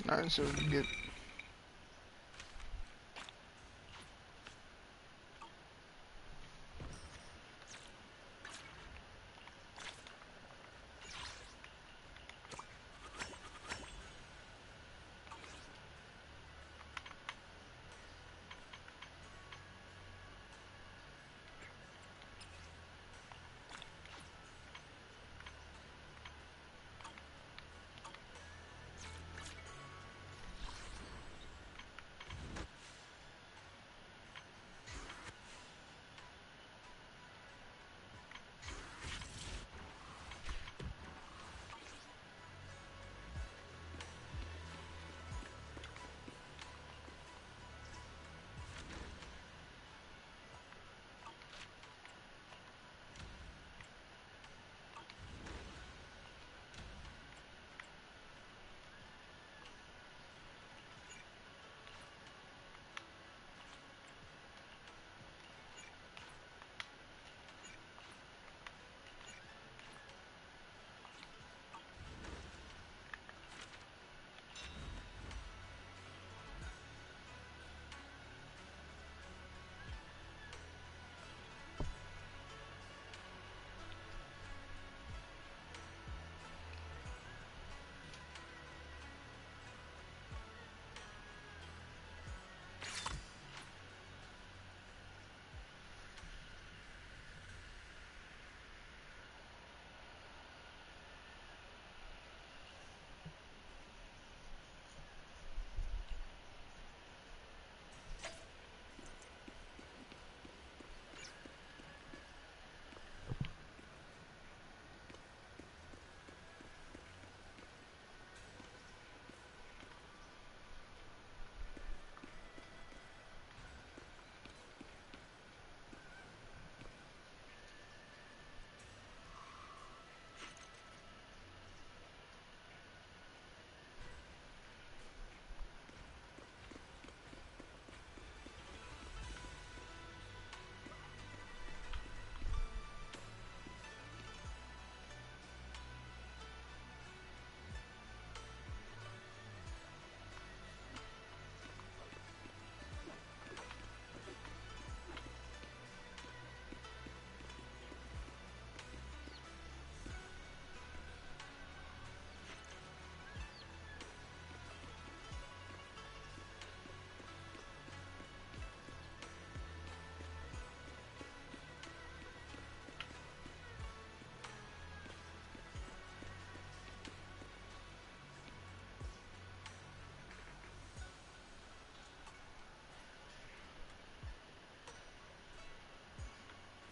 Alright, so we get.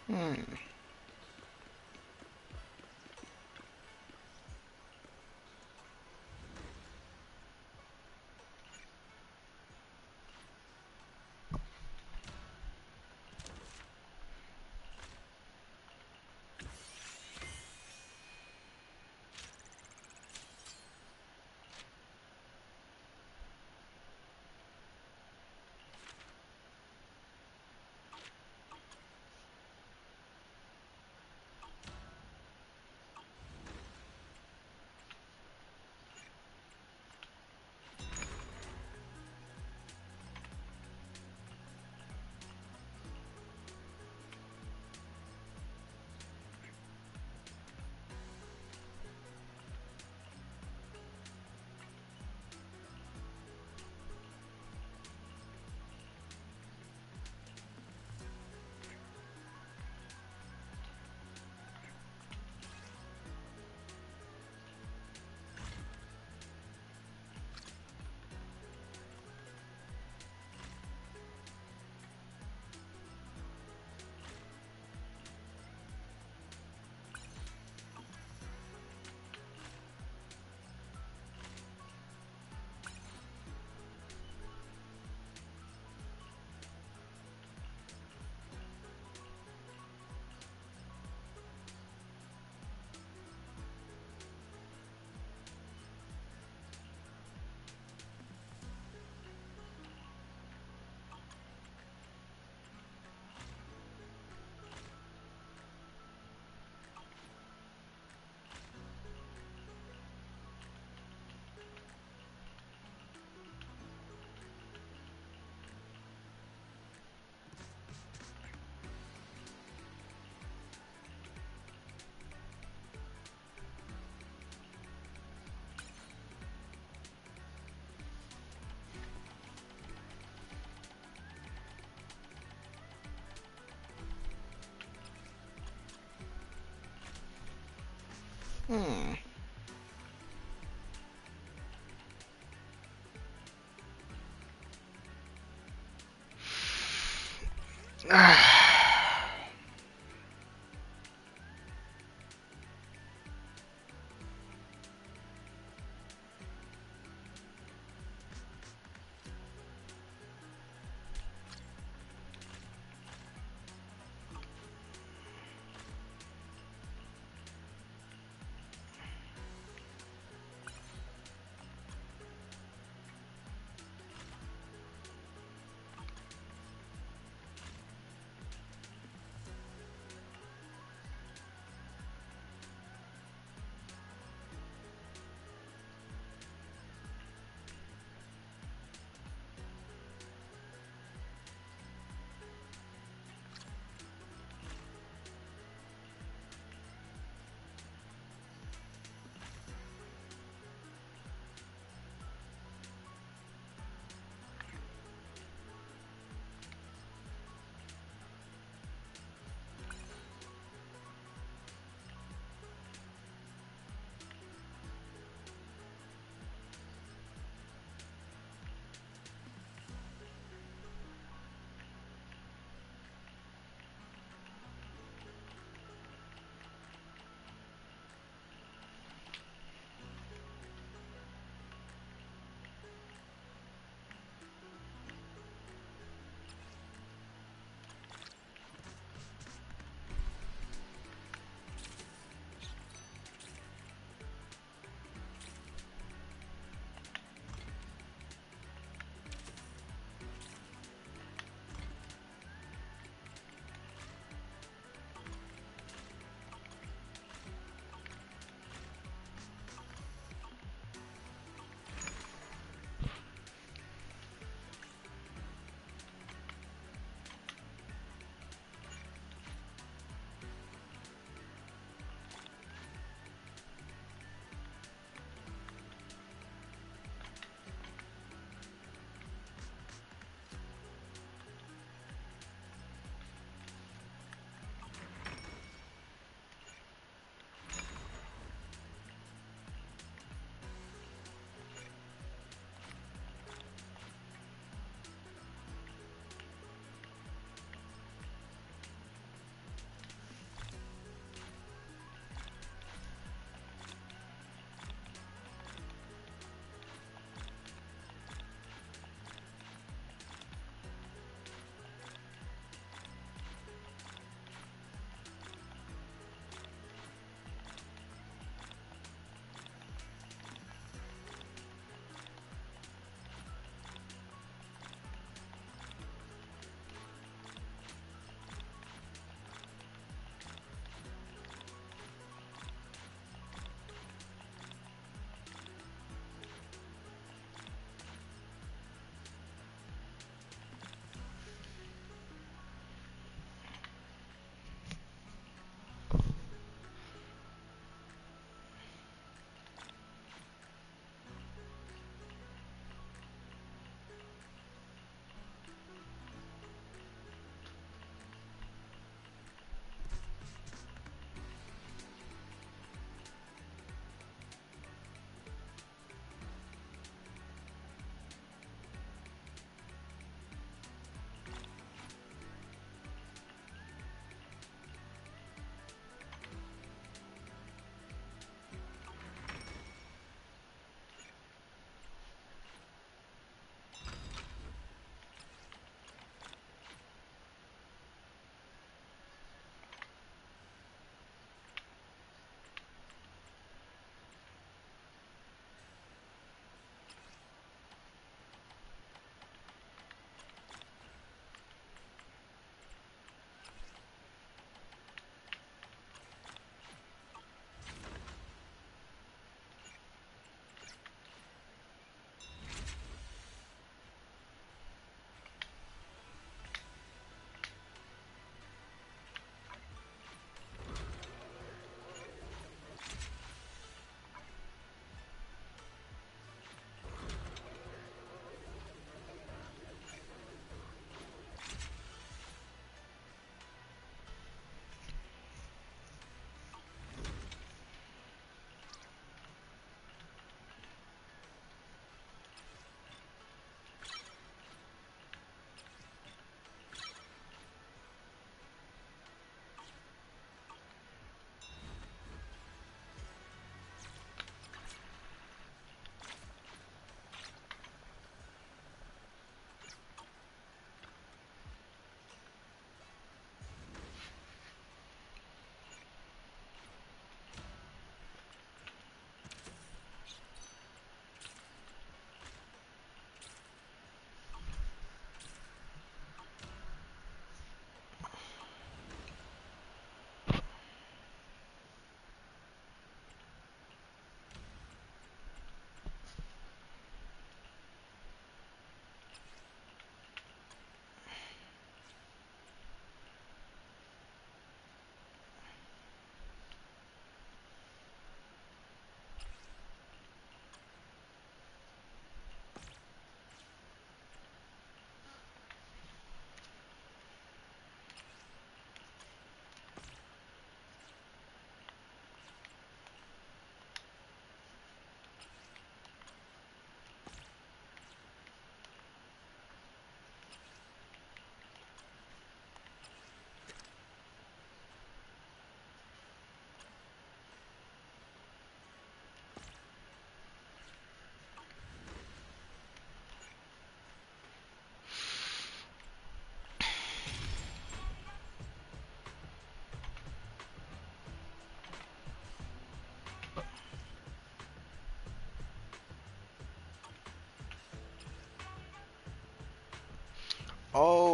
Hmm.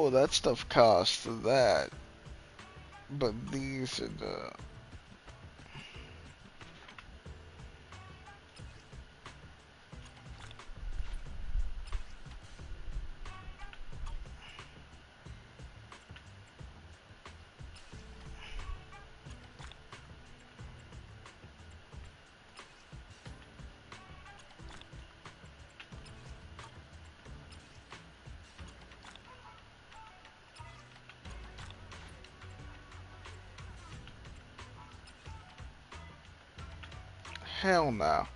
Oh, that stuff costs that. But these are the... Hell no.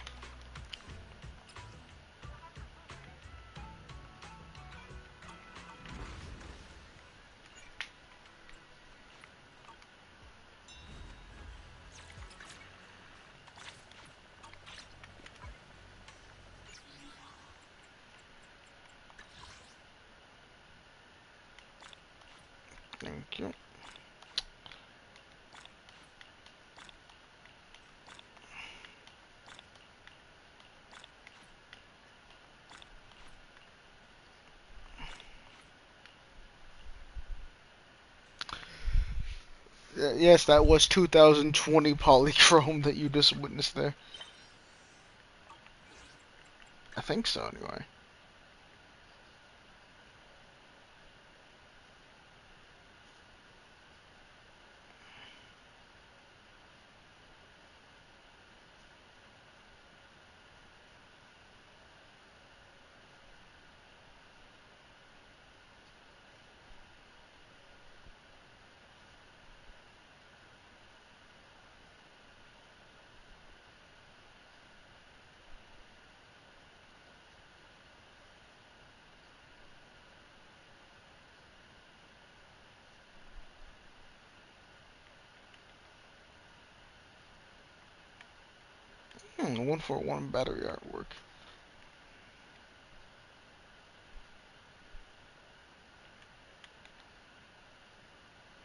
Thank you. Yes, that was 2020 polychrome that you just witnessed there. I think so, anyway. One for one battery artwork.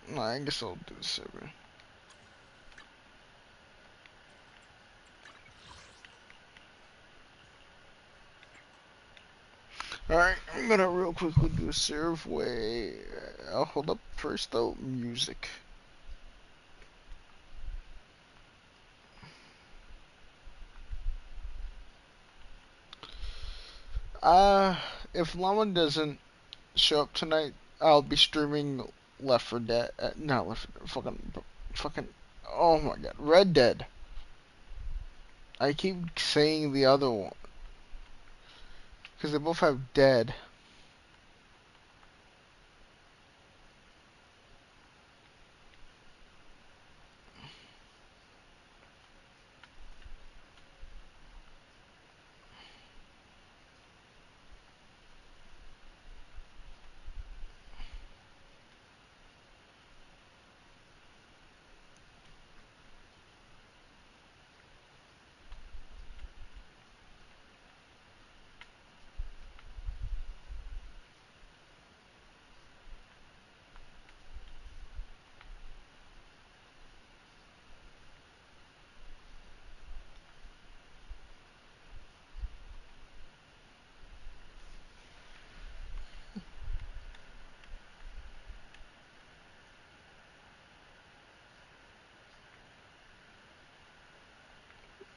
No, I guess I'll do the server. Alright, I'm gonna real quickly do a survey. I'll hold up first though, music. Uh, if Llama doesn't show up tonight, I'll be streaming Left 4 Dead. Not Left 4 Dead, fucking, oh my god, Red Dead. I keep saying the other one. Because they both have dead.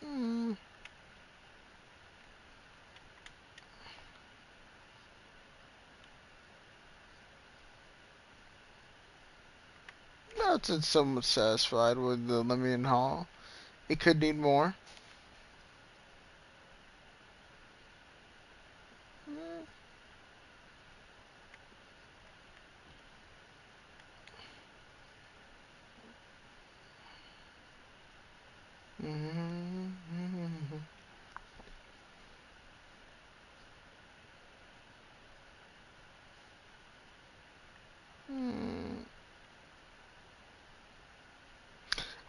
Mm, That's somewhat satisfied with the Lemon Hall. It could need more. Mm-hmm.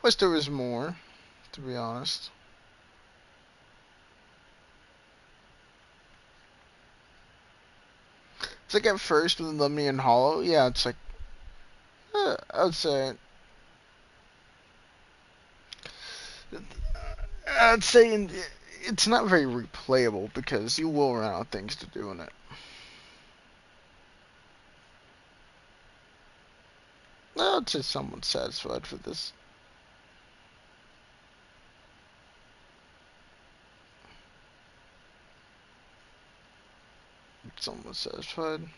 Wish there was more, to be honest. It's like at first with Lemon Hollow, yeah, it's like, I would say, it's not very replayable because you will run out of things to do in it. I'd say someone's satisfied for this. Someone's satisfied.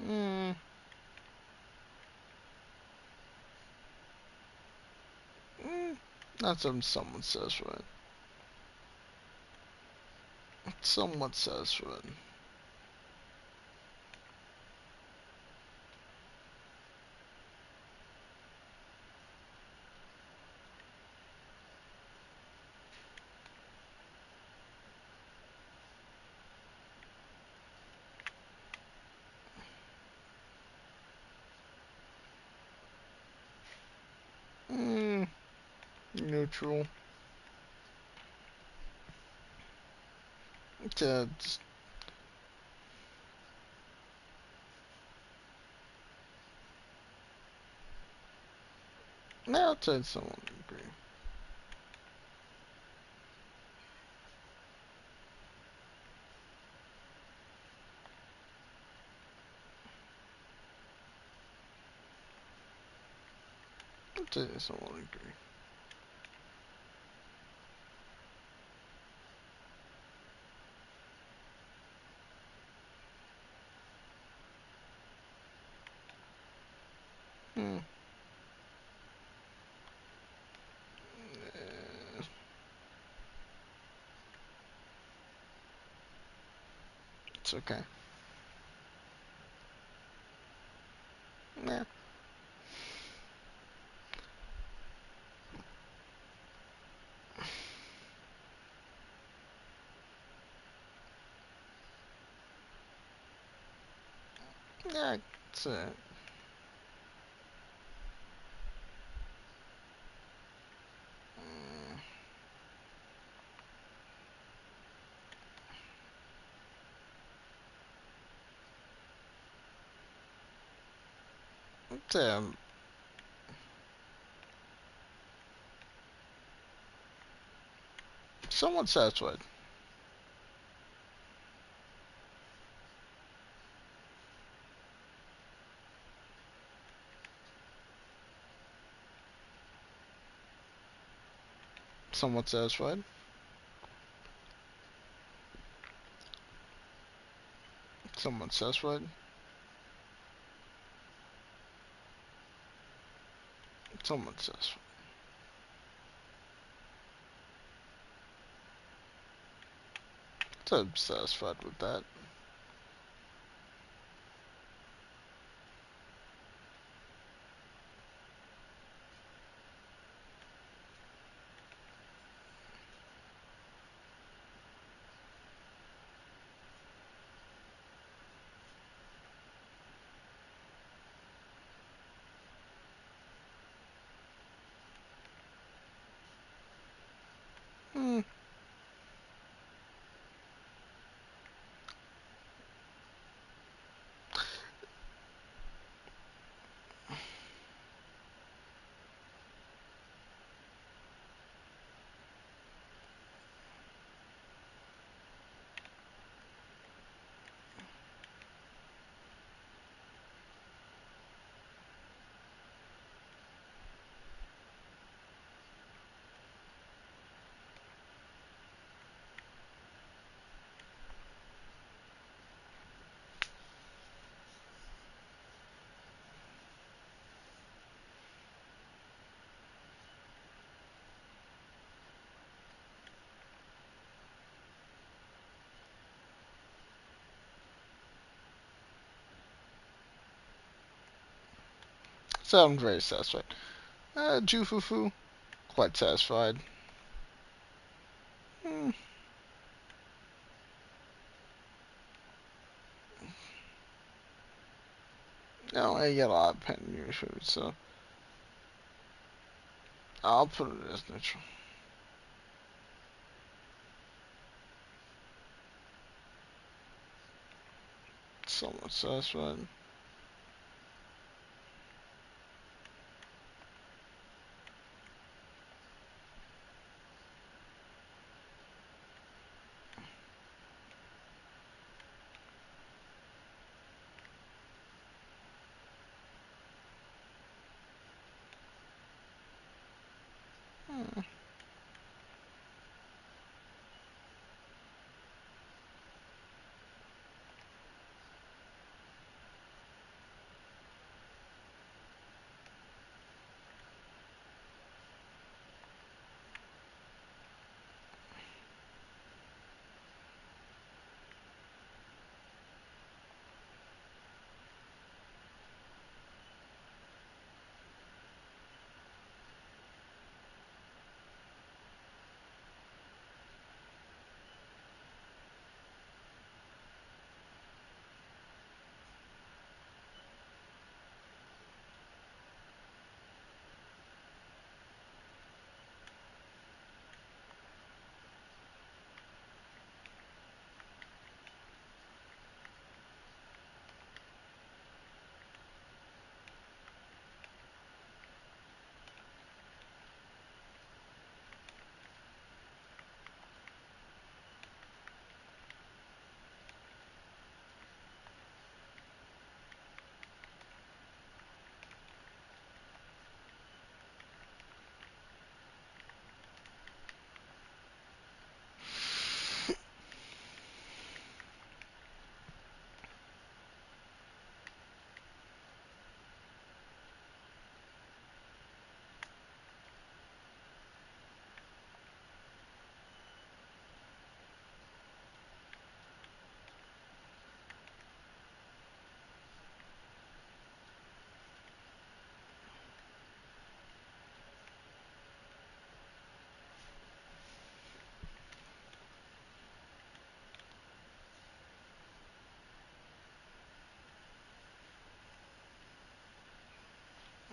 Mm, mm, that's what someone satisfied. Somewhat satisfied. Mm, neutral. It's, no, I'd say someone agree. I'd say someone agree. Hmm. It's okay. Yeah. Yeah, it's it's somewhat satisfied. Somewhat satisfied. Somewhat satisfied. Somewhat satisfied. I'm satisfied with that. Hmm. So I'm very satisfied. Fufu, quite satisfied. Hmm. No, I get a lot of pen in your food, so I'll put it as neutral. Somewhat satisfied.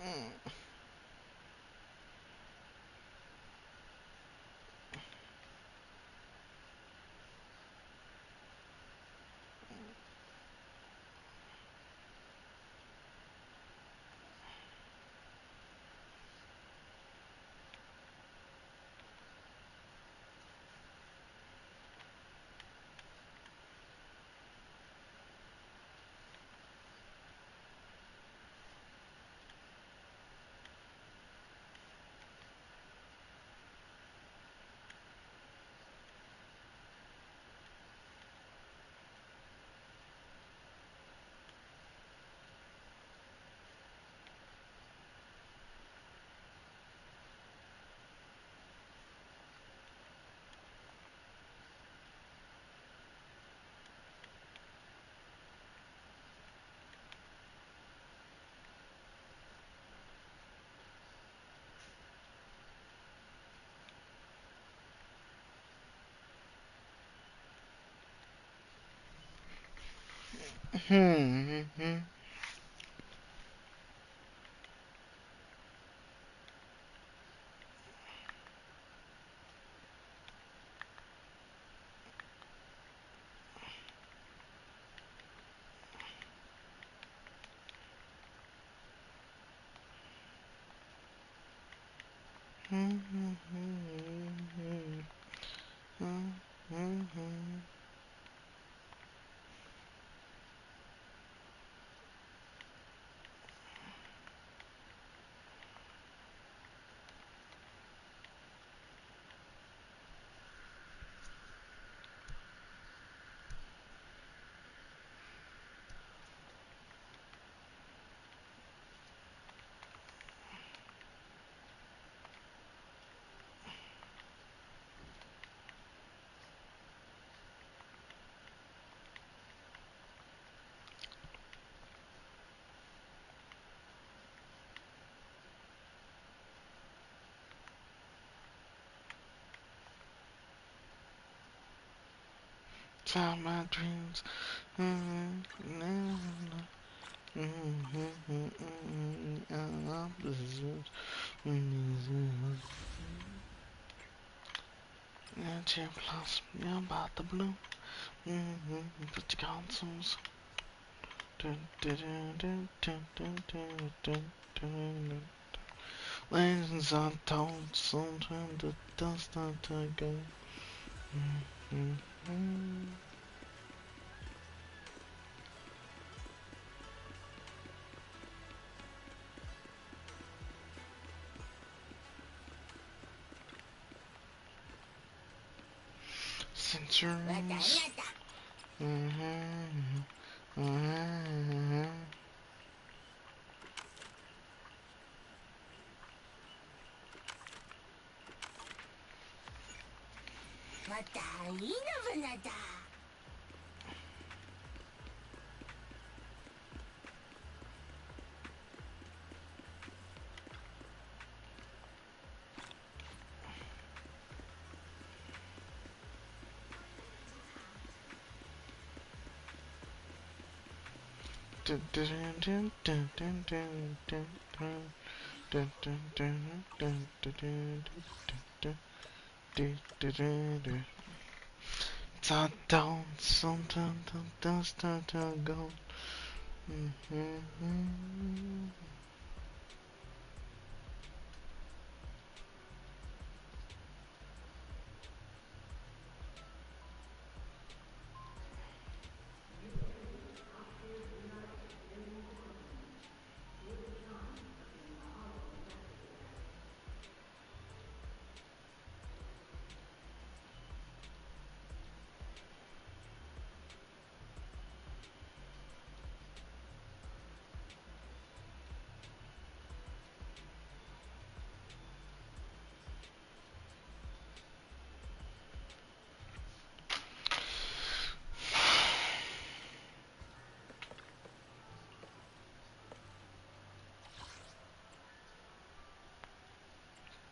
Hmm. Hmm. Hmm. Hmm. Hmm. Hmm. Hmm. Hmm. Hmm. Hmm. Time my dreams. Plus, yeah, about the blue. Put your consoles. Legends are told, sometimes the dust not to go. Centuries. Top down, sometimes the dust start to go.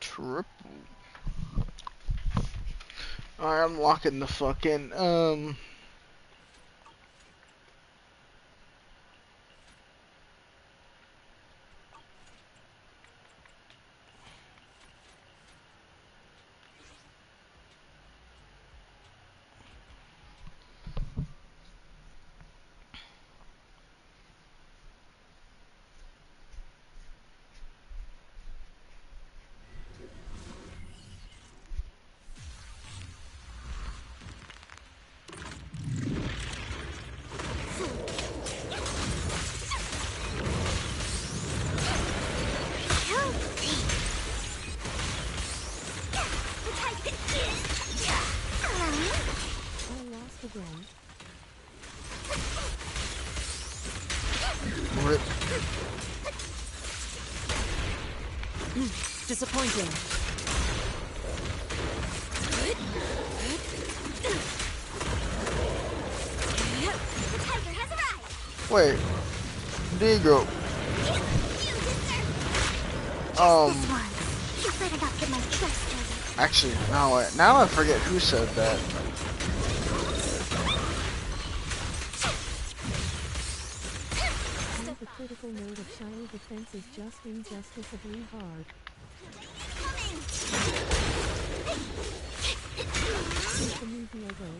Triple. Alright, I'm locking the fucking, rip. Disappointing. The tiger has arrived. Wait, Negro. This one. You better not get my trust dirty. Actually, no, wait, now I forget who said that. The critical node of shiny defense is just injusticably hard. Coming. Is the movie over?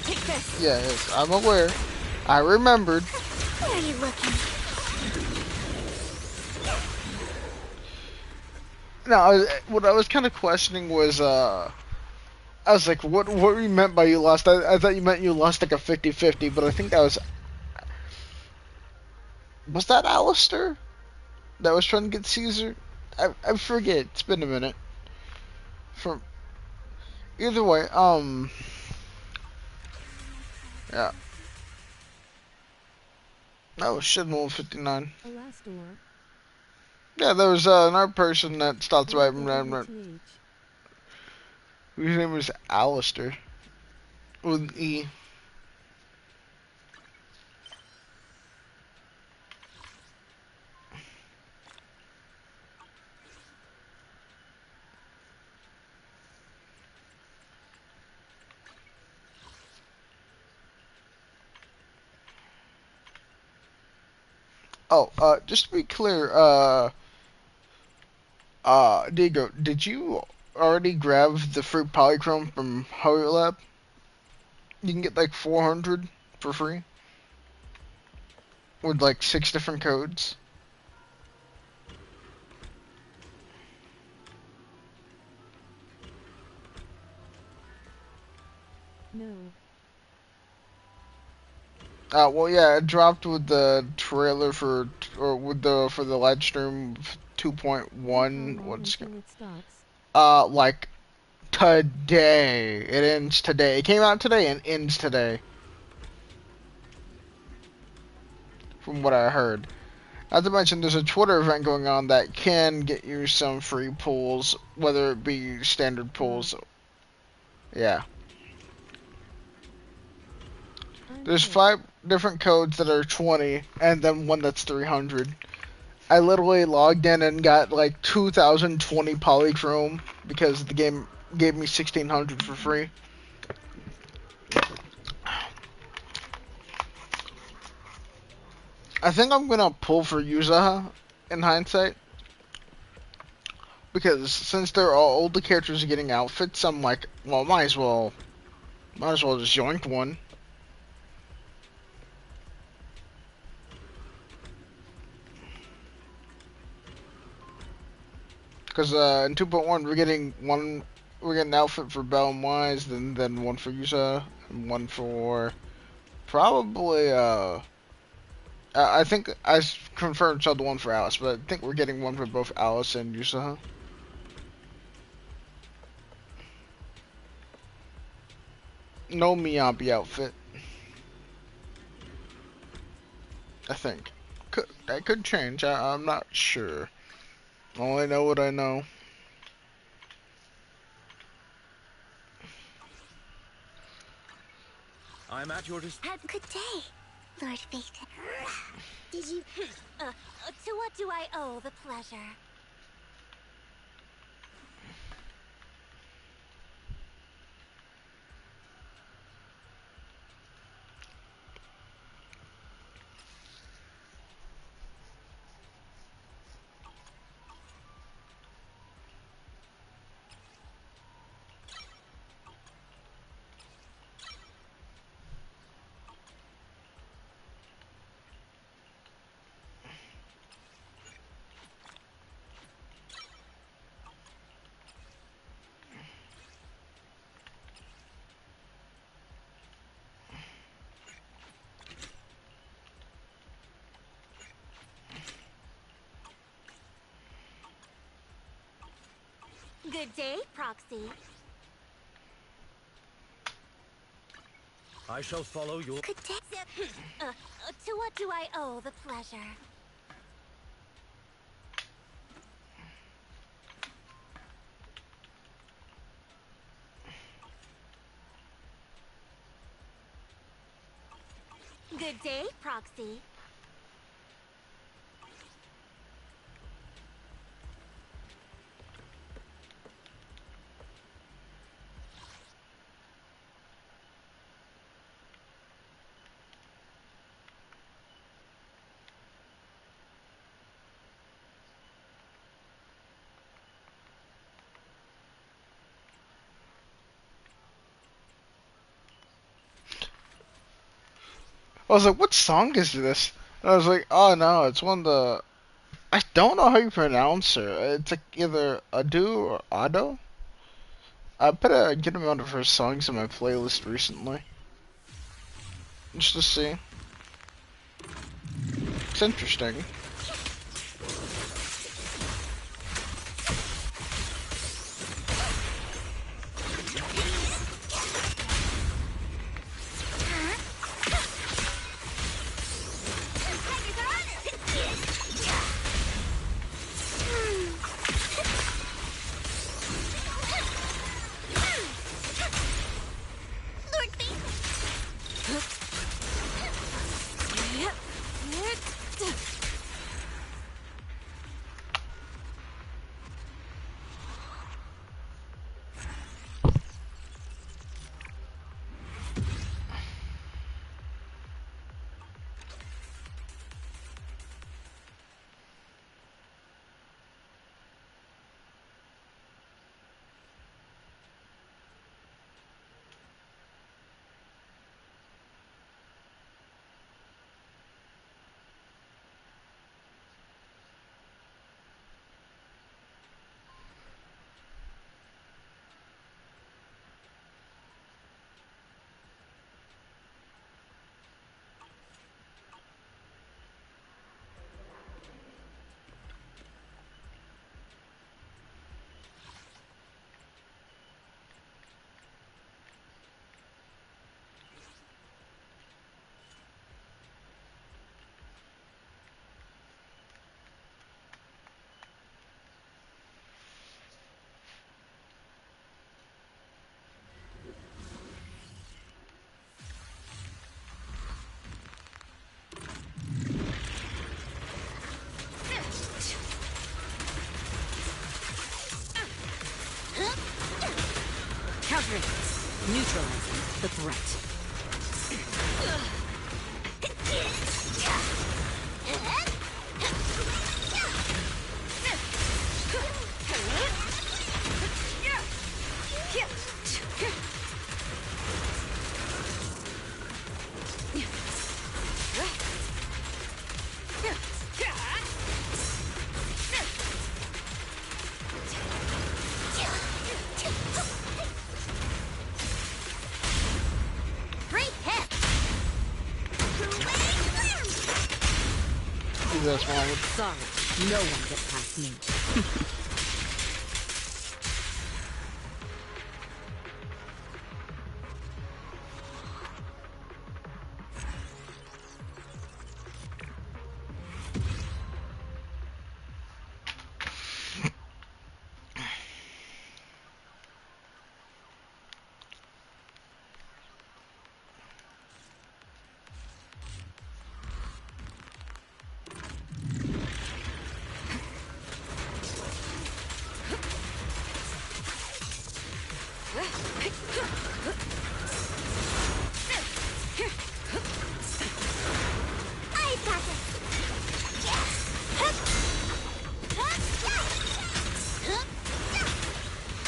Take this. Yeah, yes, I'm aware. I remembered. Where are you looking? No, what I was kind of questioning was, I was like, what you meant by you lost? I thought you meant you lost like a 50-50, but I think that was that Alistair that was trying to get Caesar? I forget. It's been a minute. From either way, yeah. That was shit 59. Alastor. Yeah, there was another person that stopped by whose name was Alistair with E. Oh, just to be clear, Diego, did you already grab the free polychrome from Hoyer Lab? You can get like 400 for free with like 6 different codes. No. Well, yeah, it dropped with the trailer or with the for the live stream And how 2.1. long until it starts? Like today. It ends today. It came out today and ends today, from what I heard. Not to mention, there's a Twitter event going on that can get you some free pulls, whether it be standard Wow. pulls. Yeah. I'm There's pissed. 5 different codes that are 20, and then one that's 300. I literally logged in and got like 2020 polychrome because the game gave me 1600 for free. I think I'm gonna pull for Yuzaha in hindsight because since they're all the characters are getting outfits, I'm like, well, might as well just yoink one. Because in 2.1 we're getting an outfit for Bell and Wise, then one for Yuzaha and one for probably I think I confirmed saw the one for Alice, but I think we're getting one for both Alice and Yusaha. No Miyabi outfit, I think. That could change. I'm not sure. Only know what I know. I'm at your Good day, Lord Phaeton. Did you... to what do I owe the pleasure? Good day, Proxy. I shall follow your... Good day. To what do I owe the pleasure? Good day, Proxy. I was like, what song is this? And I was like, oh no, it's one of the. I don't know how you pronounce her. It's like either Adu or Ado. I put a good amount of her songs in my playlist recently, just to see. It's interesting. Lord Phaeton. Countering. Neutralizing the threat. That's wrong. Sorry, no one gets past me.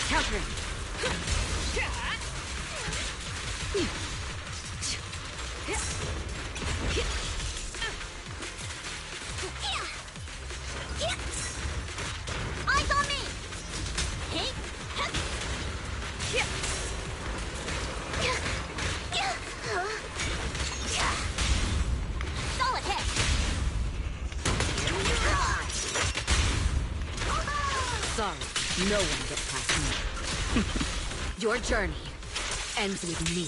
Countering. Eyes on me! Hey! Solid hit! Sorry, no one gets past me. Your journey ends with me.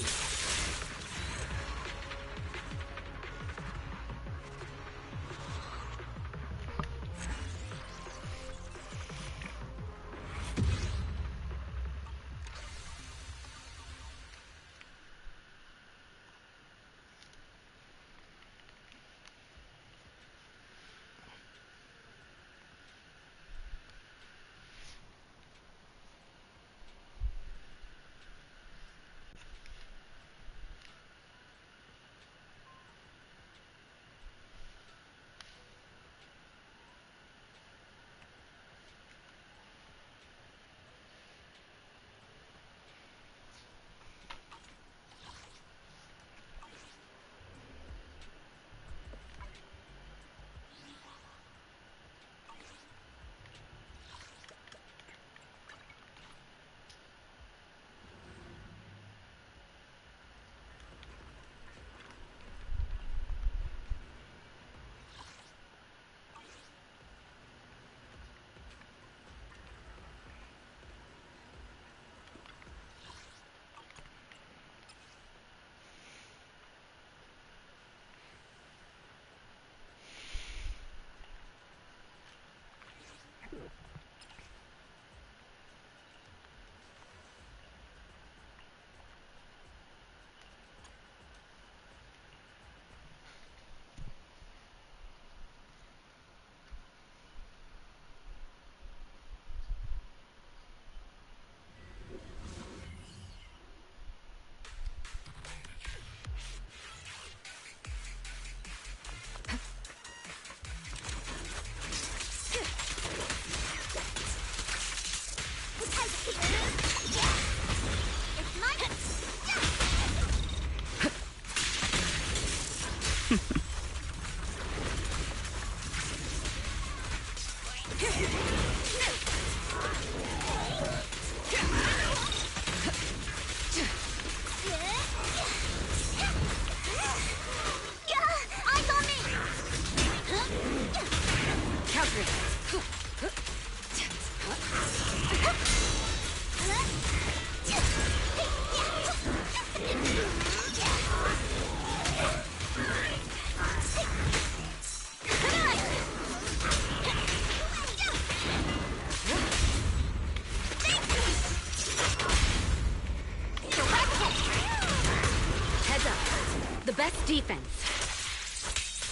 The best defense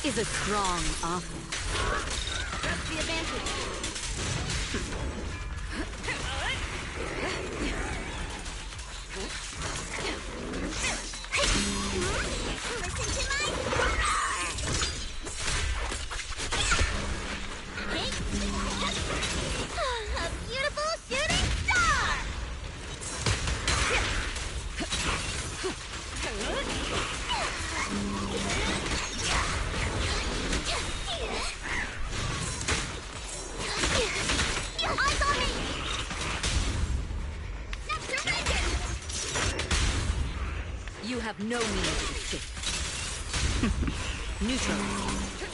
is a strong offense. That's the advantage. have no means of escape. Neutralized.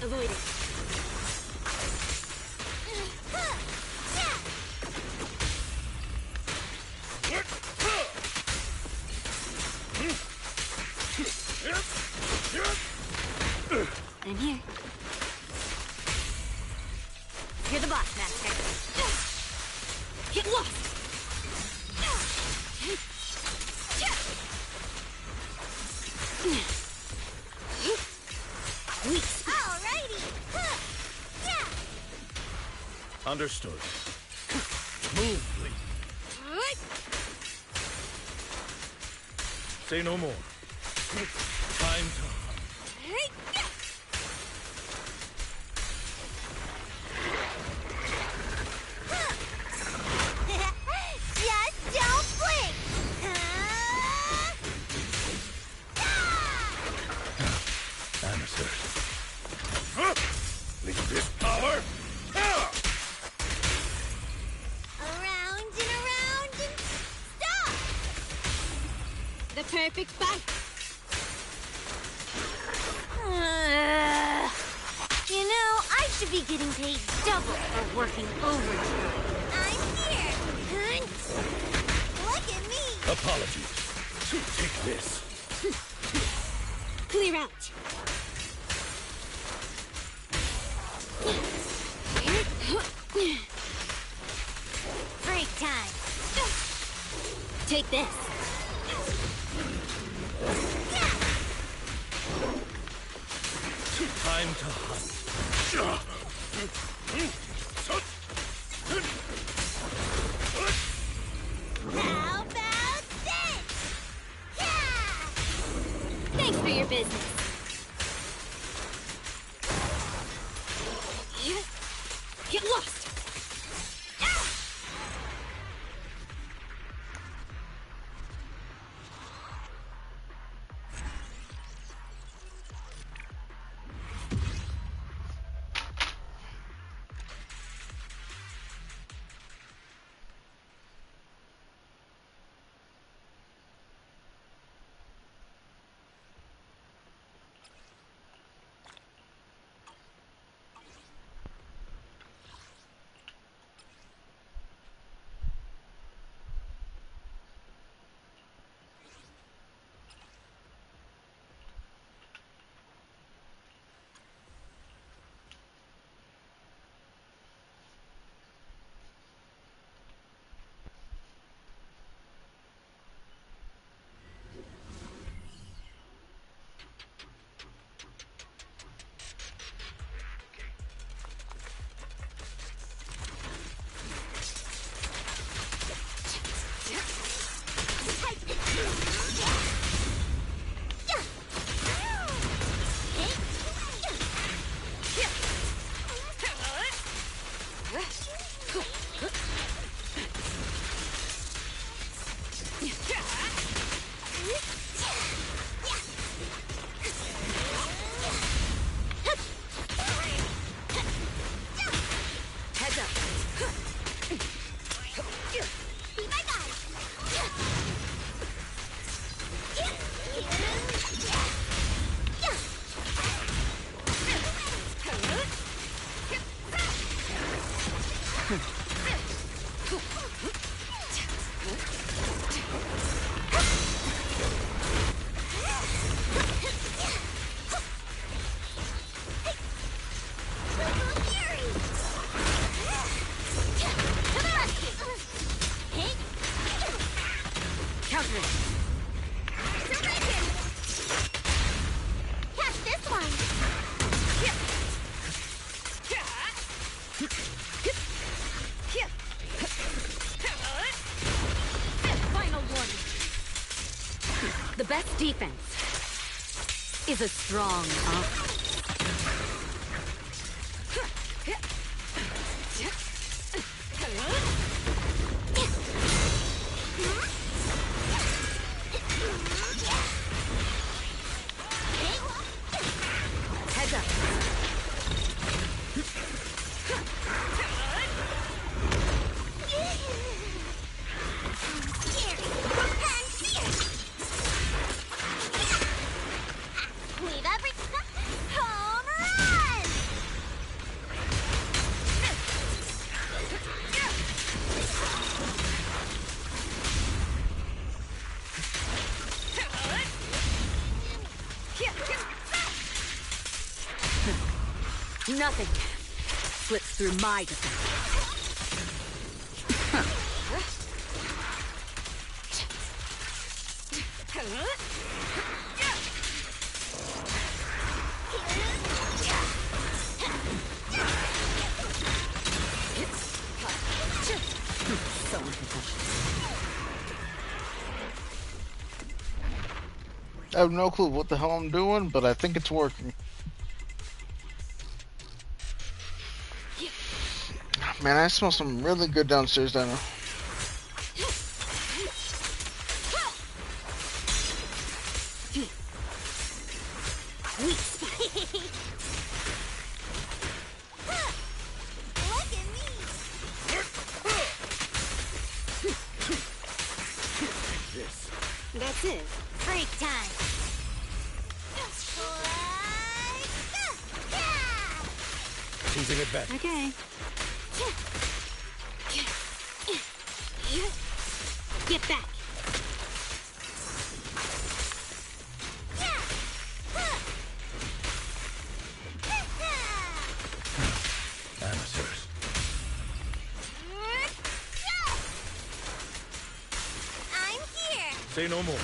Avoid it. I'm here. You're the boss, Master. Get lost! Alrighty! Understood. Move, please. Say no more. Time to... Just don't blink! Amateurs. Leave this power. Around and stop! The perfect fight! You know, I should be getting paid double for working overtime. I'm here! Look at me! Apologies. Take this. Clear out! Break time! Take this! Time to hunt. How about this? Thanks for your business. Get lost! The best defense is a strong offense. Heads up. Leave every home run! Nothing slips through my defense. So unprofessional. I have no clue what the hell I'm doing, but I think it's working. Man, I smell some really good downstairs, Dino. Look at me! This. That's it. Freak time! Choosing advantage. Okay. Get back! Amateurs. I'm here! Say no more.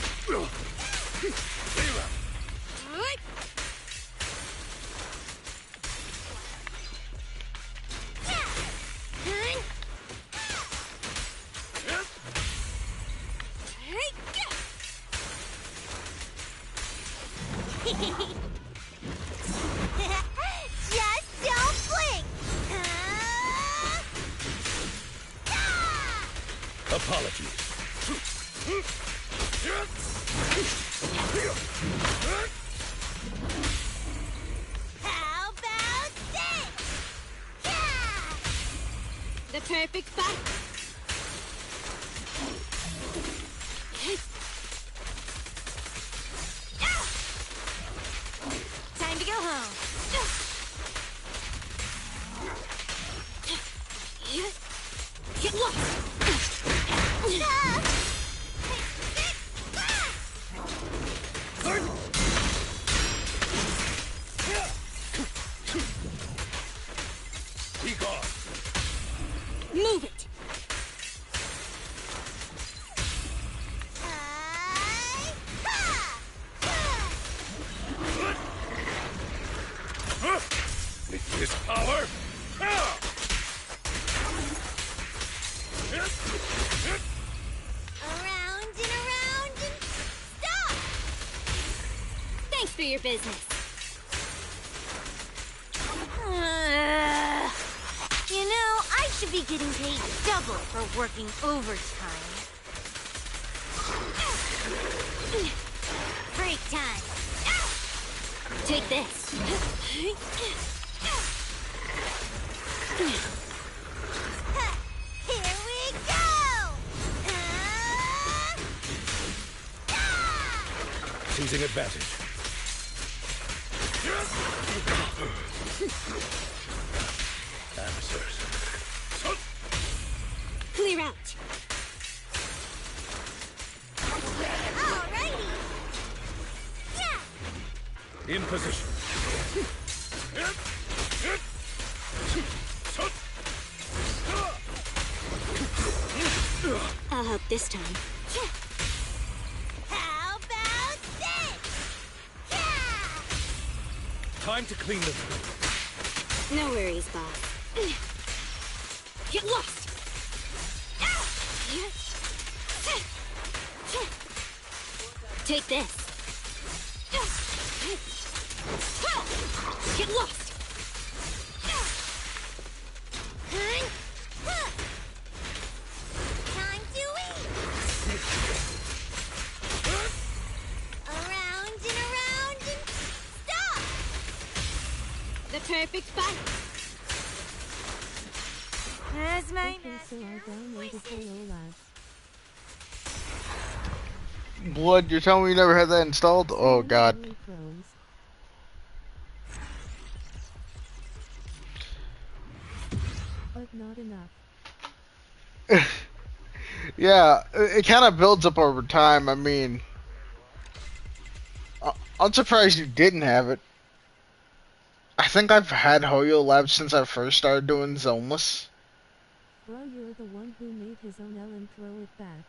Just don't blink! Apologies. How about this? The perfect spot. Time to go home. Get lost. Be gone. Move it. With this power. Around and stop! Thanks for your business. You know, I should be getting paid double for working overtime. Break time. Take this. Here we go! Choosing advantage. Amateurs. Clear out. Alrighty! Yeah! In position. I'll help this time. How about this? Yeah! Time to clean the room. No worries, boss. Get lost. Take this. Get lost. The perfect fight. There's my Okay, so I downloaded Hello Labs. Blood, you're telling me you never had that installed? Oh god. Early pros. But not enough. Yeah, it kind of builds up over time. I mean, I'm surprised you didn't have it. I think I've had Hoyo Labs since I first started doing Zenless. Bro, you're the one who made his own L and throw it back.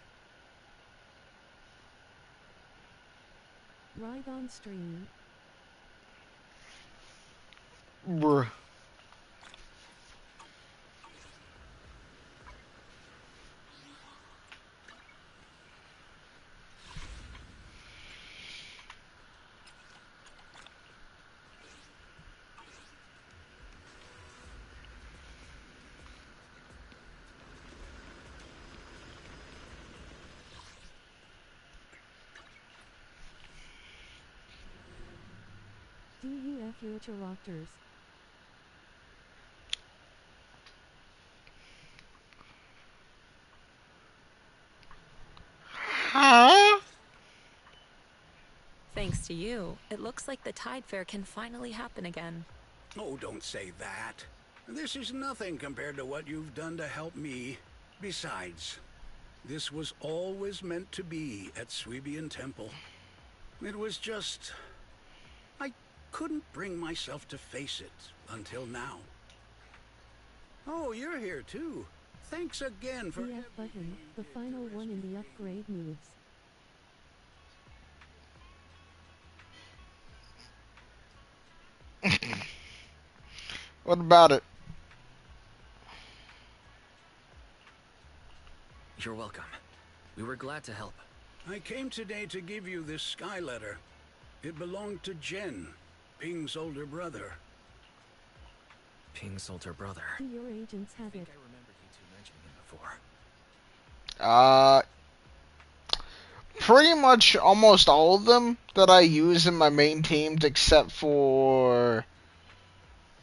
Right on stream. Bruh. Do you F your interrupters? Huh? Thanks to you, it looks like the Tide Fair can finally happen again. Oh, don't say that. This is nothing compared to what you've done to help me. Besides, this was always meant to be at Sweebian Temple. It was just... I couldn't bring myself to face it until now. Oh, you're here too. Thanks again for... The F button, the final one in the upgrade moves. What about it? You're welcome. We were glad to help. I came today to give you this sky letter. It belonged to Jen, Ping's older brother. Ping's older brother. Do your agents have it? I remember you two mentioning him before. Pretty much almost all of them that I use in my main teams, except for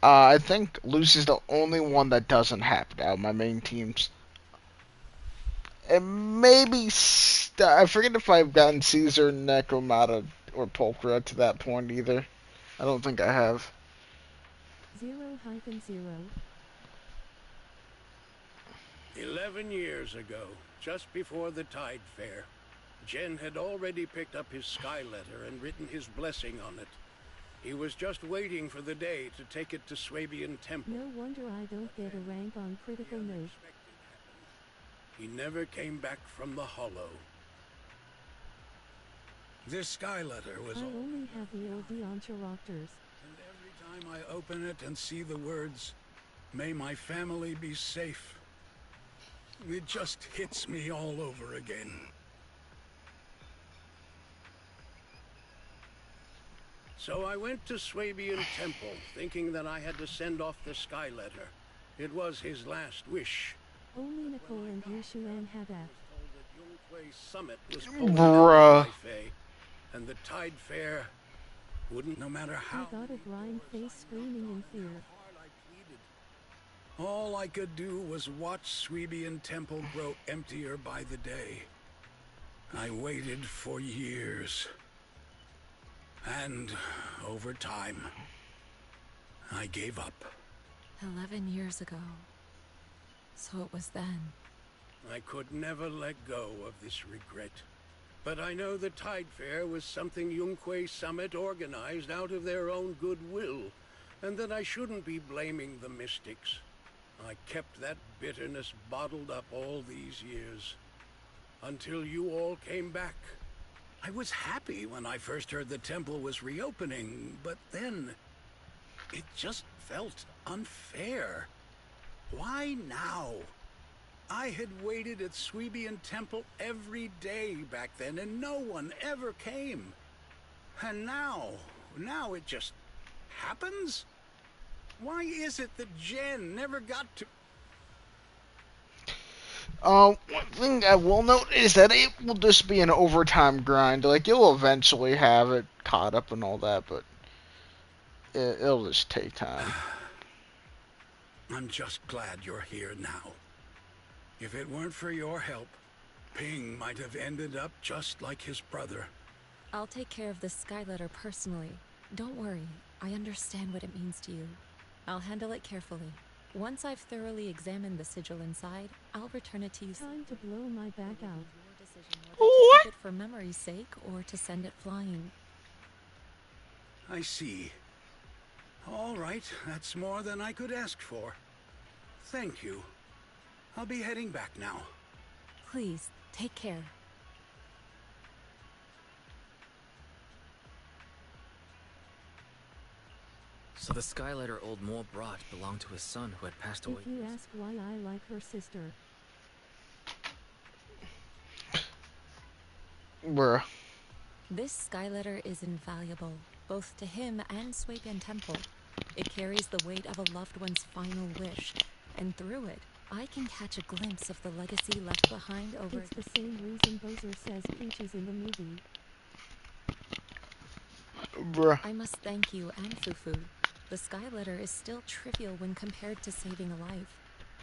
I think Luce is the only one that doesn't have it out of my main teams. And maybe I forget if I've gotten Caesar, Necromata, or Pulchra to that point either. I don't think I have. 0-0. 11 years ago, just before the Tide Fair, Jen had already picked up his sky letter and written his blessing on it. He was just waiting for the day to take it to Swabian Temple. No wonder I don't get a rank on critical note. He never came back from the Hollow. This sky letter was I all... only have the OD on interrupters. And every time I open it and see the words, "May my family be safe," it just hits me all over again. So I went to Swabian Temple, thinking that I had to send off the sky letter. It was his last wish. Only Nicole and Yushuan have that. Told that Yunquei Summit was pulling Bruh. out of Taipei, and the Tide Fair wouldn't, no matter how I got a grind face screaming in fear. hard I pleaded. All I could do was watch Sweebian Temple grow emptier by the day. I waited for years. And over time, I gave up. 11 years ago. So it was then. I could never let go of this regret. But I know the Tide Fair was something Yunquei Summit organized out of their own goodwill, and that I shouldn't be blaming the mystics. I kept that bitterness bottled up all these years, until you all came back. I was happy when I first heard the temple was reopening, but then it just felt unfair. Why now? I had waited at Sweebian Temple every day back then, and no one ever came. And now it just happens? Why is it that Jen never got to... One thing I will note is that it will just be an overtime grind. Like, you'll eventually have it caught up and all that, but It'll just take time. I'm just glad you're here now. If it weren't for your help, Ping might have ended up just like his brother. I'll take care of this Skyletter personally. Don't worry, I understand what it means to you. I'll handle it carefully. Once I've thoroughly examined the sigil inside, I'll return it to you. Time to blow my back out. Your decision whether to keep it for memory's sake or to send it flying. I see. All right, that's more than I could ask for. Thank you. I'll be heading back now. Please, take care. So the Skylighter old Mole brought belonged to his son who had passed away. If you ask why I like her sister, Bruh. This Skyletter is invaluable, both to him and Swabian Temple. It carries the weight of a loved one's final wish, and through it, I can catch a glimpse of the legacy left behind over... it's the same reason Bowser says Peach is in the movie. Bruh. I must thank you and Fufu. The Skyletter is still trivial when compared to saving a life.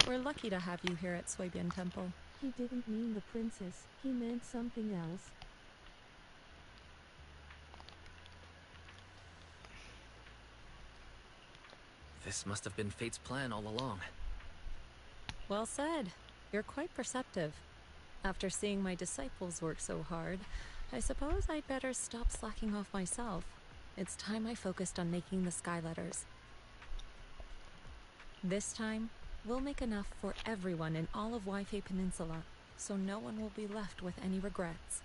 We're lucky to have you here at Swabian Temple. He didn't mean the princess, he meant something else. This must have been Fate's plan all along. Well said. You're quite perceptive. After seeing my disciples work so hard, I suppose I'd better stop slacking off myself. It's time I focused on making the Skyletters. This time, we'll make enough for everyone in all of Waifei Peninsula, so no one will be left with any regrets.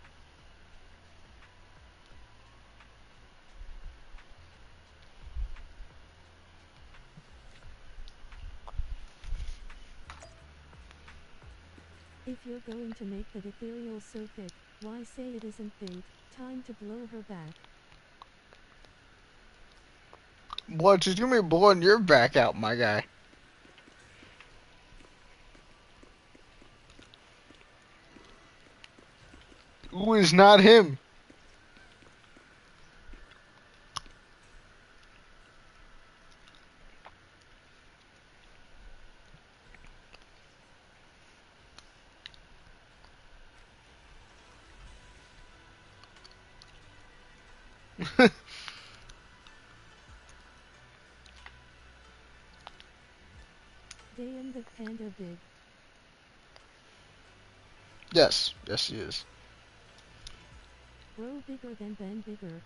If you're going to make that ethereal so thick, why say it isn't fate? Time to blow her back. Boy, just give me blowing your back out, my guy. Who is not him? Damn the panda big. Yes, yes he is. Bro bigger than Ben bigger.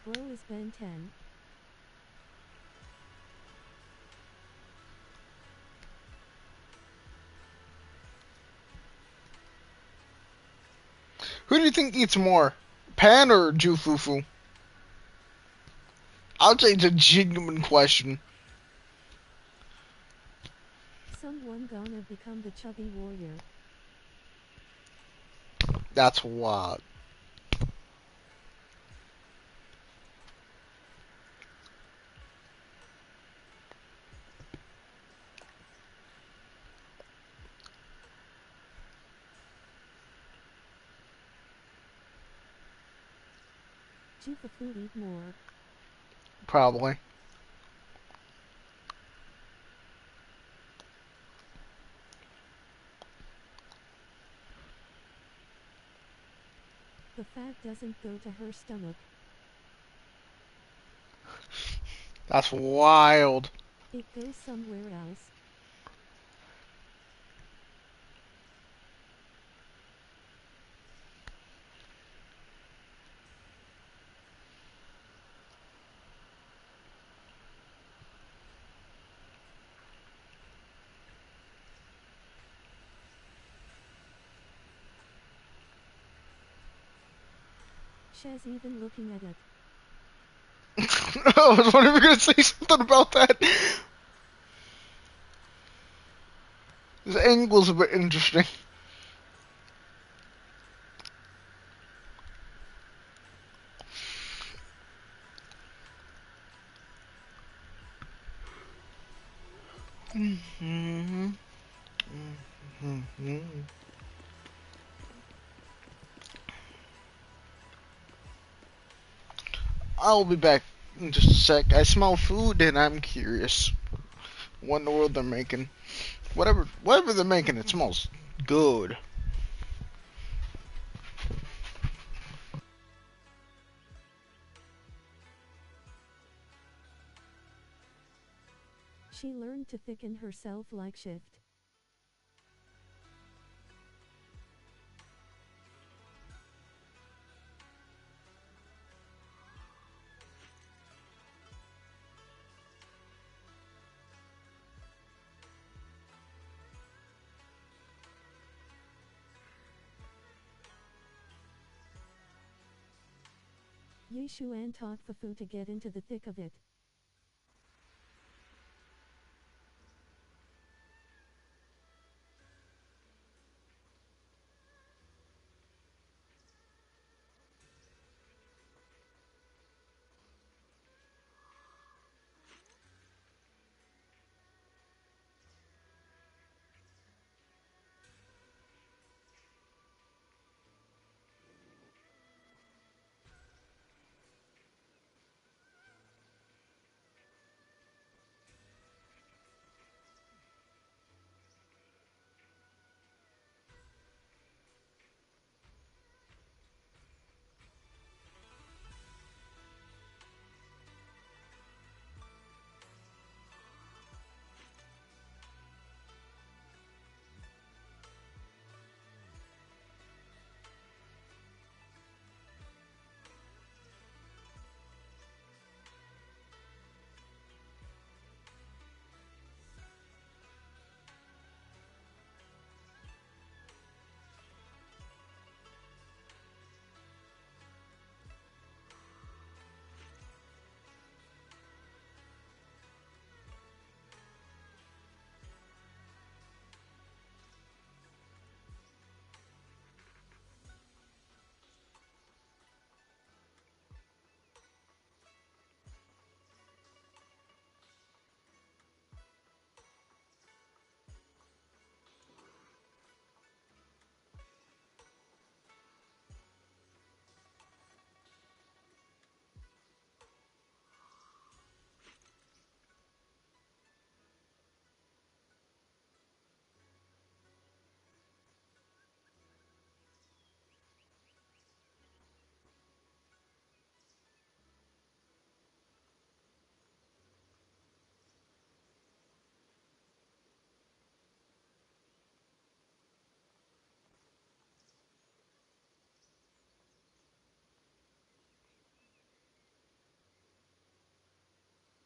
Bro is Ben 10. Who do you think eats more? Pan or Jufufu? I'll say it's a genuine question. Someone gonna become the chubby warrior. That's wild. Jufufu eat more. Probably. The fat doesn't go to her stomach. That's wild. It goes somewhere else. She's even looking at it. I was wondering if you were gonna say something about that. This angle's a bit interesting. I'll be back in just a sec. I smell food and I'm curious. What in the world they're making? Whatever they're making, it smells good. She learned to thicken herself like shift. Yishuan taught Fufu to get into the thick of it.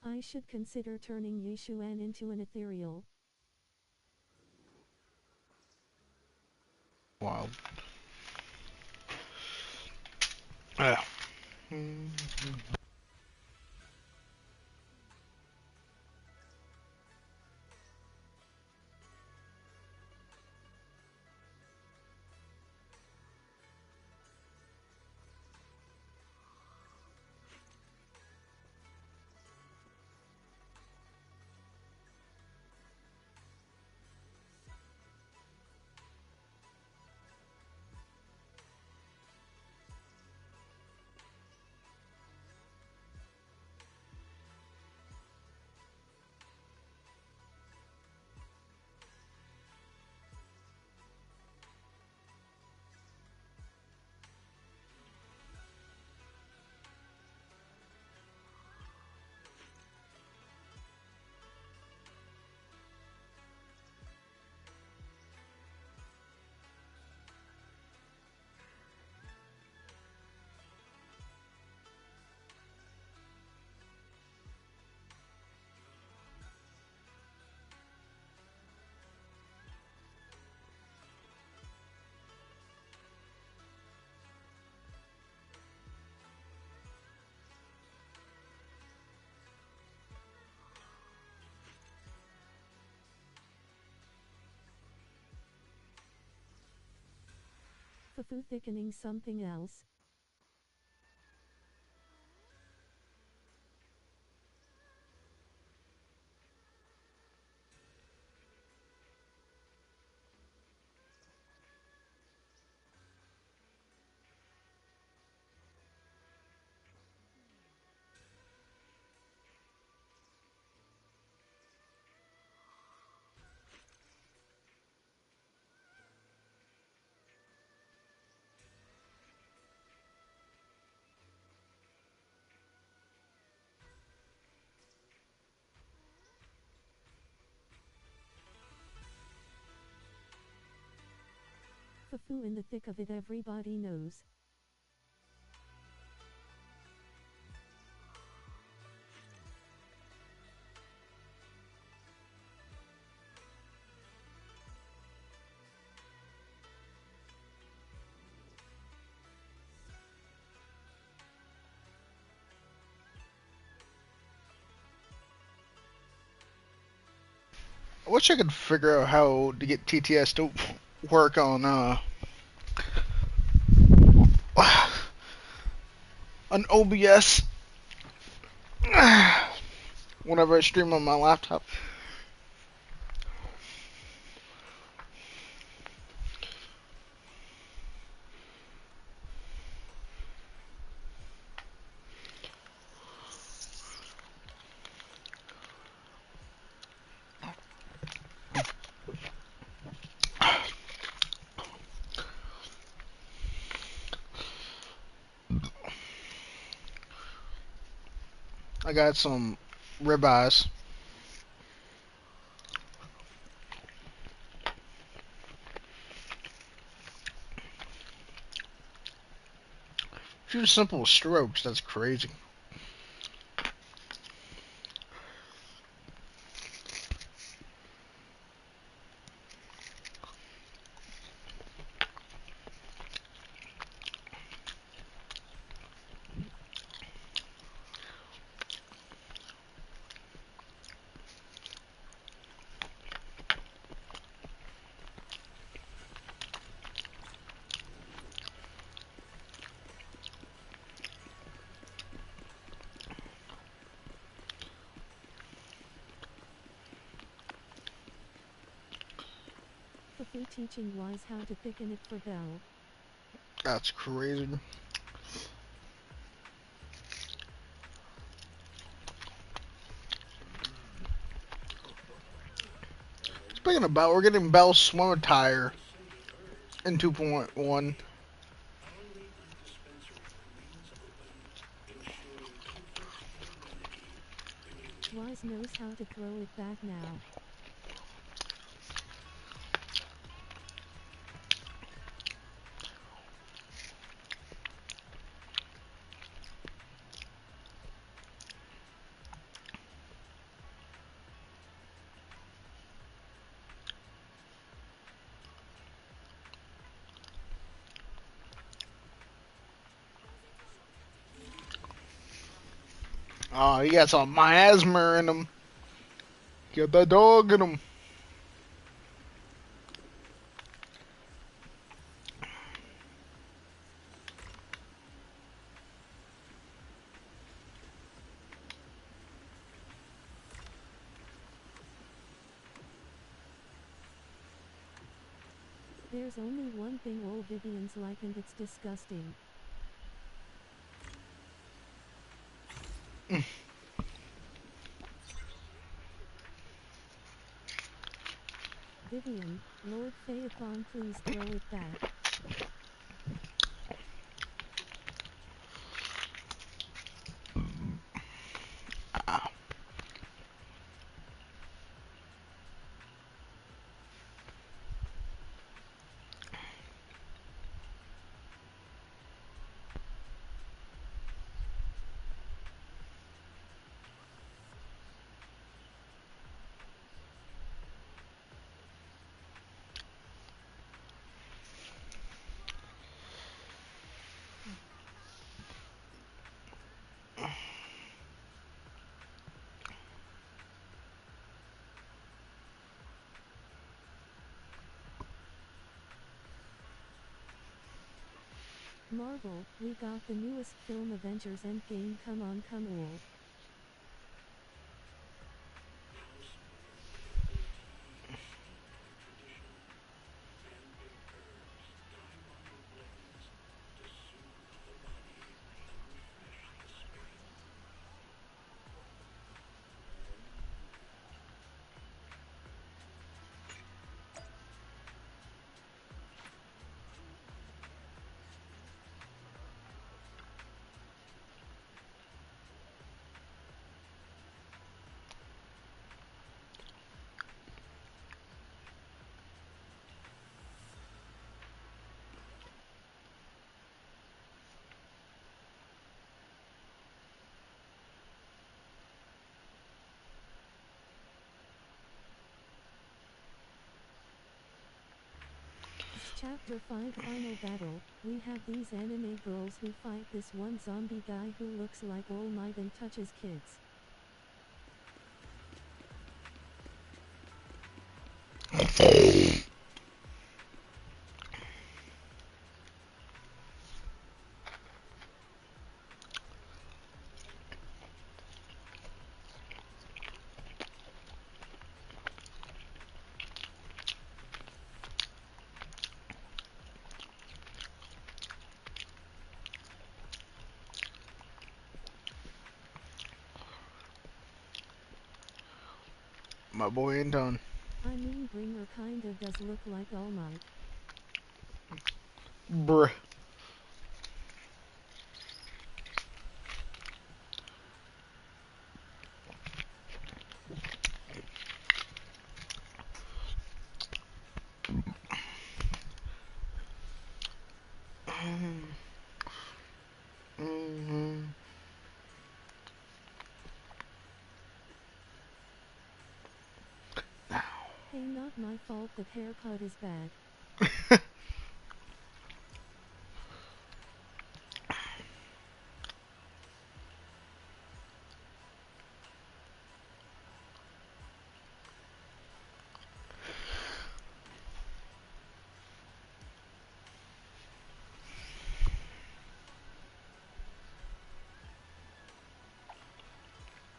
I should consider turning Yishuan into an ethereal. Wild. Yeah. Fufu thickening something else. Fufu in the thick of it, everybody knows. I wish I could figure out how to get TTS to work on on OBS whenever I stream on my laptop. I got some ribeyes. Few simple strokes, that's crazy. Fufu teaching Wise how to thicken it for Belle. That's crazy. Speaking about, we're getting Belle's swim attire in 2.1. Wise knows how to throw it back now. Oh, he got some miasma in him. Get that dog in him. There's only one thing all Vivians like, and it's disgusting. Vivian, Lord Phaethon, please throw it back. Ah. Marvel, we got the newest film, Avengers Endgame. Come on, come all. Chapter 5 Final Battle. We have these anime girls who fight this one zombie guy who looks like All Might and touches kids. My boy ain't done. I mean, Bringer kinda does look like All Might. Bruh. Mm-hmm. Hey, not my fault that haircut is bad.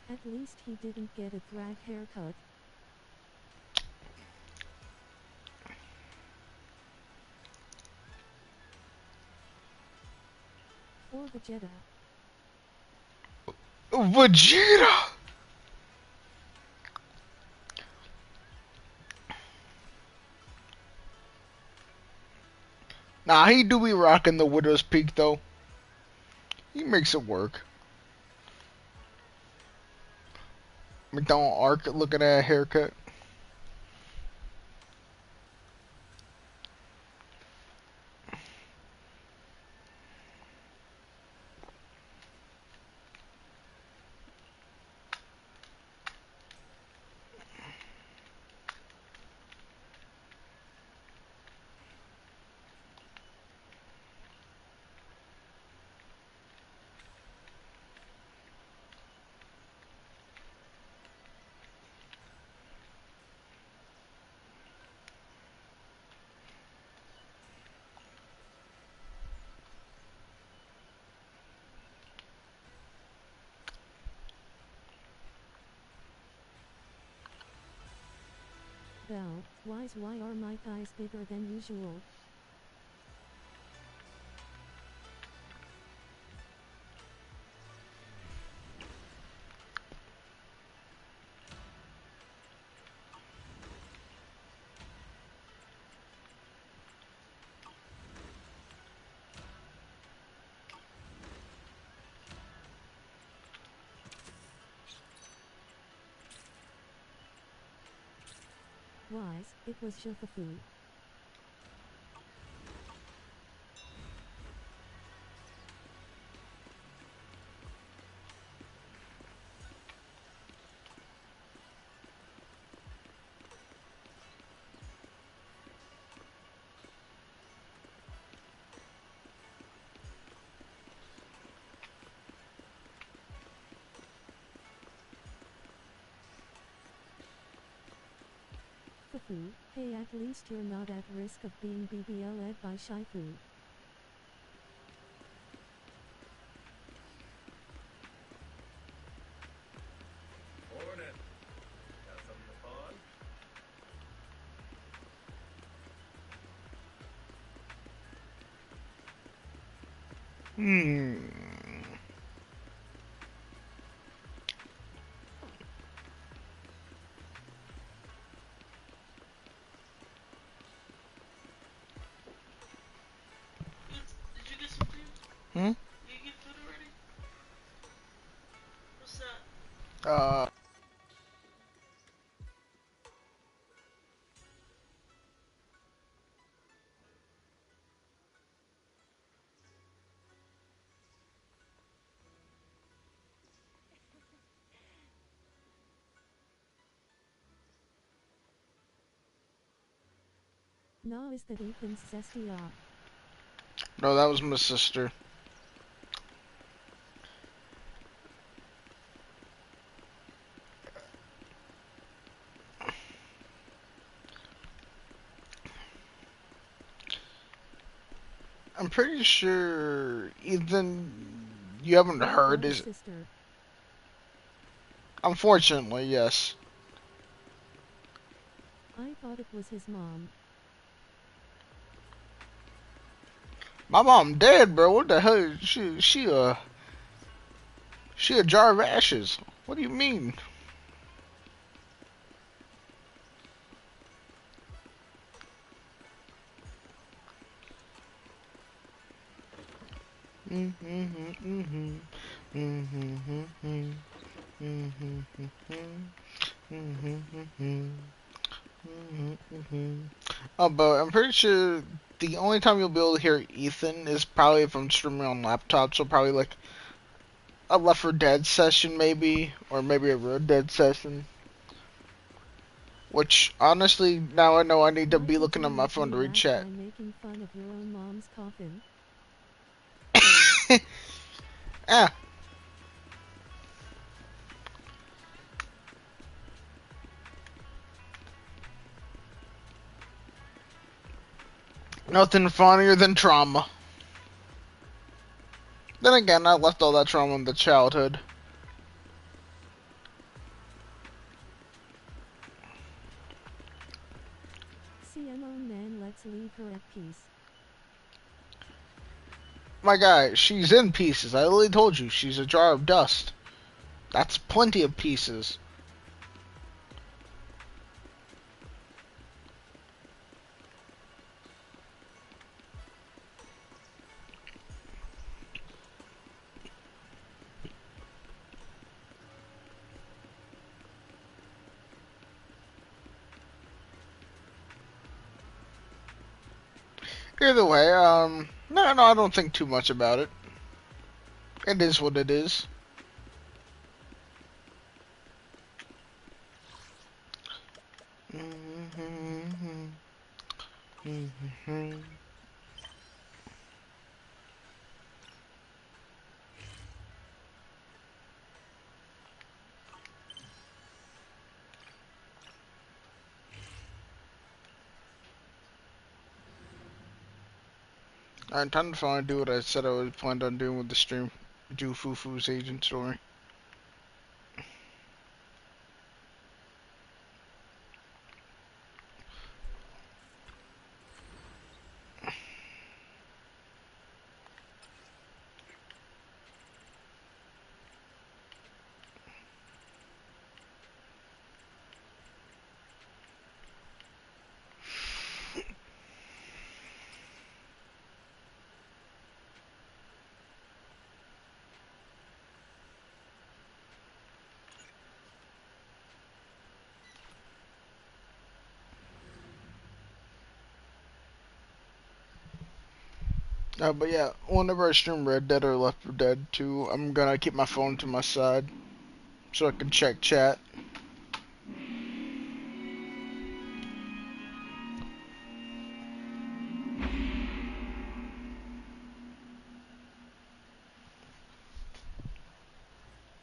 At least he didn't get a drag haircut. For Vegeta. Vegeta! Nah, he do be rocking the Widow's Peak though. He makes it work. McDonald Arc, look at that haircut. Bell, why are my thighs bigger than usual? Wise, it was Fufu. Fufu, hey, at least you're not at risk of being BBL'd by Shifu. Morning. Got something to pawn? Did you get some food? Hmm? Did you get food already? What's that? No, is that Ethan's zesty op? No, that was my sister. I'm pretty sure Ethan, you haven't heard Brother's his. sister. Unfortunately, yes. I thought it was his mom. My mom dead, bro. What the hell? She a jar of ashes. What do you mean? Oh, but I'm pretty sure the only time you'll be able to hear Ethan is probably if I'm streaming on laptop, so probably like a Left 4 Dead session maybe, or maybe a Red Dead session. Which, honestly, now I know I need to Why be did looking you at my make phone me to read laugh chat. by making fun of your own mom's coffin? Ah, nothing funnier than trauma. Then again, I left all that trauma in the childhood. CMO man, let's leave her at peace. My guy, she's in pieces. I literally told you, she's a jar of dust. That's plenty of pieces. Either way, no, I don't think too much about it. It is what it is. Alright, time to finally do what I said I was planned on doing with the stream. Do Fufu's agent story. But yeah, whenever I stream Red Dead or Left 4 Dead 2, I'm gonna keep my phone to my side so I can check chat.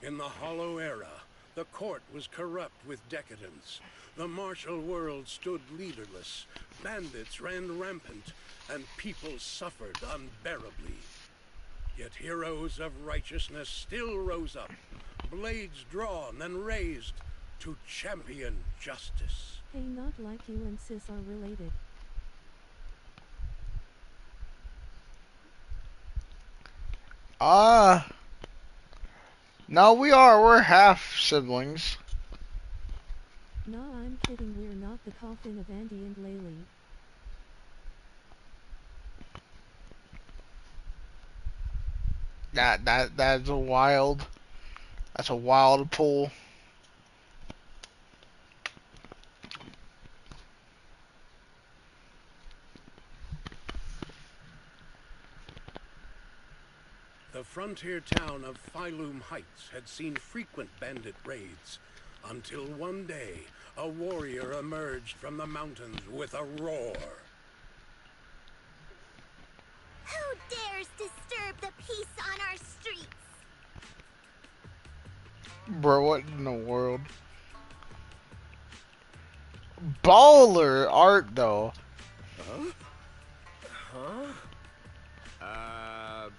In the Hollow Era, the court was corrupt with decadence. The martial world stood leaderless, bandits ran rampant, and people suffered unbearably. Yet heroes of righteousness still rose up, blades drawn and raised to champion justice. Hey, not like you and sis are related. Ah, no, we are. We're half siblings. Nah, I'm kidding, we're not the coffin of Andy and Laylee. That's a wild. That's a wild pull. The frontier town of Phylum Heights had seen frequent bandit raids, until one day a warrior emerged from the mountains with a roar. disturb the peace on our streets. Bro, what in the world? Baller art though. Huh? Huh?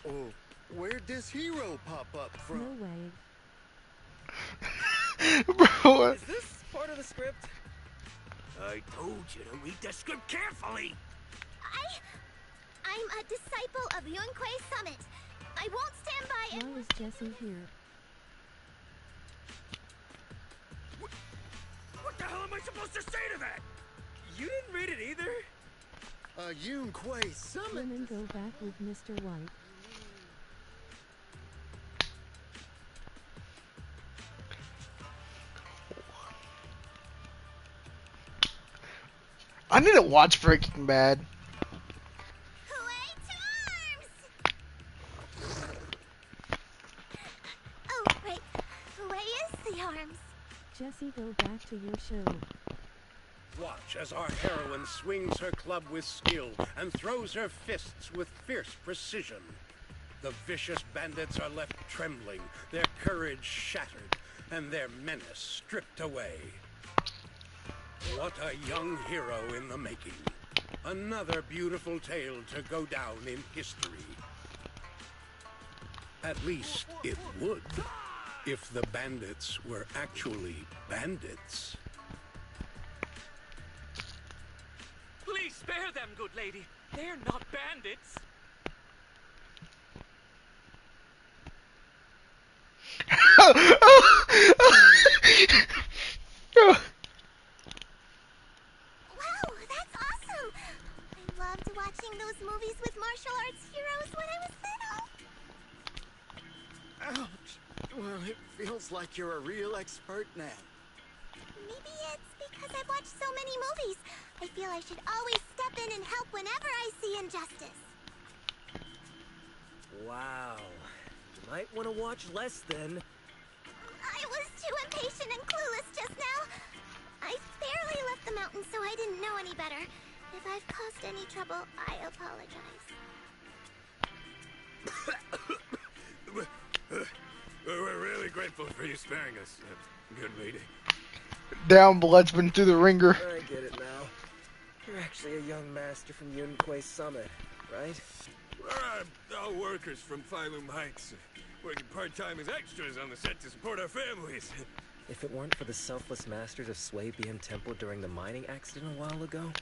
Oh, where'd this hero pop up from? No way. Bro, what? Is this part of the script? I told you to read the script carefully. I'm a disciple of Yunquei Summit. I won't stand by and... Why is Jesse here? What the hell am I supposed to say to that? You didn't read it either? Yunquei Summit. Women go back with Mr. White. I need to watch Breaking Bad. Way to arms! Oh, wait. Way is the arms? Jesse, go back to your show. Watch as our heroine swings her club with skill and throws her fists with fierce precision. The vicious bandits are left trembling, their courage shattered, and their menace stripped away. What a young hero in the making. Another beautiful tale to go down in history. At least it would, if the bandits were actually bandits. Please spare them, good lady. They're not bandits. Wow, that's awesome! I loved watching those movies with martial arts heroes when I was little. Ouch. Well, it feels like you're a real expert now. Maybe it's because I've watched so many movies. I feel I should always step in and help whenever I see injustice. Wow. You might want to watch less then. I was too impatient and clueless just now. I barely left the mountain, so I didn't know any better. If I've caused any trouble, I apologize. We're really grateful for you sparing us, good lady. Down, blood's been through the ringer. I get it now. You're actually a young master from Yunquei Summit, right? We're all workers from Phylum Heights, working part-time as extras on the set to support our families. If it weren't for the selfless masters of Sui BM Temple during the mining accident a while ago,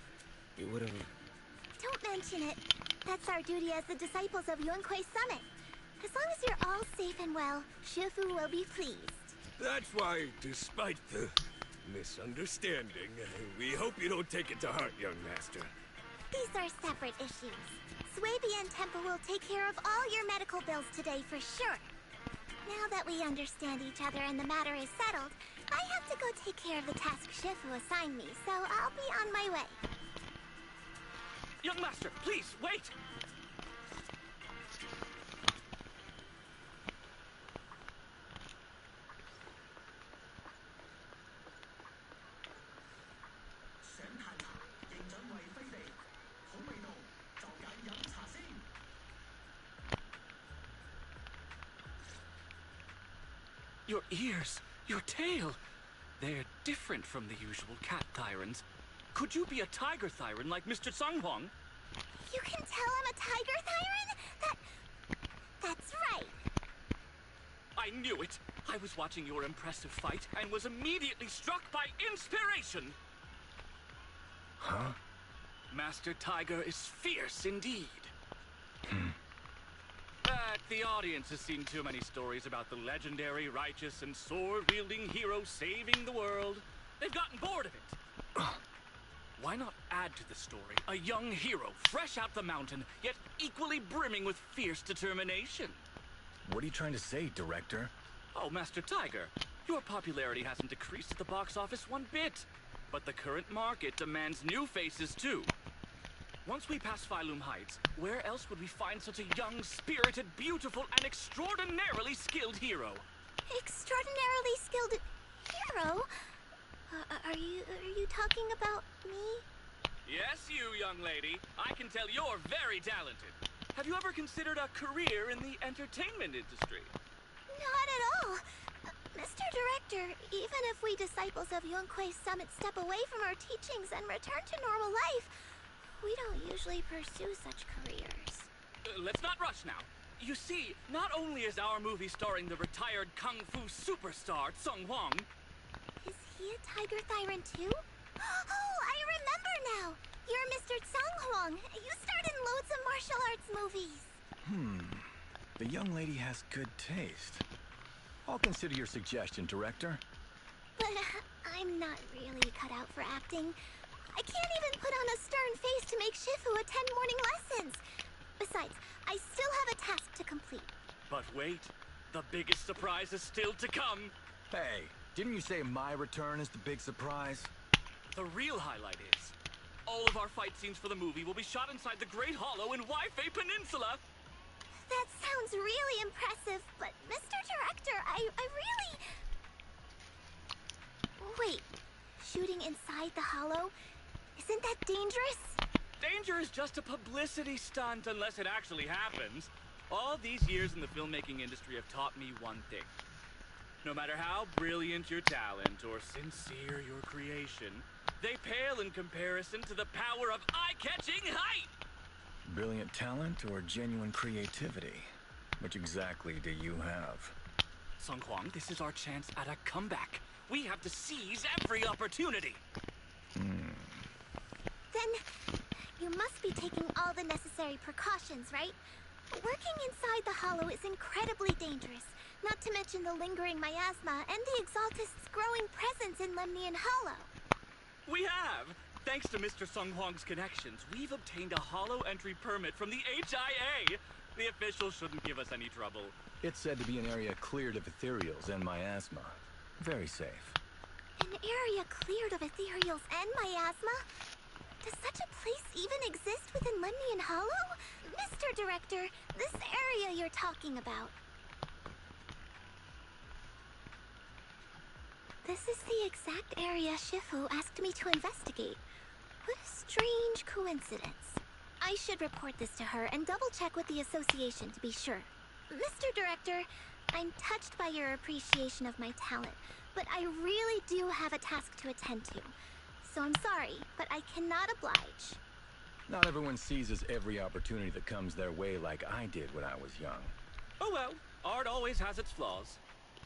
you would have... Don't mention it. That's our duty as the disciples of Yunquei Summit. As long as you're all safe and well, Fufu will be pleased. That's why, despite the misunderstanding, we hope you don't take it to heart, young master. These are separate issues. Swabian Temple will take care of all your medical bills today for sure. Now that we understand each other and the matter is settled, I have to go take care of the task Shifu assigned me, so I'll be on my way. Young master, please, wait! Your ears, your tail, they're different from the usual cat thyrans. Could you be a tiger thyran like Mr. Sungwon? You can tell I'm a tiger thyran? That's right. I knew it. I was watching your impressive fight and was immediately struck by inspiration. Huh? Master Tiger is fierce indeed. But the audience has seen too many stories about the legendary, righteous, and sword-wielding hero saving the world. They've gotten bored of it. Why not add to the story a young hero, fresh out the mountain, yet equally brimming with fierce determination? What are you trying to say, director? Oh, Master Tiger, your popularity hasn't decreased at the box office one bit. But the current market demands new faces, too. Once we pass Phylum Heights, where else would we find such a young, spirited, beautiful, and extraordinarily skilled hero? Extraordinarily skilled hero? Are you talking about me? Yes, you, young lady. I can tell you're very talented. Have you ever considered a career in the entertainment industry? Not at all. Mr. Director, even if we disciples of Yunque's Summit step away from our teachings and return to normal life, we don't usually pursue such careers. Let's not rush now. You see, not only is our movie starring the retired kung fu superstar Tsung Hwang. Is he a Tiger Thyran too? Oh, I remember now! You're Mr. Tsung Hwang. You starred in loads of martial arts movies. The young lady has good taste. I'll consider your suggestion, Director. But I'm not really cut out for acting. I can't even put on a stern face to make Shifu attend morning lessons. Besides, I still have a task to complete. But wait, the biggest surprise is still to come. Hey, didn't you say my return is the big surprise? The real highlight is, all of our fight scenes for the movie will be shot inside the Great Hollow in Waifei Peninsula. That sounds really impressive, but Mr. Director, I really... Wait, shooting inside the hollow? Isn't that dangerous? Danger is just a publicity stunt unless it actually happens. All these years in the filmmaking industry have taught me one thing. No matter how brilliant your talent or sincere your creation, they pale in comparison to the power of eye-catching height! Brilliant talent or genuine creativity? Which exactly do you have? Tsung Hwang, this is our chance at a comeback. We have to seize every opportunity. Then, you must be taking all the necessary precautions, right? Working inside the hollow is incredibly dangerous, not to mention the lingering miasma and the Exaltist's growing presence in Lemnian Hollow. We have! Thanks to Mr. Tsung Hwang's connections, we've obtained a hollow entry permit from the HIA. The officials shouldn't give us any trouble. It's said to be an area cleared of ethereals and miasma. Very safe. An area cleared of ethereals and miasma? Does such a place even exist within Lemnian Hollow? Mr. Director, this area you're talking about. This is the exact area Shifu asked me to investigate. What a strange coincidence. I should report this to her and double-check with the association to be sure. Mr. Director, I'm touched by your appreciation of my talent, but I really do have a task to attend to. So I'm sorry, but I cannot oblige. Not everyone seizes every opportunity that comes their way like I did when I was young. Oh well, art always has its flaws.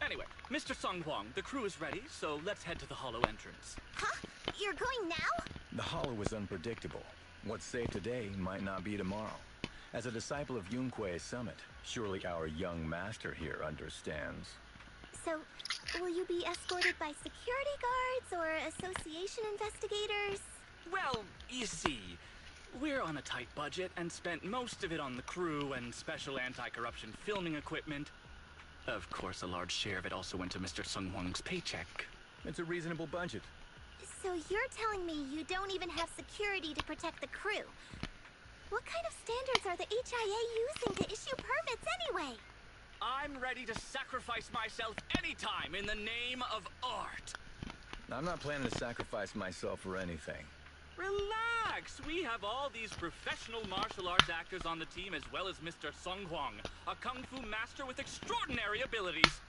Anyway, Mr. Tsung Hwang, the crew is ready, so let's head to the hollow entrance. Huh? You're going now? The hollow is unpredictable. What's safe today might not be tomorrow. As a disciple of Yunque's Summit, surely our young master here understands. So, will you be escorted by security guards or association investigators? Well, you see, we're on a tight budget and spent most of it on the crew and special anti-corruption filming equipment. Of course, a large share of it also went to Mr. Tsung Hwang's paycheck. It's a reasonable budget. So you're telling me you don't even have security to protect the crew? What kind of standards are the HIA using to issue permits anyway? I'm ready to sacrifice myself anytime in the name of art. I'm not planning to sacrifice myself for anything. Relax! We have all these professional martial arts actors on the team as well as Mr. Tsung Hwang, a kung fu master with extraordinary abilities.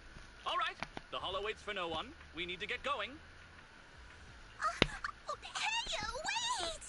All right, the hollow waits for no one. We need to get going. Hey, wait!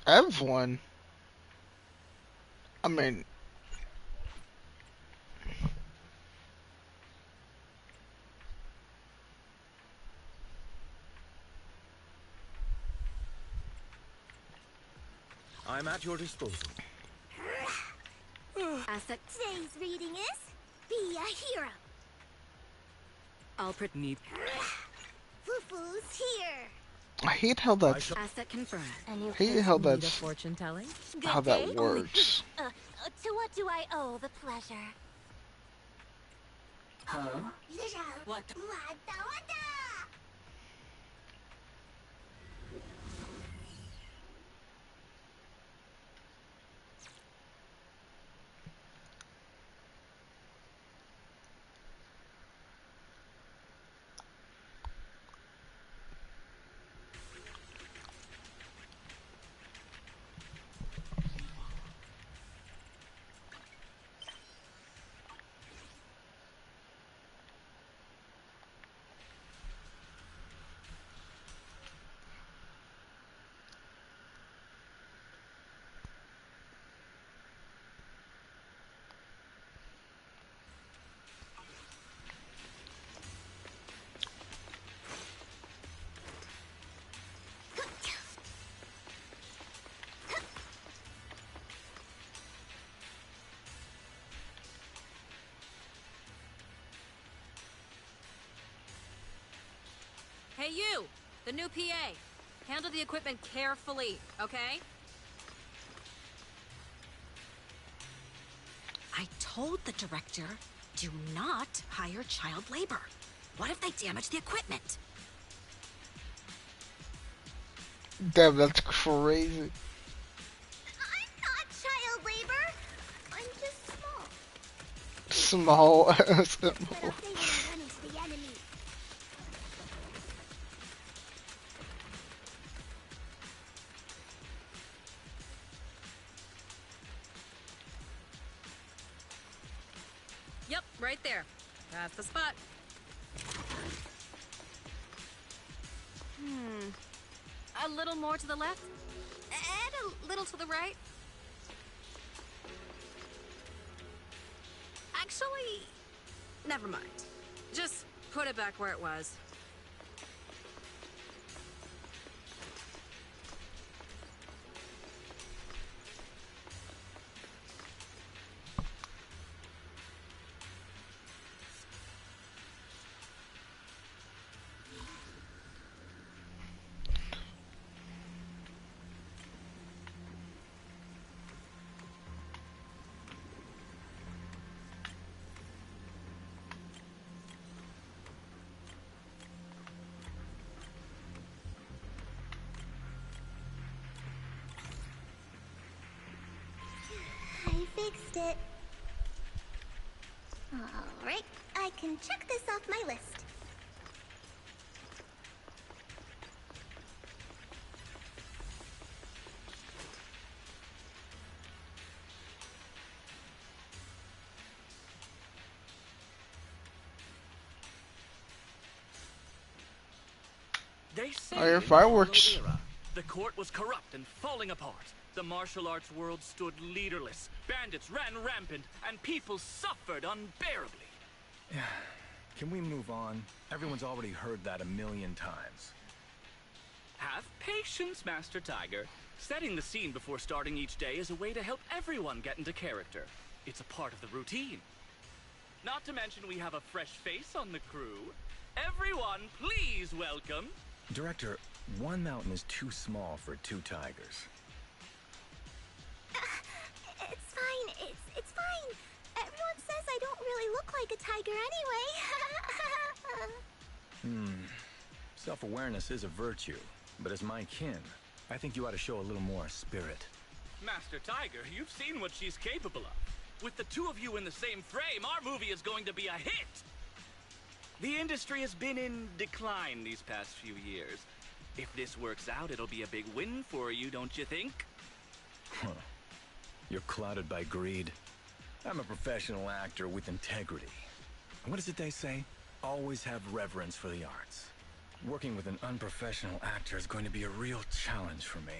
Everyone. I mean, I'm at your disposal. Asset. Today's reading is Be a Hero. I'll need. Fufu's here. I hate how that's. Asset confirmed. I hate how Need a that's fortune telling? Good how day. that works. To what do I owe the pleasure? Huh? What? Hey you, the new PA. Handle the equipment carefully, okay? I told the director, do not hire child labor. What if they damage the equipment? Damn, that's crazy. I'm not child labor. I'm just Small. small. But I'll say when I run into the enemy. Yep, right there. That's the spot. A little more to the left, and a little to the right. Actually, never mind. Just put it back where it was. I fixed it. Alright, I can check this off my list. They say Oh, your in the fireworks. Harlow era, the court was corrupt and falling apart. The martial arts world stood leaderless. Bandits ran rampant, and people suffered unbearably. Can we move on? Everyone's already heard that a million times. Have patience, Master Tiger. Setting the scene before starting each day is a way to help everyone get into character. It's a part of the routine. Not to mention we have a fresh face on the crew. Everyone, please welcome... Director, one mountain is too small for two tigers. It's fine. It's fine. Everyone says I don't really look like a tiger anyway. Self-awareness is a virtue, but as my kin, I think you ought to show a little more spirit. Master Tiger, you've seen what she's capable of. With the two of you in the same frame, our movie is going to be a hit! The industry has been in decline these past few years. If this works out, it'll be a big win for you, don't you think? Huh. You're clouded by greed. I'm a professional actor with integrity. What is it they say? Always have reverence for the arts. Working with an unprofessional actor is going to be a real challenge for me.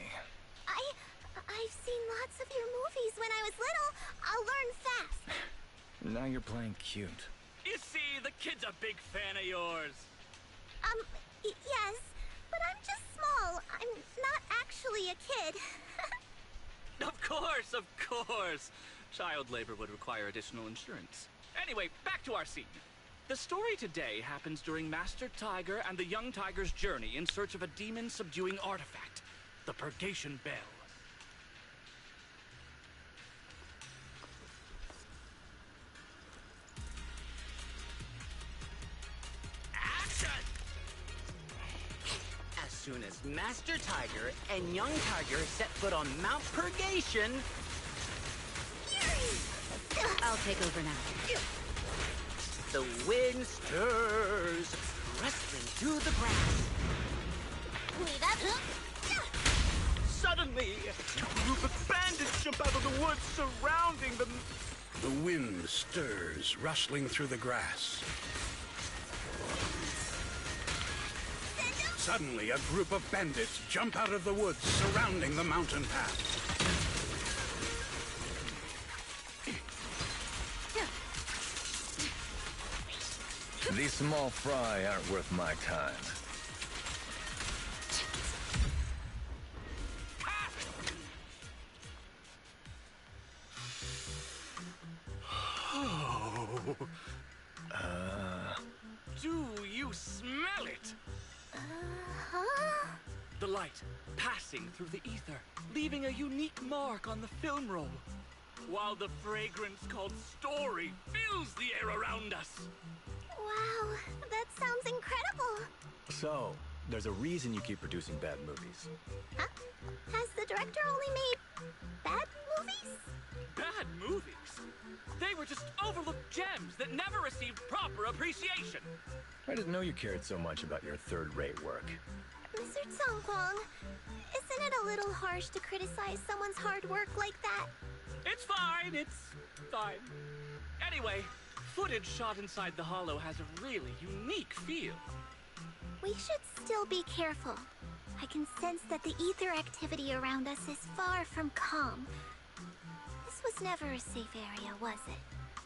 I've seen lots of your movies when I was little. I'll learn fast. Now you're playing cute. You see, the kid's a big fan of yours. Yes, but I'm just small. I'm not actually a kid. Of course, of course. Child labor would require additional insurance. Anyway, back to our scene. The story today happens during Master Tiger and the young tiger's journey in search of a demon-subduing artifact, the Purgation Bell. As soon as Master Tiger and Young Tiger set foot on Mount Purgation... I'll take over now. The wind stirs, rustling through the grass. Suddenly, a group of bandits jump out of the woods surrounding them. The wind stirs, rustling through the grass. Suddenly, a group of bandits jump out of the woods surrounding the mountain path. These small fry aren't worth my time. Do you smell it? The light passing through the ether, leaving a unique mark on the film roll, while the fragrance called story fills the air around us. Wow, that sounds incredible. So, there's a reason you keep producing bad movies. Huh? Has the director only made bad movies? Bad movies? They were just overlooked gems that never received proper appreciation. I didn't know you cared so much about your third-rate work. Mr. Tsongkwang, isn't it a little harsh to criticize someone's hard work like that? It's fine, it's fine. Anyway, footage shot inside the hollow has a really unique feel. We should still be careful. I can sense that the ether activity around us is far from calm. This was never a safe area, was it?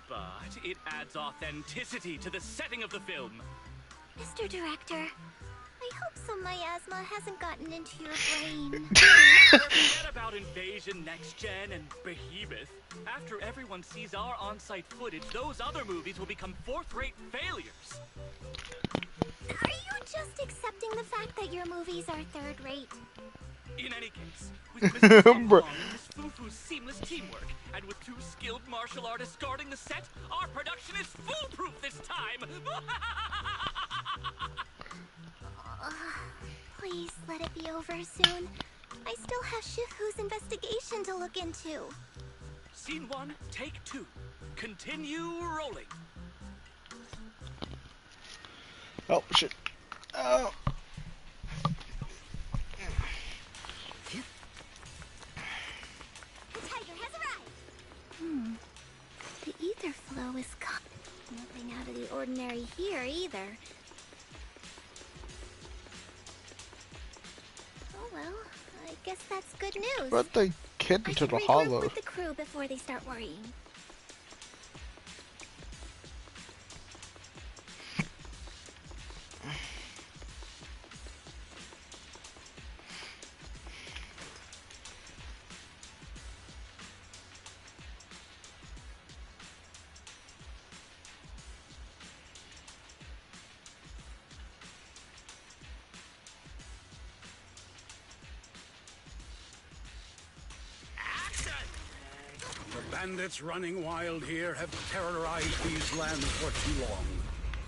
But it adds authenticity to the setting of the film. Mr. Director, I hope some miasma hasn't gotten into your brain. Forget about Invasion Next Gen and Behemoth. After everyone sees our on-site footage, those other movies will become fourth-rate failures. Are you just accepting the fact that your movies are third-rate? In any case, with Mr. Tsongkwang and Miss Fufu's seamless teamwork, and with 2 skilled martial artists guarding the set, our production is foolproof this time! Please let it be over soon. I still have Shifu's investigation to look into. Scene 1, take 2. Continue rolling. Oh, shit. Oh. The tiger has arrived. The ether flow is calm. Nothing out of the ordinary here either. Oh well, I guess that's good news. But they get I into should the regroup hollow. with the crew before they start worrying. The bandits running wild here have terrorized these lands for too long.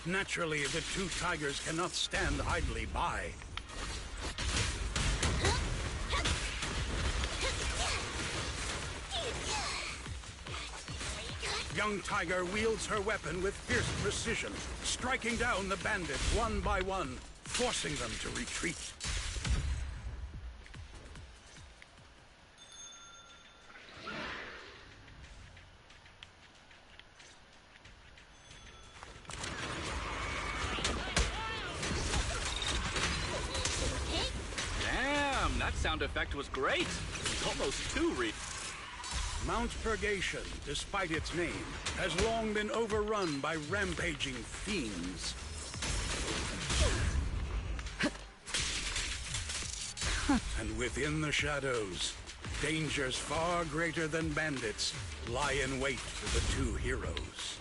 Naturally, the 2 tigers cannot stand idly by. Young Tiger wields her weapon with fierce precision, striking down the bandits one by one, forcing them to retreat. Damn, that sound effect was great. almost too real. Mount Purgation, despite its name, has long been overrun by rampaging fiends. And within the shadows, dangers far greater than bandits lie in wait for the two heroes.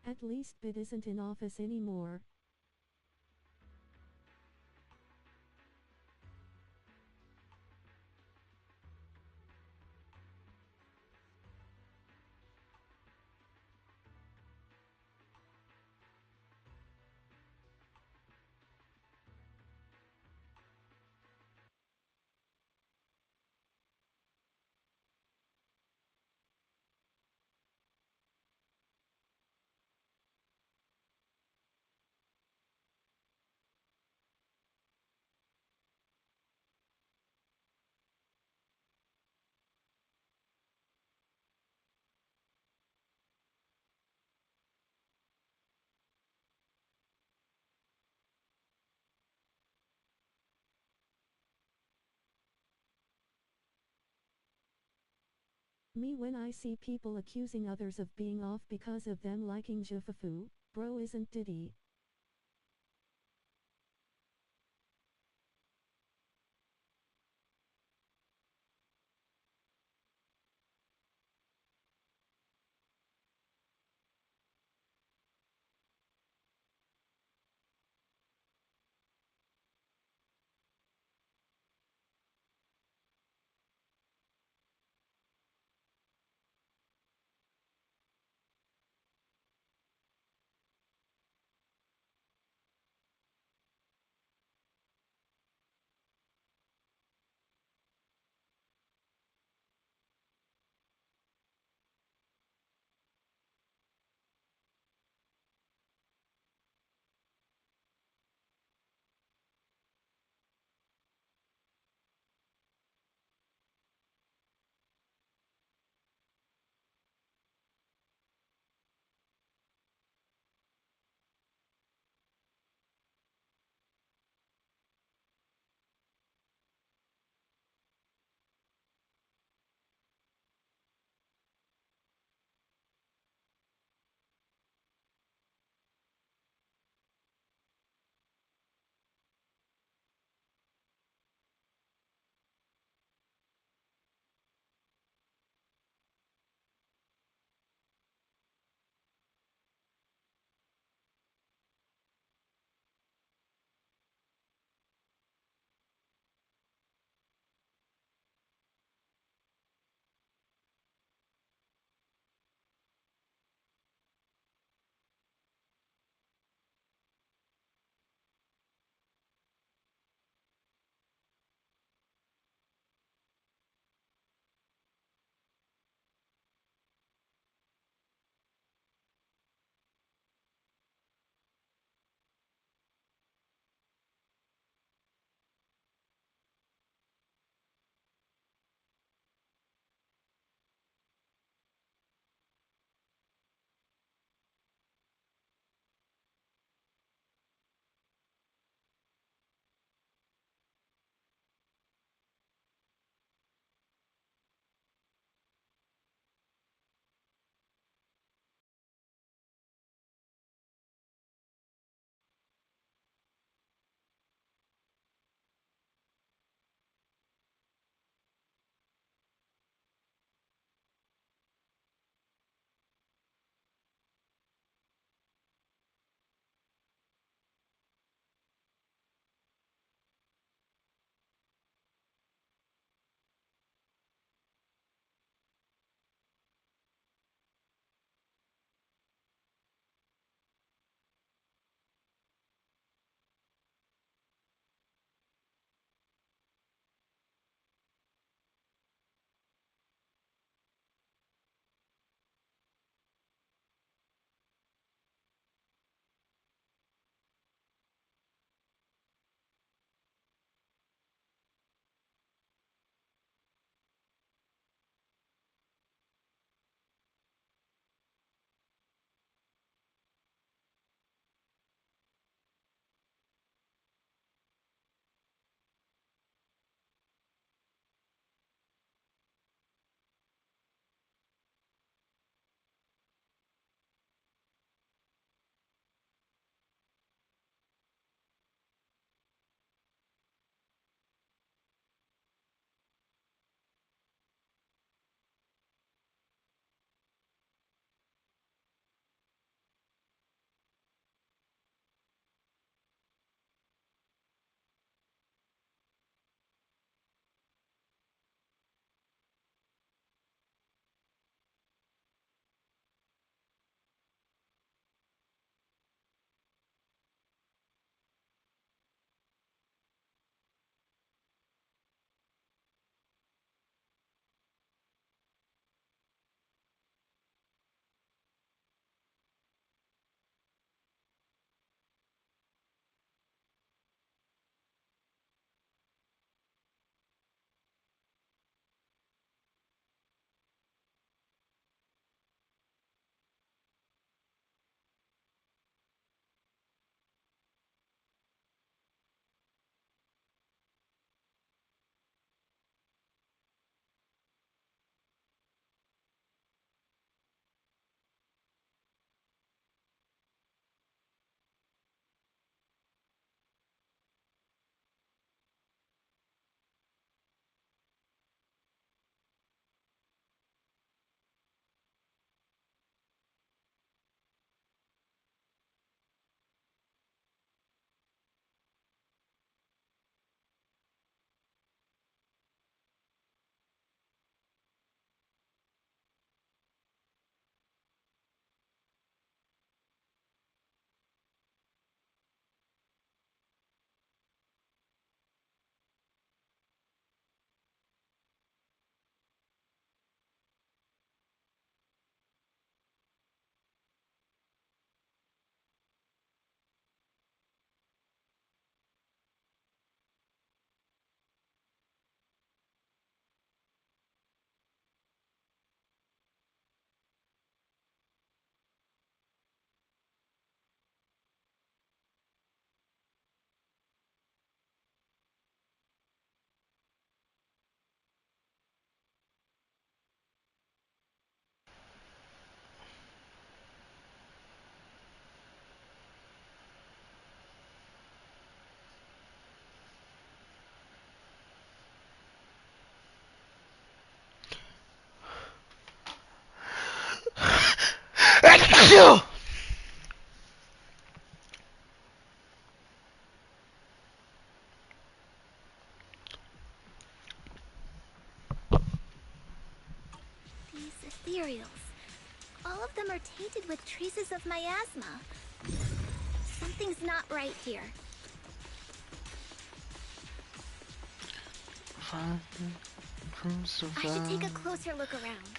At least Bit isn't in office anymore. Me when I see people accusing others of being off because of them liking Fufu, bro isn't Diddy. Yeah. These ethereals. All of them are tainted with traces of miasma. Something's not right here. I should take a closer look around.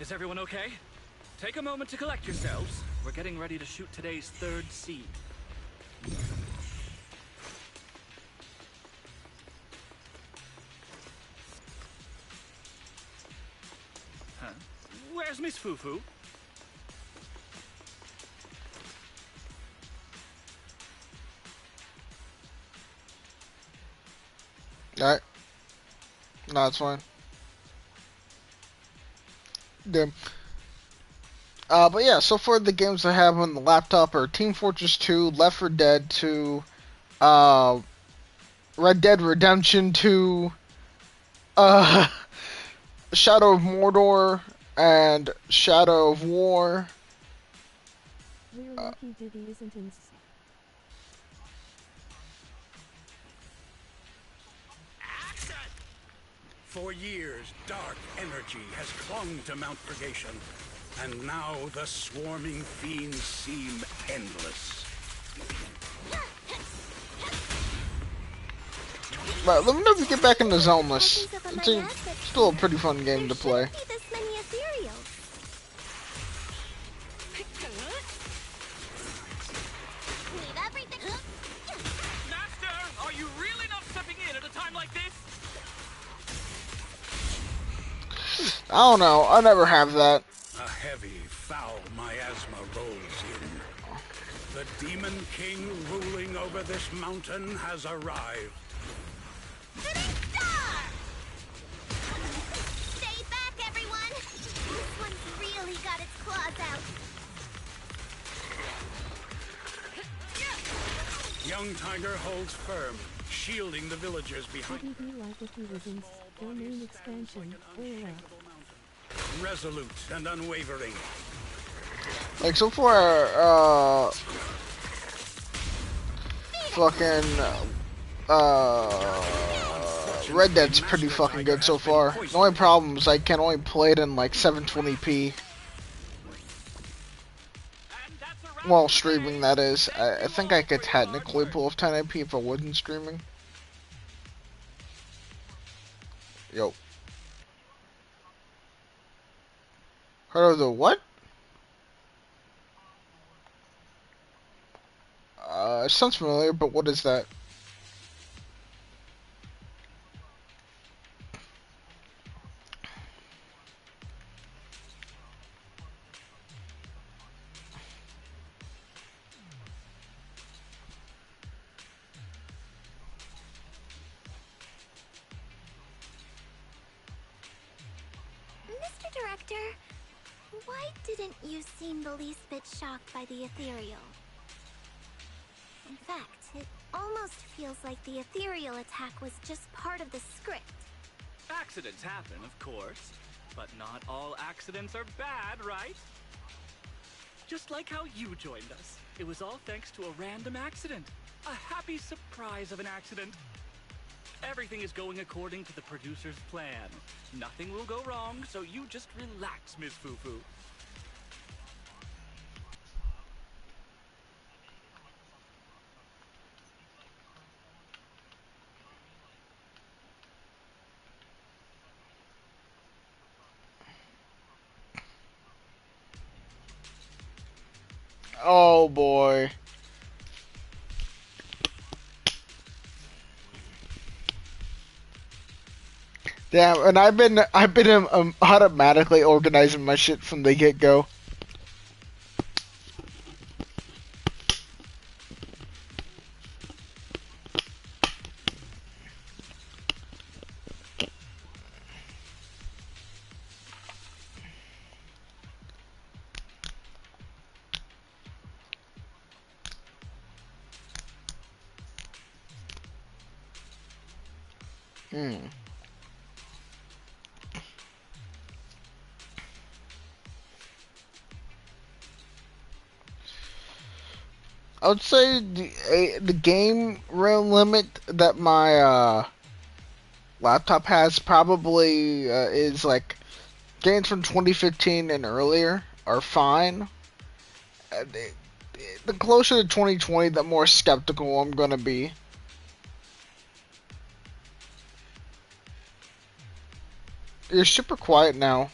Is everyone okay? Take a moment to collect yourselves. We're getting ready to shoot today's third scene. Huh? Where's Miss Fufu? Alright. No, it's fine. Good. But yeah, so far the games I have on the laptop are Team Fortress 2, Left 4 Dead 2, Red Dead Redemption 2, Shadow of Mordor, and Shadow of War. We're lucky Diddy isn't in. For years, dark energy has clung to Mount Purgation, and now the swarming fiends seem endless. Right, let me know if you get back into Zenless. It's still a pretty fun game to play. This many ethereals. Leave everything. Master, are you really not stepping in at a time like this? I don't know. I never have that. A heavy, foul miasma rolls in. The Demon King ruling over this mountain has arrived. Stay back, everyone! This one's really got its claws out. Young Tiger holds firm, shielding the villagers behind. Wouldn't be like if he was in domain expansion, Resolute and unwavering. Like, so far, Red Dead's pretty fucking good so far. The only problem is I can only play it in, like, 720p. Well, streaming, that is. I think I could technically pull off 1080p if I wasn't streaming. Yo. Heard of the what? It sounds familiar, but what is that? Mr. Director, why didn't you seem the least bit shocked by the ethereal? In fact, it almost feels like the ethereal attack was just part of the script. Accidents happen, of course, but not all accidents are bad, right? Just like how you joined us. It was all thanks to a random accident. A happy surprise of an accident. Everything is going according to the producer's plan. Nothing will go wrong, so you just relax, Miss Fufu. Oh boy. Damn, and I've been automatically organizing my shit from the get go. Hmm. I would say the game RAM limit that my laptop has probably is like games from 2015 and earlier are fine. The closer to 2020, the more skeptical I'm gonna be. You're super quiet now.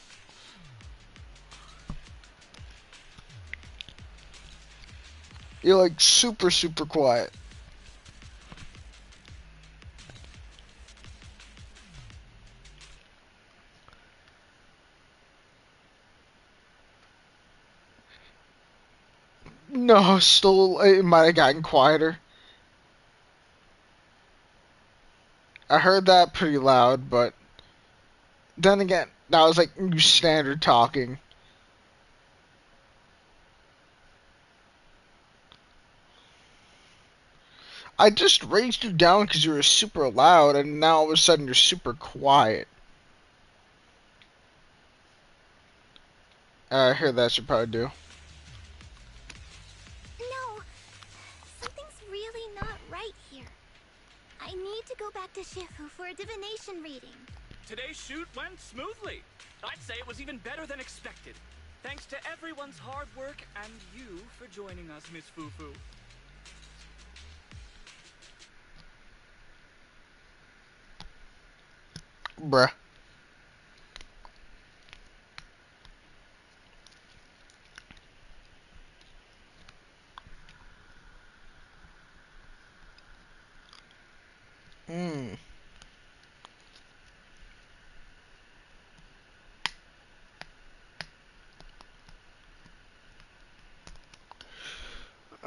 You're like super quiet. No, still it might have gotten quieter. I heard that pretty loud, but then again, that was like standard talking. I just raised you down because you were super loud, and now all of a sudden you're super quiet. I hear that should probably do. No, something's really not right here. I need to go back to Shifu for a divination reading. Today's shoot went smoothly. I'd say it was even better than expected. Thanks to everyone's hard work and you for joining us, Miss Fufu. Bruh. Hmm.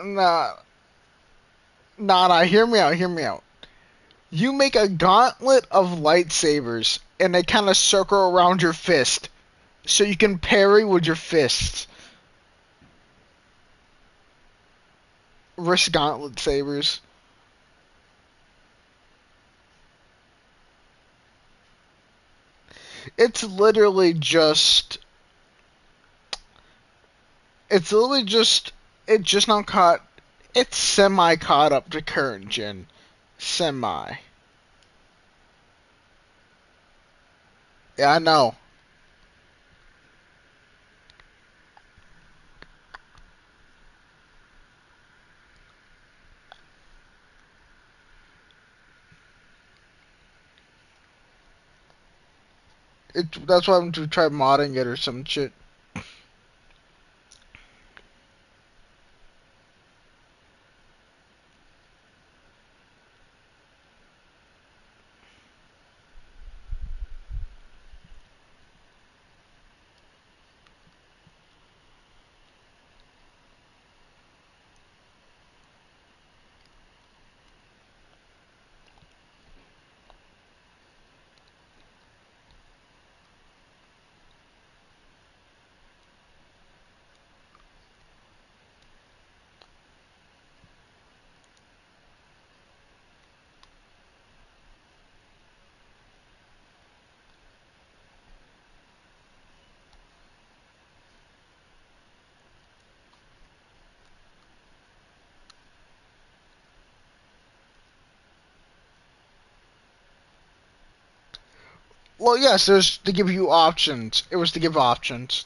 Nah, nah, hear me out, hear me out. You make a gauntlet of lightsabers, and they kind of circle around your fist, so you can parry with your fists. Wrist gauntlet sabers. It's literally just. It's literally just. It's just not caught. It's semi caught up to current gen. Semi. Yeah, I know. That's why I'm to try modding it or some shit. Well, yes, there's to give you options. It was to give options.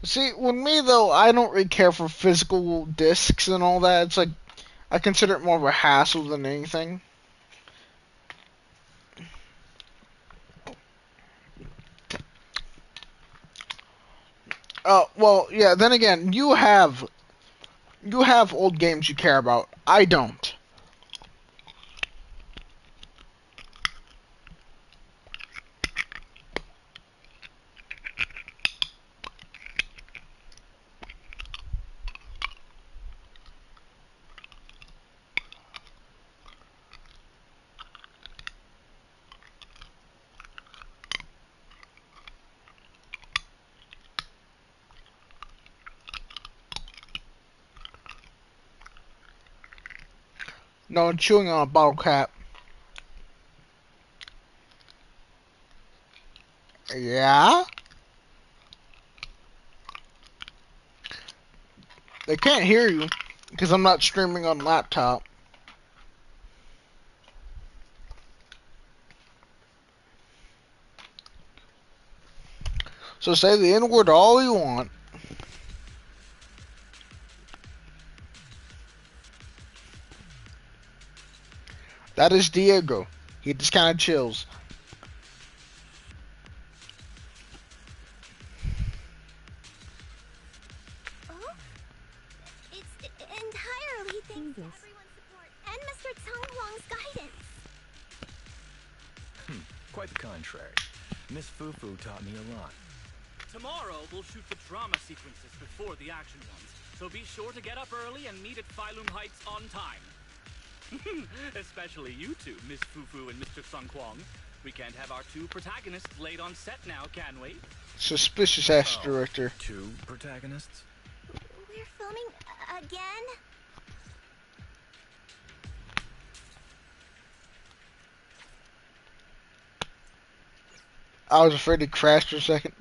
See, with me though, I don't really care for physical discs and all that. It's like I consider it more of a hassle than anything. Well, yeah. Then again, you have old games you care about. I don't. No, I'm chewing on a bottle cap. Yeah? They can't hear you because I'm not streaming on laptop. So say the N word all you want. That is Diego. He just kind of chills. Oh? It's entirely thanks to everyone's support and Mr. Tong Huang's guidance. Quite the contrary. Miss Fufu taught me a lot. Tomorrow, we'll shoot the drama sequences before the action ones, so be sure to get up early and meet at Phylum Heights on time. Especially you two, Miss Fufu and Mr. Sun Kwong. We can't have our two protagonists late on set now, can we? Suspicious ass director. Two protagonists? We're filming again? I was afraid to crash for a second.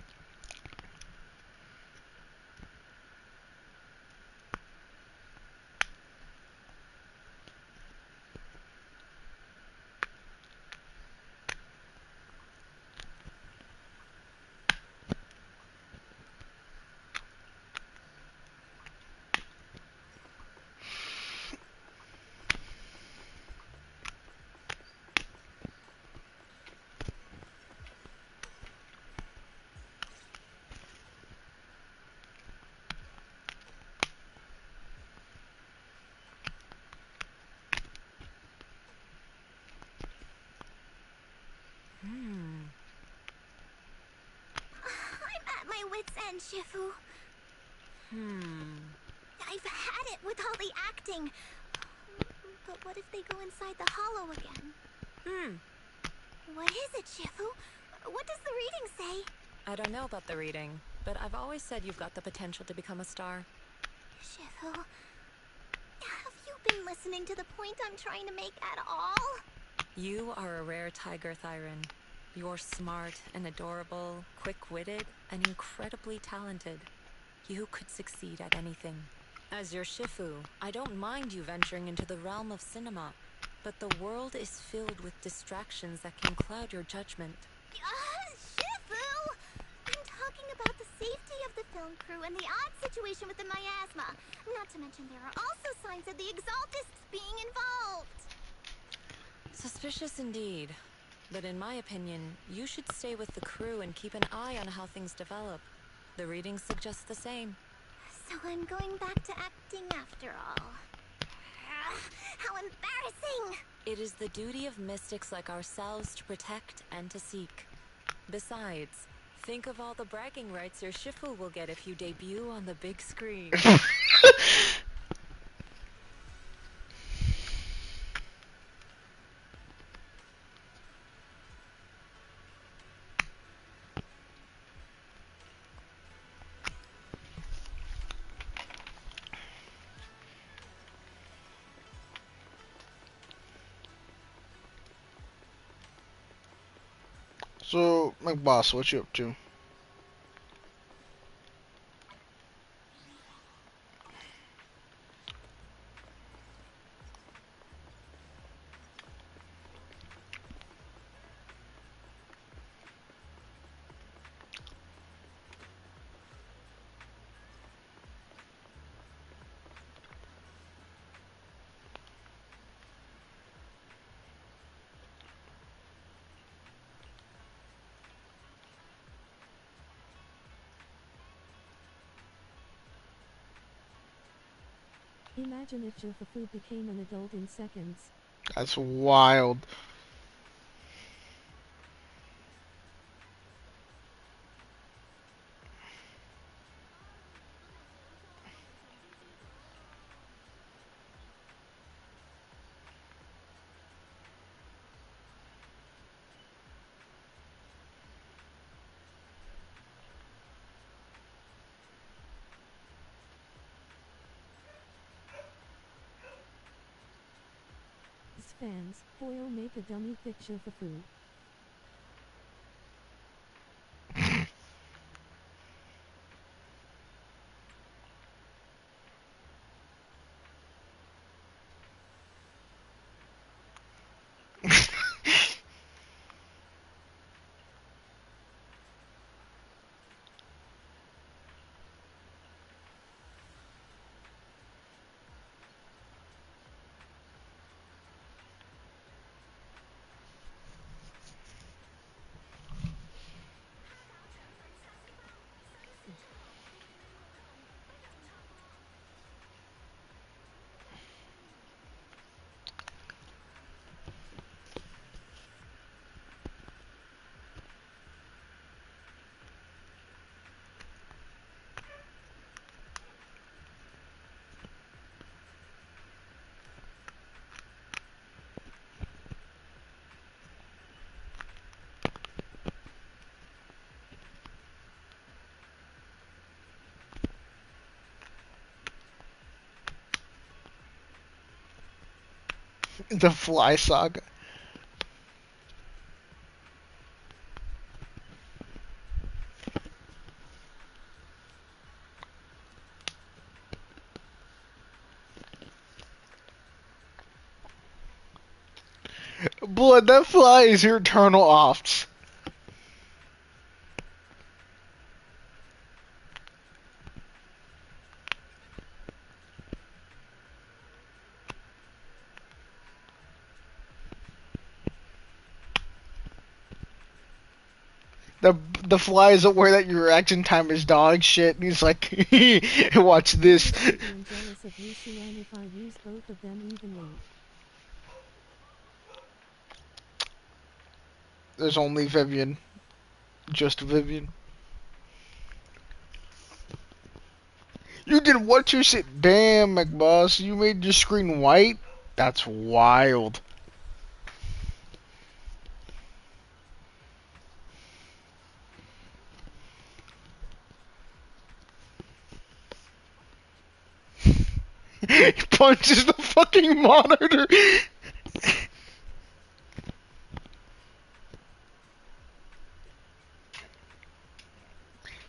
I'm at my wit's end, Shifu. I've had it with all the acting. But what if they go inside the hollow again? What is it, Shifu? What does the reading say? I don't know about the reading, but I've always said you've got the potential to become a star. Shifu, have you been listening to the point I'm trying to make at all? You are a rare tiger, Thyron. You're smart and adorable, quick-witted, and incredibly talented. You could succeed at anything. As your Shifu, I don't mind you venturing into the realm of cinema, but the world is filled with distractions that can cloud your judgment. Shifu! I'm talking about the safety of the film crew and the odd situation with the miasma. Not to mention there are also signs of the Exaltists being involved. Suspicious indeed. But in my opinion, you should stay with the crew and keep an eye on how things develop. The reading suggests the same. So I'm going back to acting after all. How embarrassing! It is the duty of mystics like ourselves to protect and to seek. Besides, think of all the bragging rights your Shifu will get if you debut on the big screen. So, McBoss, what you up to? Imagine if Fufu became an adult in seconds. That's wild. Fans, foil make a dummy thick Fufu. The Fly Saga. Blood, that fly is your eternal ops. The fly is aware that your reaction time is dog shit, and he's like, watch this. I'm jealous of you, Suan, if I use both of them evenly. There's only Vivian. Just Vivian. You did what you said? Damn, McBoss, you made your screen white? That's wild. He punches the fucking monitor.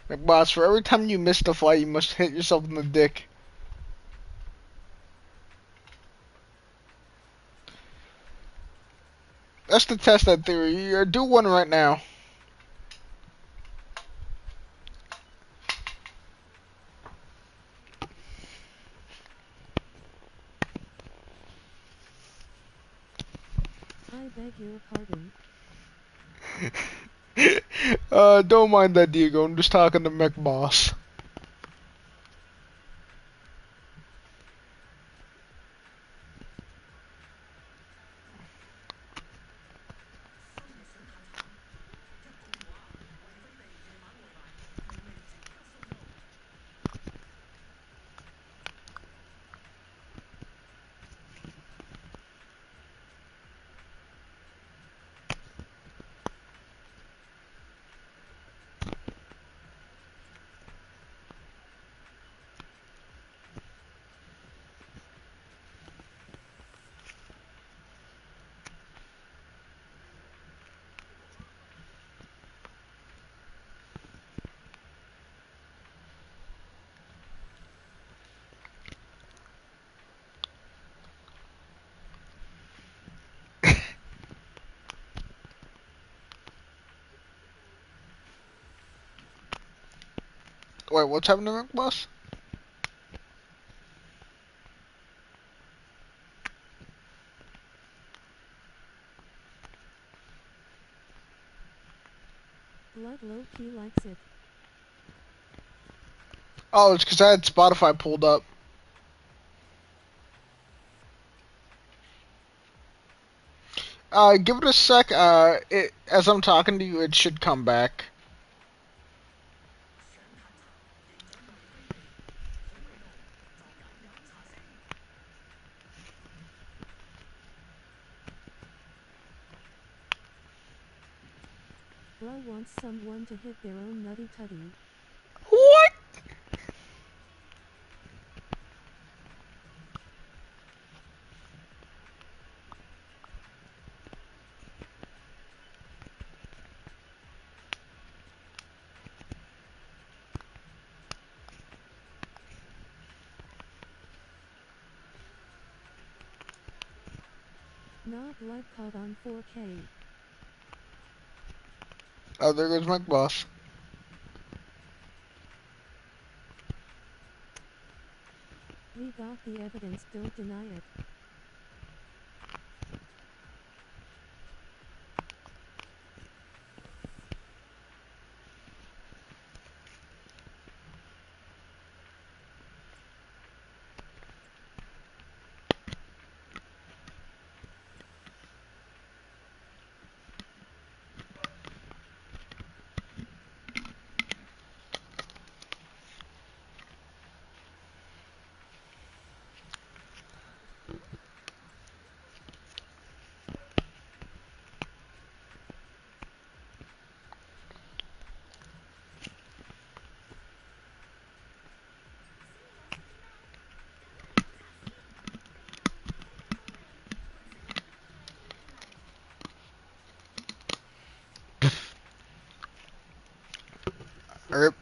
McBoss, for every time you miss the fly, you must hit yourself in the dick. That's to test that theory. Do one right now. I beg your pardon. Don't mind that, Diego. I'm just talking to McBoss. Wait, what's happening to McBoss? Blood low-key likes it. Oh, it's because I had Spotify pulled up. Give it a sec. As I'm talking to you, it should come back. Bro wants someone to hit their own nutty tutty. What? Not blood caught on 4K. Oh, there goes my boss. We got the evidence, don't deny it. Erp.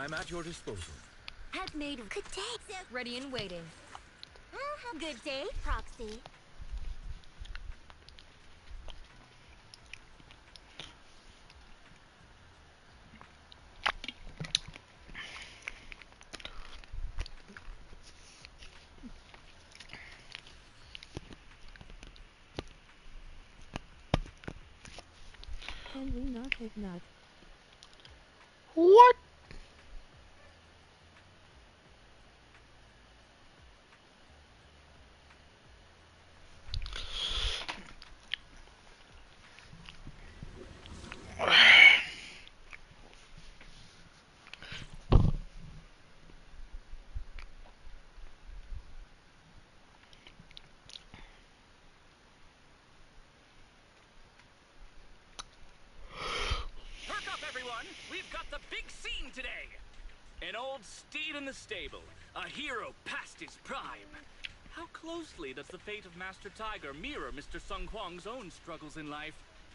I'm at your disposal. Had made good day. Ready and waiting. Good day, Proxy. Can we not hit nut? What? Perk up, everyone! We've got the big scene today! An old steed in the stable, a hero past his prime. How closely does the fate of Master Tiger mirror Mr. Sung Kwang's own struggles in life?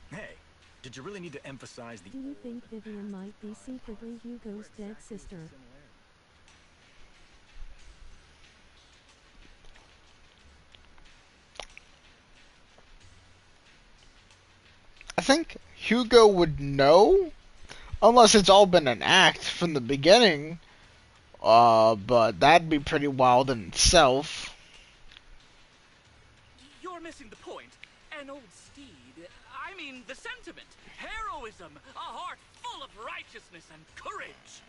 Hey, did you really need to emphasize the... Do you think Vivian might be secretly Hugo's dead sister? I think Hugo would know, unless it's all been an act from the beginning. But that'd be pretty wild in itself. You're missing the point. An old steed. I mean the sentiment. Heroism. A heart full of righteousness and courage.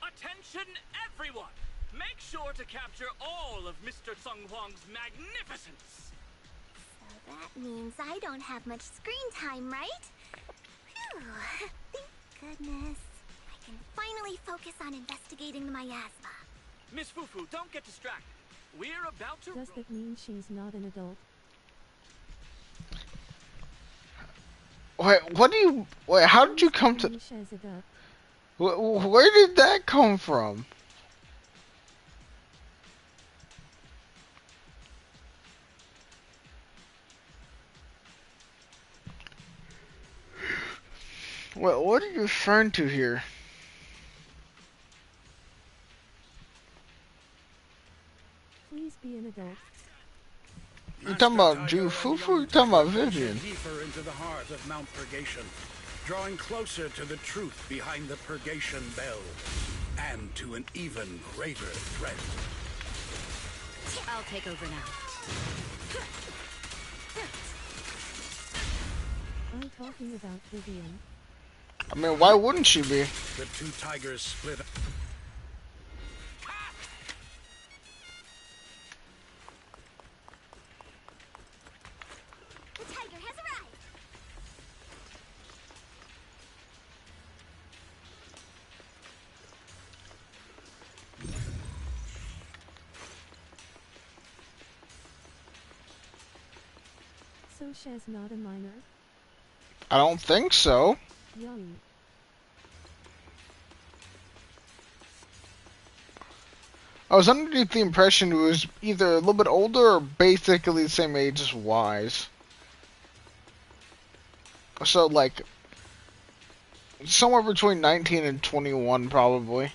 Attention, everyone! Make sure to capture all of Mr. Sung Hwang's magnificence. So that means I don't have much screen time, right? Phew. Thank goodness. I can finally focus on investigating the miasma. Miss Fufu, don't get distracted. We're about to... Does that mean she's not an adult? Wait, what do you... Wait, how did you come to... Where did that come from? What are you referring to here? Please be an adult. You talking about Ju Fufu? You talking about Vivian? Deeper into the heart of Mount Purgation, drawing closer to the truth behind the Purgation Bell, and to an even greater threat. I'll take over now. I'm talking about Vivian. I mean, why wouldn't she be? The two tigers split. The tiger has arrived. So she's not a minor? I don't think so. Young. I was underneath the impression it was either a little bit older or basically the same age as Wise. So, like, somewhere between 19 and 21, probably.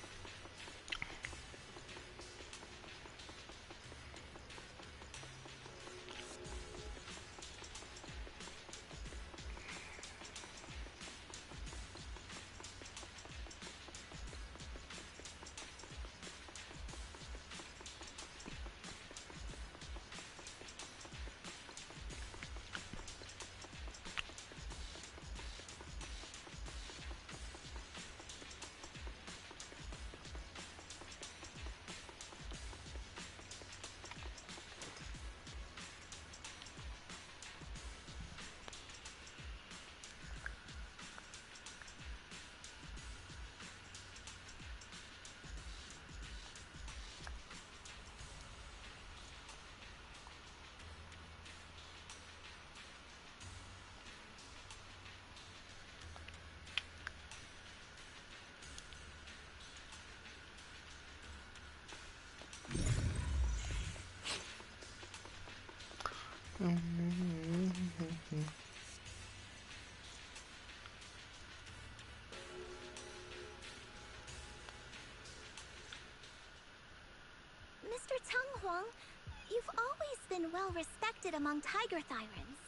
respected among tiger thyrans.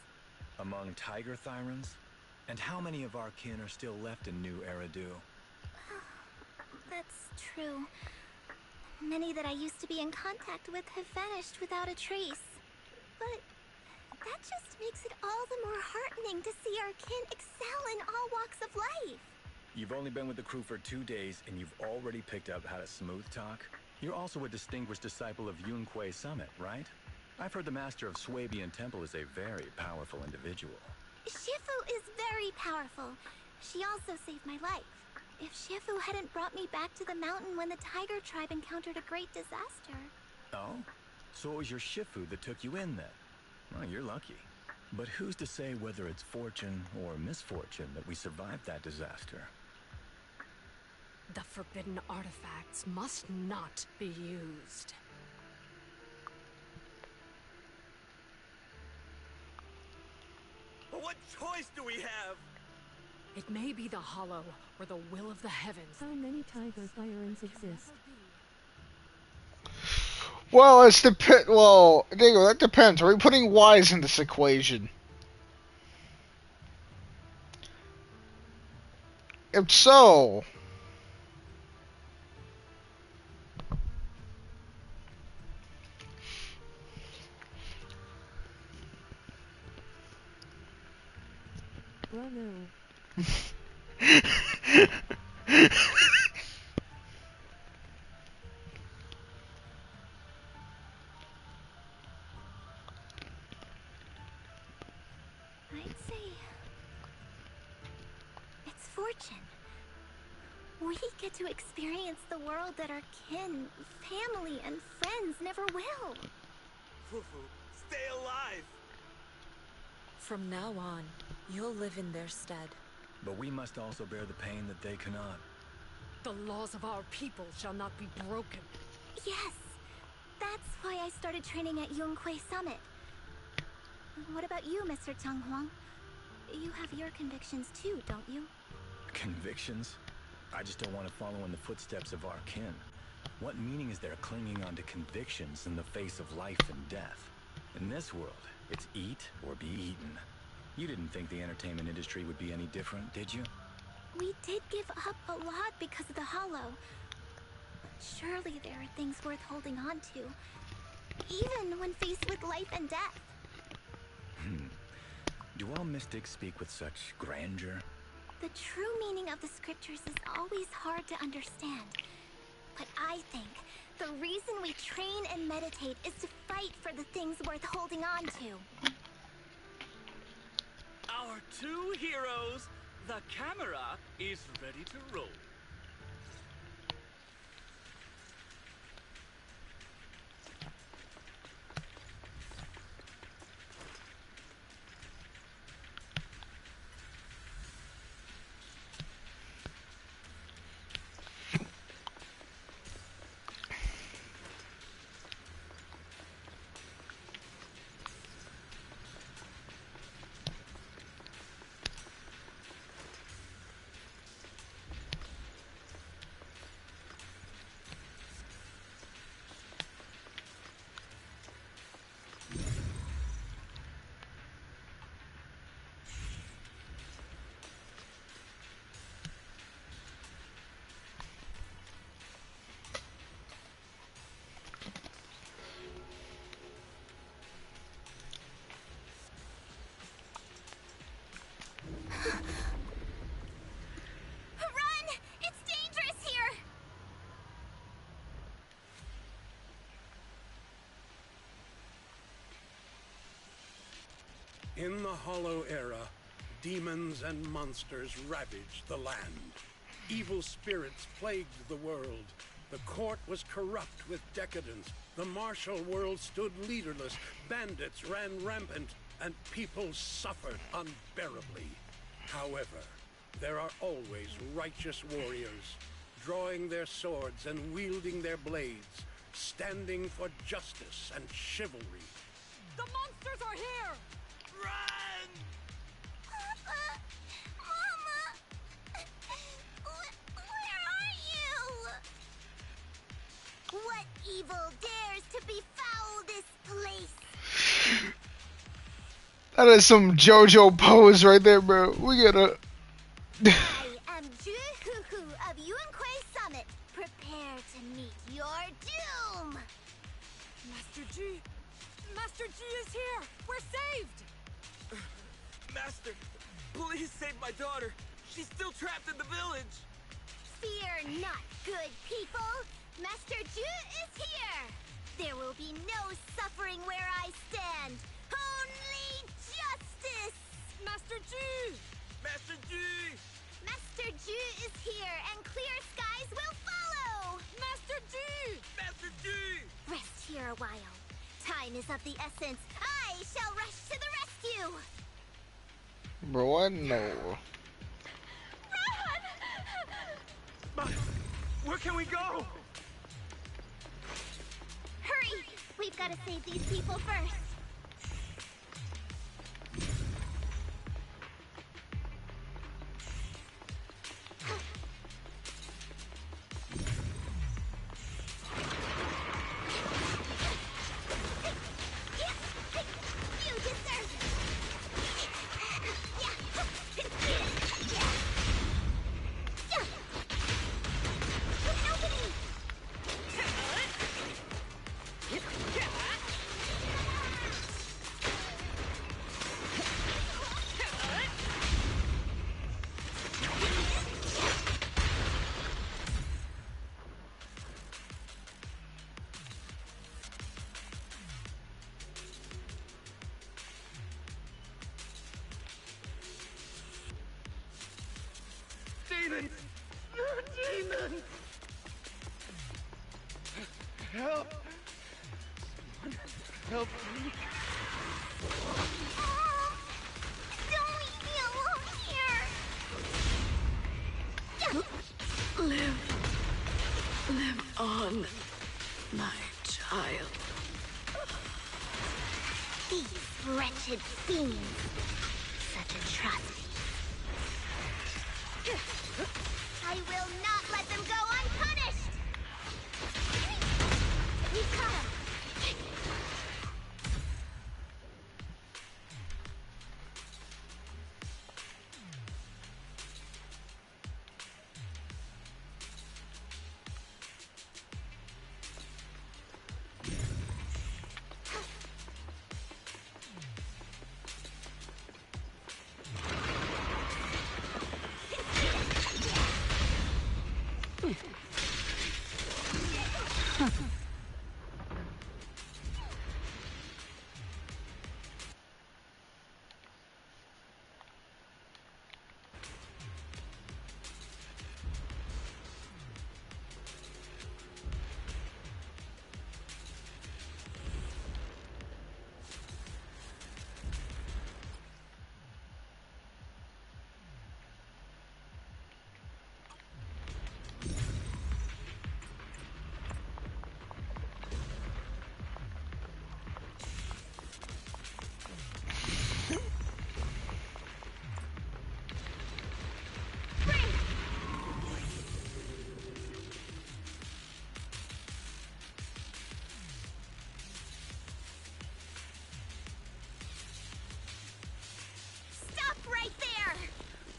Among tiger thyrans? And how many of our kin are still left in New Eridu? That's true. Many that I used to be in contact with have vanished without a trace. But that just makes it all the more heartening to see our kin excel in all walks of life. You've only been with the crew for 2 days, and you've already picked up how to smooth talk? You're also a distinguished disciple of Yunque Summit, right? I've heard the master of Swabian Temple is a very powerful individual. Shifu is very powerful. She also saved my life. If Shifu hadn't brought me back to the mountain when the tiger tribe encountered a great disaster. Oh? So it was your Shifu that took you in then? Well, you're lucky. But who's to say whether it's fortune or misfortune that we survived that disaster? The forbidden artifacts must not be used. But what choice do we have? It may be the Hollow, or the will of the heavens. How many tiger thyrans exist? Well, well, Diego, that depends. Are we putting Y's in this equation? If so... Well, no. I'd say it's fortune. We get to experience the world that our kin, family, and friends never will. Fufu, stay alive! From now on, you'll live in their stead. But we must also bear the pain that they cannot. The laws of our people shall not be broken. Yes, that's why I started training at Yunque Summit. What about you, Mr. Changhuang? You have your convictions too, don't you? Convictions? I just don't want to follow in the footsteps of our kin. What meaning is there clinging on to convictions in the face of life and death? In this world, it's eat or be eaten. You didn't think the entertainment industry would be any different, did you? We did give up a lot because of the Hollow. But surely there are things worth holding on to, even when faced with life and death. Do all mystics speak with such grandeur? The true meaning of the scriptures is always hard to understand. But I think the reason we train and meditate is to fight for the things worth holding on to. Our two heroes, the camera is ready to roll. Run! It's dangerous here! In the Hollow Era, demons and monsters ravaged the land. Evil spirits plagued the world. The court was corrupt with decadence. The martial world stood leaderless. Bandits ran rampant, and people suffered unbearably. However, there are always righteous warriors, drawing their swords and wielding their blades, standing for justice and chivalry. The monsters are here! Run! Papa! Mama! Where are you? What evil dares to befoul this place? That is some JoJo pose right there, bro. We gotta. I am Fufu of Yunquay Summit. Prepare to meet your doom. Master G! Master G is here! We're saved! Master, please save my daughter. She's still trapped in the village. Fear not, good people. Master Ju is here. There will be no suffering where I stand. Only justice. Master G! Master G! Master Ju is here, and clear skies will follow. Master G! Master G! Rest here a while. Time is of the essence. I shall rush to the rescue. Bro, I know. Where can we go? Hurry! We've got to save these people first. You deserve it. Nobody. Demons! Demons! Help! Someone help me! Don't leave me alone here. Live on, my child. These wretched fiends. Such atrocity. I will not let them go unpunished! We've got him!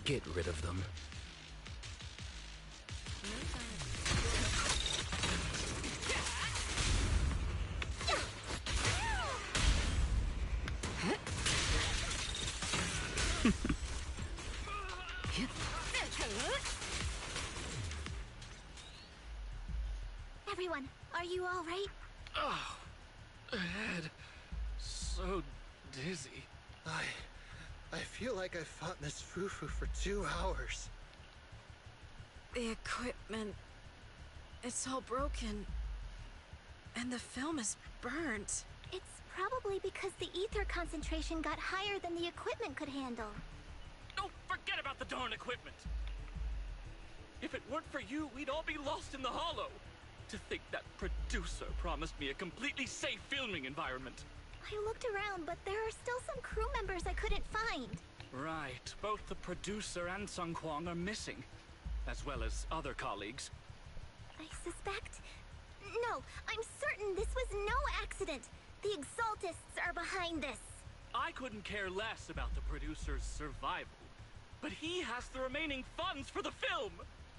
Get rid of them. Everyone, are you all right? Oh, head. So dizzy. I feel like I fought Miss Fufu for 2 hours. The equipment... it's all broken. And the film is burnt. It's probably because the ether concentration got higher than the equipment could handle. Don't forget about the darn equipment! If it weren't for you, we'd all be lost in the hollow. To think that producer promised me a completely safe filming environment. I looked around, but there are still some crew members I couldn't find. Right. Both the producer and Sung Kwang are missing, as well as other colleagues. I suspect... No, I'm certain this was no accident. The Exaltists are behind this. I couldn't care less about the producer's survival, but he has the remaining funds for the film.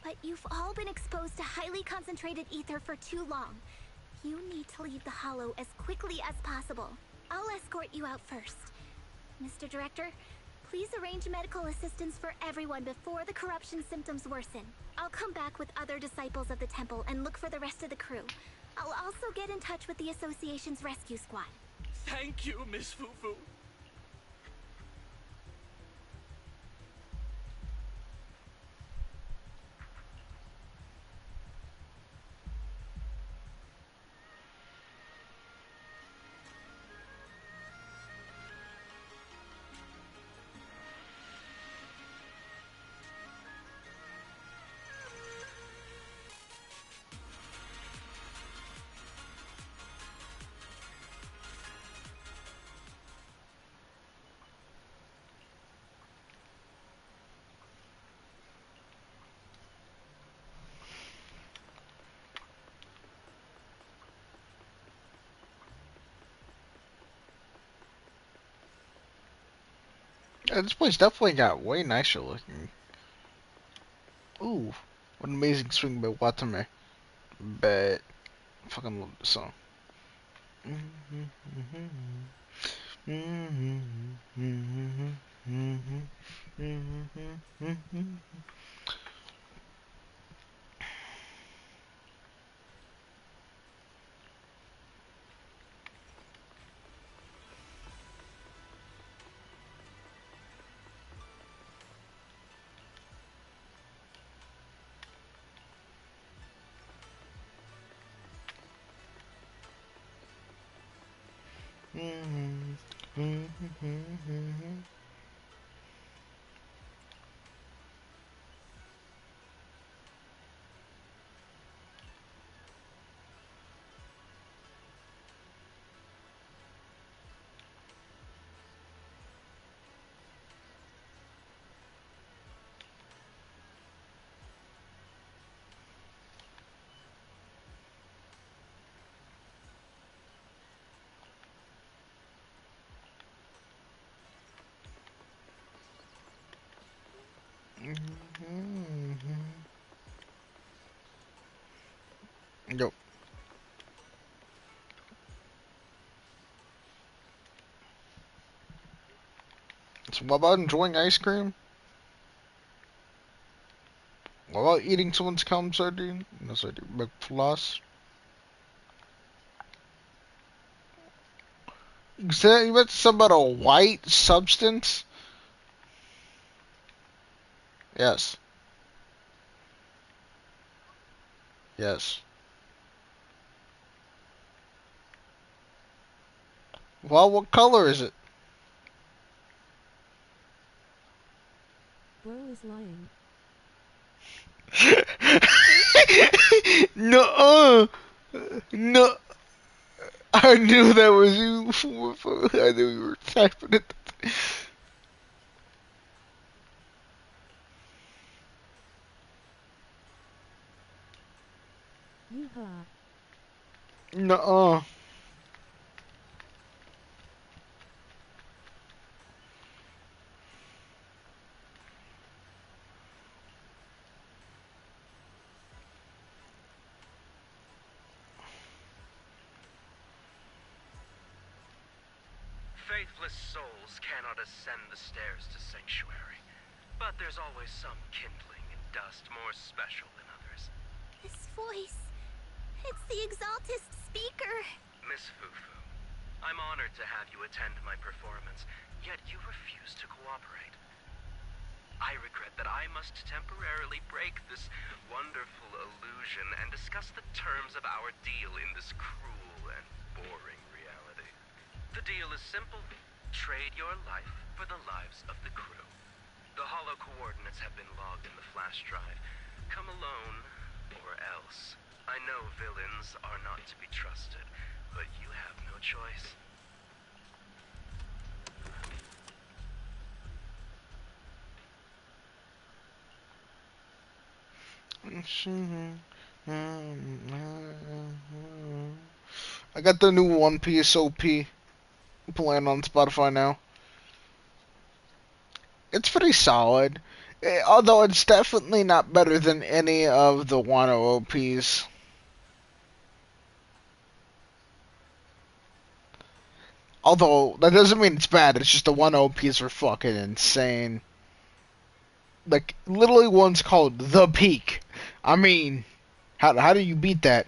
But you've all been exposed to highly concentrated ether for too long. You need to leave the Hollow as quickly as possible. I'll escort you out first. Mr. Director, please arrange medical assistance for everyone before the corruption symptoms worsen. I'll come back with other disciples of the temple and look for the rest of the crew. I'll also get in touch with the association's rescue squad. Thank you, Miss Fufu. Yeah, this place definitely got way nicer looking. Ooh, what an amazing swing by Watame. But fucking love this song. Yo. So what about enjoying ice cream? What about eating someone's cum sardine? No sardine, McFloss. You said you meant something about a white substance? Yes. Yes. Well, what color is it? Bro is lying. No. No. I knew that was you. I knew you were typing it. Yeehaw. No. Faithless souls cannot ascend the stairs to sanctuary, but there's always some kindling in dust more special than others. This voice. It's the Exaltist speaker. Miss Fufu, I'm honored to have you attend my performance, yet you refuse to cooperate. I regret that I must temporarily break this wonderful illusion and discuss the terms of our deal in this cruel and boring reality. The deal is simple. Trade your life for the lives of the crew. The hollow coordinates have been logged in the flash drive. Come alone, or else. I know villains are not to be trusted, but you have no choice. I got the new One Piece OP. playing on Spotify now. It's pretty solid. Although it's definitely not better than any of the Wano OPs. Although, that doesn't mean it's bad, it's just the Wano OPs are fucking insane. Like, literally one's called The Peak. I mean, how do you beat that?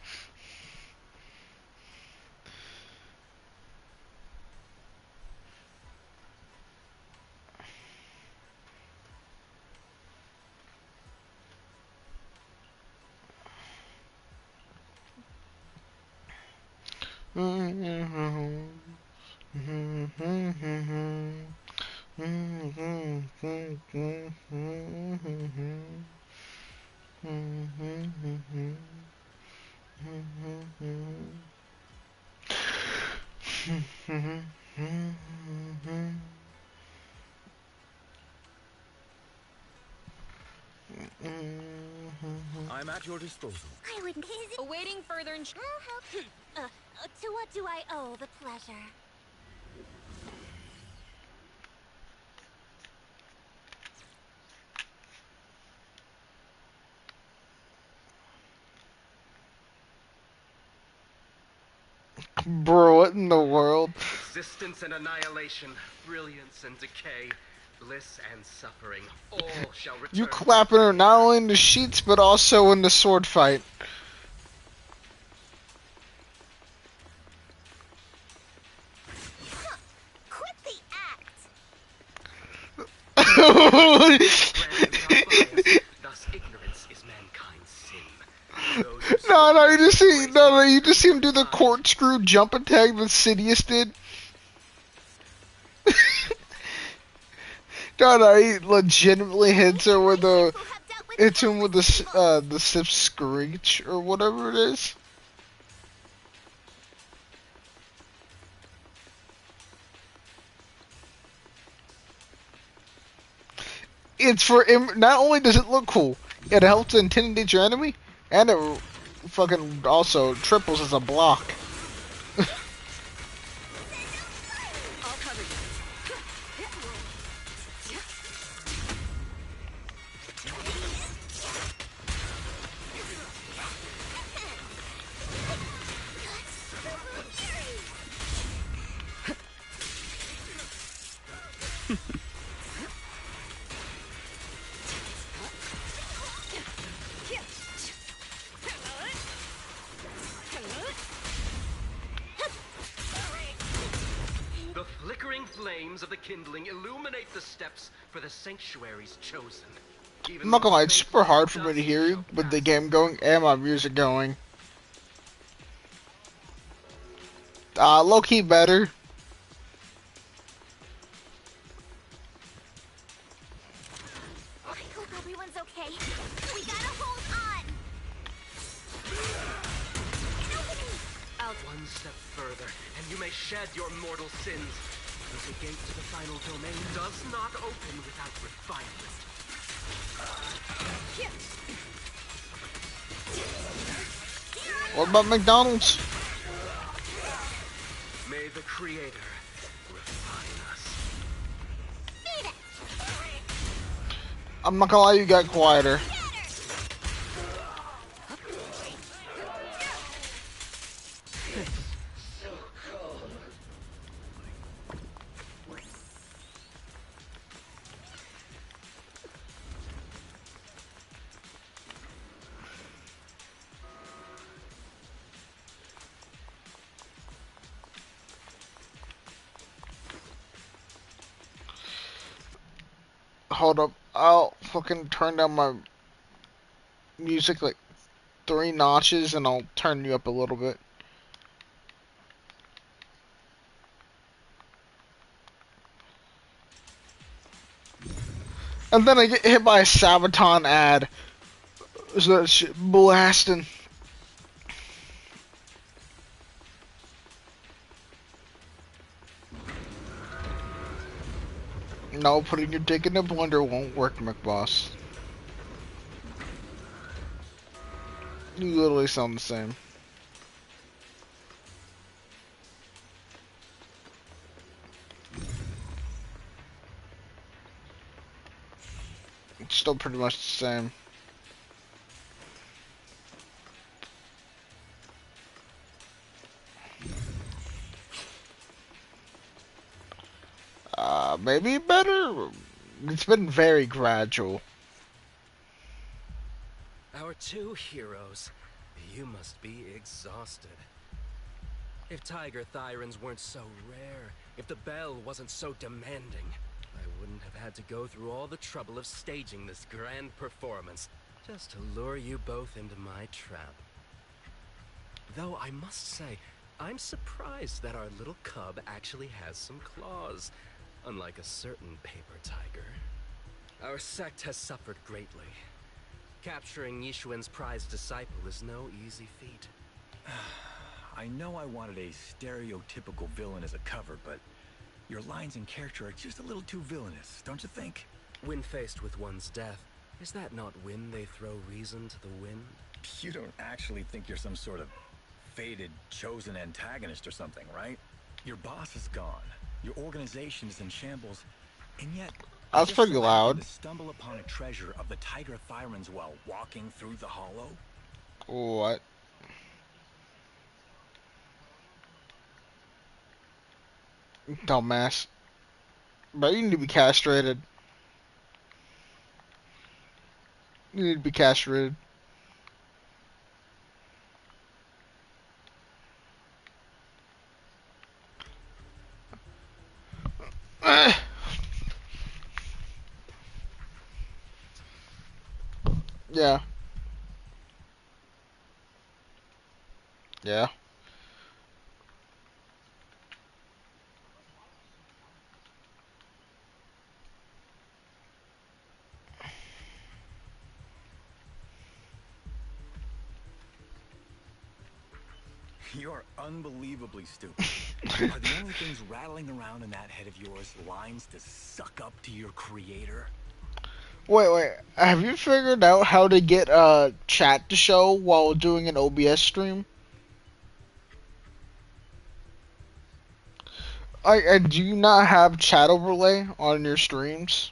I'm at your disposal. I wouldn't. Awaiting further To what do I owe the pleasure? Bro, what in the world? Existence and annihilation, brilliance and decay, bliss and suffering, all shall return. You clapping her not only in the sheets, but also in the sword fight. Quit the act! Thus ignorance is mankind's sin. No, you just see him do the corkscrew jump attack that Sidious did. No, he legitimately hits her with the, hits him with the Sif Screech or whatever it is. It's for not only does it look cool, it helps intimidate your enemy, and it fucking also triples as a block. The flickering flames of the kindling illuminate the steps for the sanctuaries chosen. I'm not gonna lie, it's super hard for me to hear you with the game going and my music going. Low key better. I hope everyone's okay. We gotta hold on. Out one step further, and you may shed your mortal sins. But the gate to the final domain does not open without refinement. What about McDonald's? May the Creator refine us. I'm not gonna lie, you got quieter. Hold up, I'll fucking turn down my music like 3 notches and I'll turn you up a little bit. And then I get hit by a Sabaton ad. So that shit blasting. No, putting your dick in the blender won't work, McBoss. You literally sound the same. It's still pretty much the same. Maybe better. It's been very gradual. Our two heroes. You must be exhausted. If Tiger Thyrans weren't so rare, if the bell wasn't so demanding, I wouldn't have had to go through all the trouble of staging this grand performance just to lure you both into my trap. Though I must say, I'm surprised that our little cub actually has some claws, unlike a certain paper tiger. Our sect has suffered greatly. Capturing Yishuan's prized disciple is no easy feat. I know I wanted a stereotypical villain as a cover, but your lines and character are just a little too villainous, don't you think? When faced with one's death, is that not when they throw reason to the wind? You don't actually think you're some sort of fated, chosen antagonist or something, right? Your boss is gone, your organization is in shambles, and yet That's pretty loud. to stumble upon a treasure of the Tiger Thyrans while walking through the hollow? What? Dumbass. But you need to be castrated. You need to be castrated. Yeah. Yeah. You're unbelievably stupid. Are the only things rattling around in that head of yours lines to suck up to your creator? Wait. Have you figured out how to get chat to show while doing an OBS stream? Do you not have chat overlay on your streams?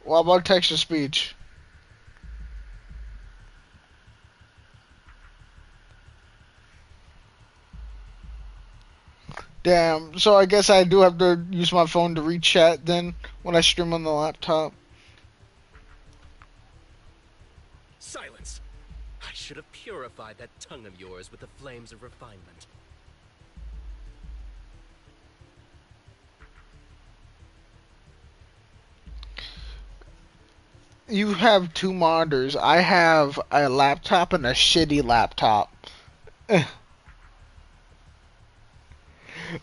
What about text to speech? Damn, so I guess I do have to use my phone to read chat then when I stream on the laptop. Silence! I should have purified that tongue of yours with the flames of refinement. You have two monitors. I have a laptop and a shitty laptop.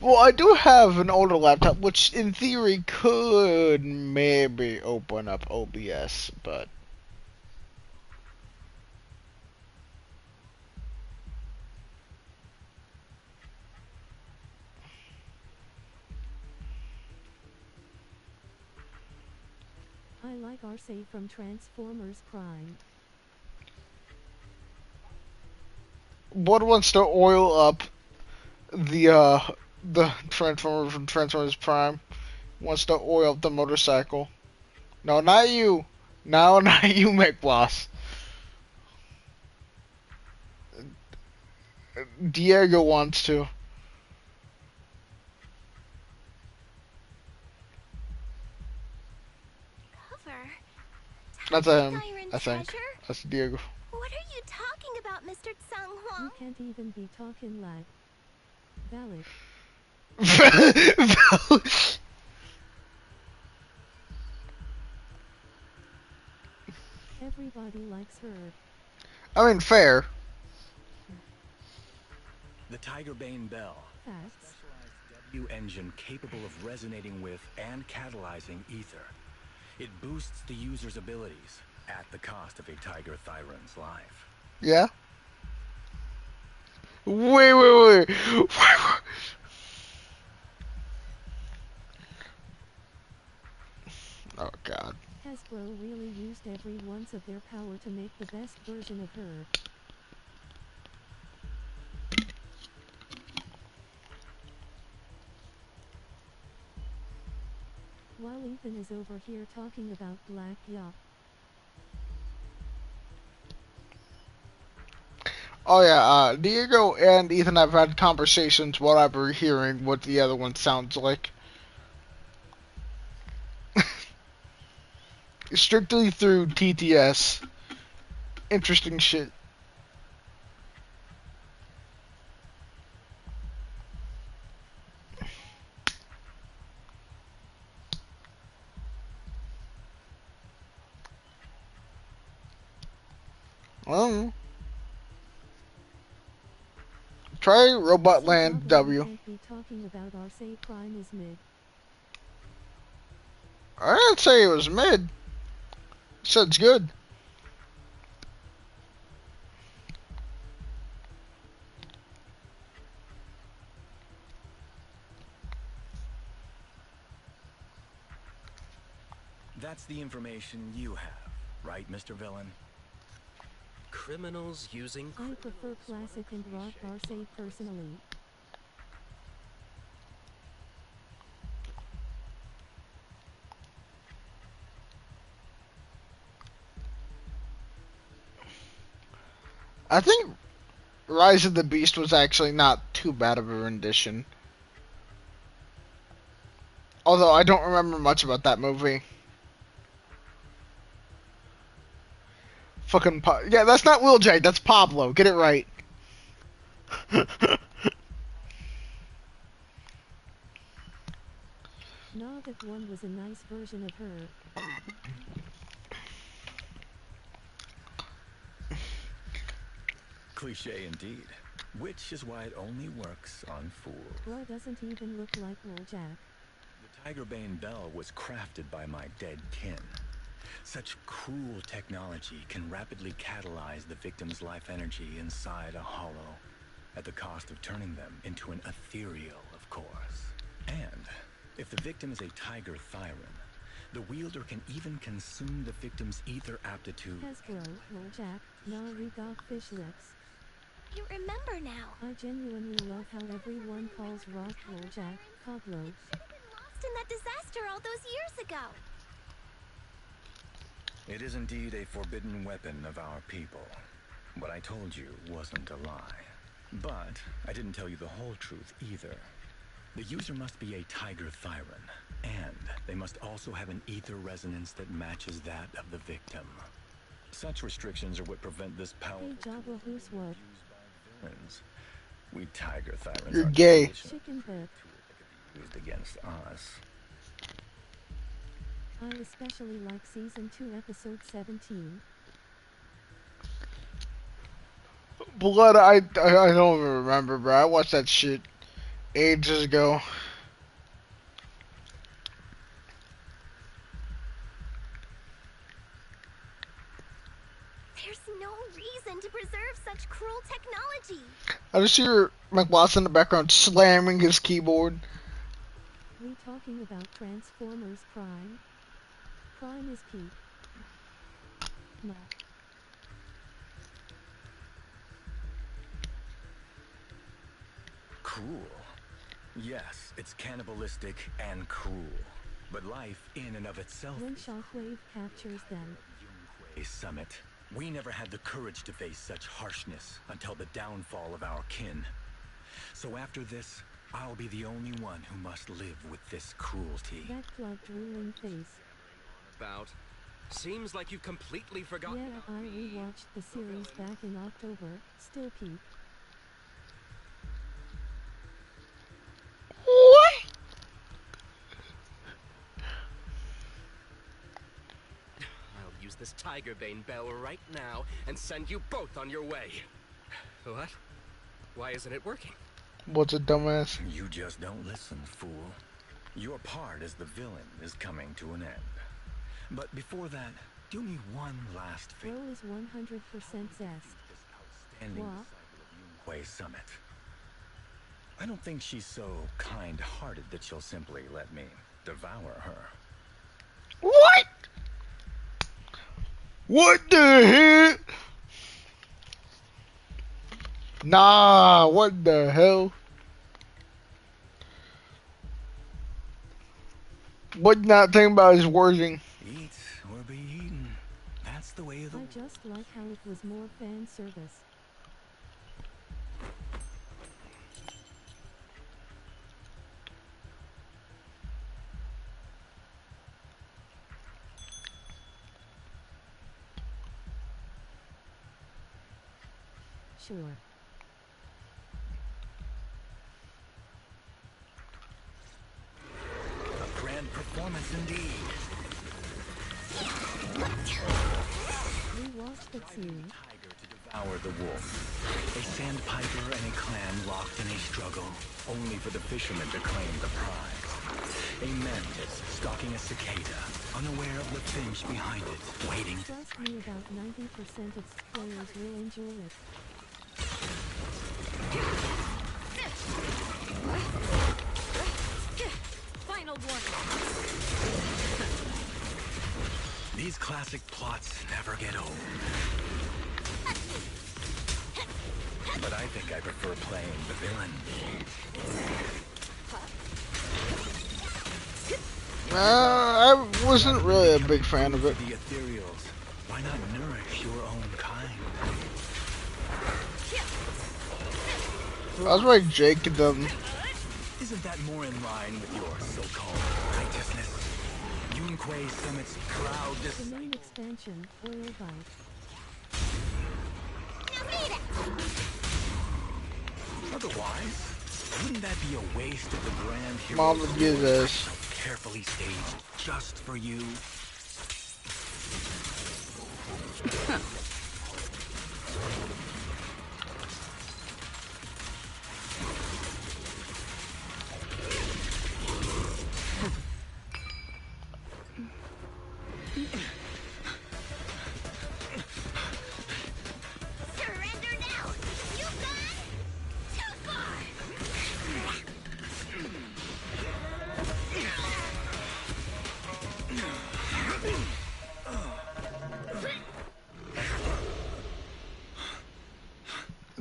Well, I do have an older laptop, which in theory could maybe open up OBS, but I like Arcee from Transformers Prime. what wants to oil up the Transformer from Transformers Prime? Wants to oil up the motorcycle. No, not you. No, not you, McBoss. Diego wants to. Cover? That's Tiger him, Thyran I think. treasure? That's Diego. What are you talking about, Mr. Tsung You can't even be talking like valid. Everybody likes her. I mean, fair. The Tigerbane Bell. Facts. W engine capable of resonating with and catalyzing ether. It boosts the user's abilities at the cost of a Tiger Thyran's life. Yeah? Wait. Oh, God. Hasbro really used every ounce of their power to make the best version of her. While Ethan is over here talking about Black Yacht. Oh yeah, Diego and Ethan have had conversations while I've been hearing what the other one sounds like. Strictly through TTS. Interesting shit. Well, try Robot Land W. Can't be talking about Arcee Prime is mid. I didn't say it was mid. I said it's good. That's the information you have, right, Mr. Villain? Criminals using I prefer classic and rock Arcee personally. I think Rise of the Beast was actually not too bad of a rendition. Although I don't remember much about that movie. Fucking yeah, that's not Will J, that's Pablo. Get it right. Nah, that one was a nice version of her. Cliche indeed. Which is why it only works on fools. Bruh doesn't even look like Jack. The Tigerbane Bell was crafted by my dead kin. Such cruel technology can rapidly catalyze the victim's life energy inside a hollow, at the cost of turning them into an ethereal, of course. And if the victim is a Tiger Thyron, the wielder can even consume the victim's ether aptitude. Hasbro, Jack, nah we got fish lips. You remember now. I genuinely love how everyone calls Ross Jack Pablo. Should have been lost in that disaster all those years ago. It is indeed a forbidden weapon of our people. What I told you wasn't a lie. But I didn't tell you the whole truth either. The user must be a Tiger Thyron, and they must also have an ether resonance that matches that of the victim. Such restrictions are what prevent this powerful Hey Jabba, who's what? villains. We Tiger Thyrons You're are gay. Chicken butt. used against us. I especially like season 2 episode 17. Blood, I don't even remember, bro. I watched that shit ages ago. There's no reason to preserve such cruel technology. I just hear McWatson in the background slamming his keyboard. We talking about Transformers Prime? Prime is peak. Nah. Cruel. Yes, it's cannibalistic and cruel. But life in and of itself When Shockwave captures them. a summit. We never had the courage to face such harshness until the downfall of our kin. So after this, I'll be the only one who must live with this cruelty. That plug drooling face. about. Seems like you've completely forgotten. Yeah, I rewatched the series back in October. Still peak. What? I'll use this Tigerbane bell right now and send you both on your way. What? Why isn't it working? What's a dumbass? You just don't listen, fool. Your part as the villain is coming to an end. But before that, do me one last favor. Bro is 100% zest. Standing What? Way Summit. I don't think she's so kind-hearted that she'll simply let me devour her. What? What the hell? Nah, what the hell? What not think about is wording. Eat or be eaten. That's the way of the I just like how it was more fan service. Sure. A grand performance indeed. We watched the scene. Tiger to devour the wolf. A sandpiper and a clam locked in a struggle, only for the fisherman to claim the prize. A mantis stalking a cicada, unaware of the finch behind it, waiting to Trust me, about 90% of players will enjoy it. Final warning. These classic plots never get old. But I think I prefer playing the villain. I wasn't really a big fan of it. The ethereals. Why not nourish your own kind? That's why Jake and them. Isn't that more in line with your so-called righteousness? Yunquei Summit's proud The main expansion, Oil Bite. Otherwise, wouldn't that be a waste of the grand hero? Mom would do this. Carefully staged just for you. Surrender now! You've gone too far!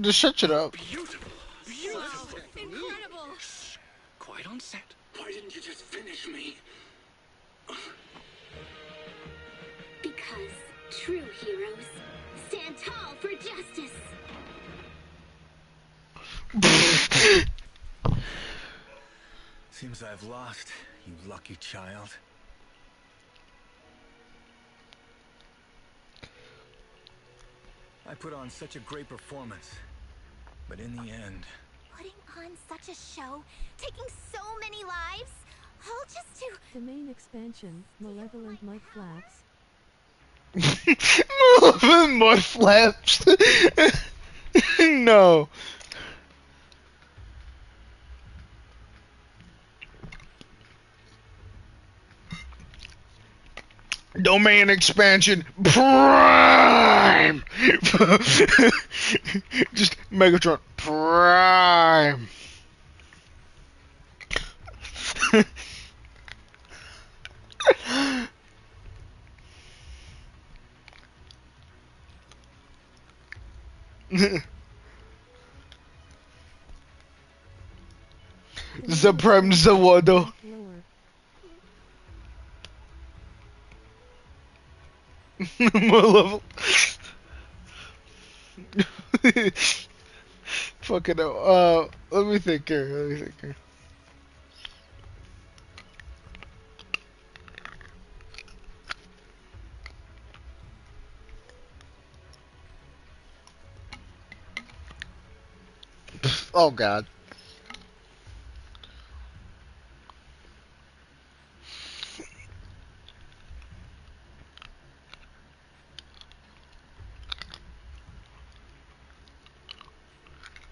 Just shut it up. Beautiful. Beautiful. Incredible. Quite on set. Why didn't you just finish me? Because true heroes stand tall for justice. Seems I've lost, you lucky child. I put on such a great performance, but in the end... Putting on such a show, taking so many lives, all just to... The main expansion, Malevolent Mud Flaps. Mud flaps. No. Domain expansion prime. Just Megatron prime. The prime Zawado. Level. Fucking hell. Let me think here. Oh god.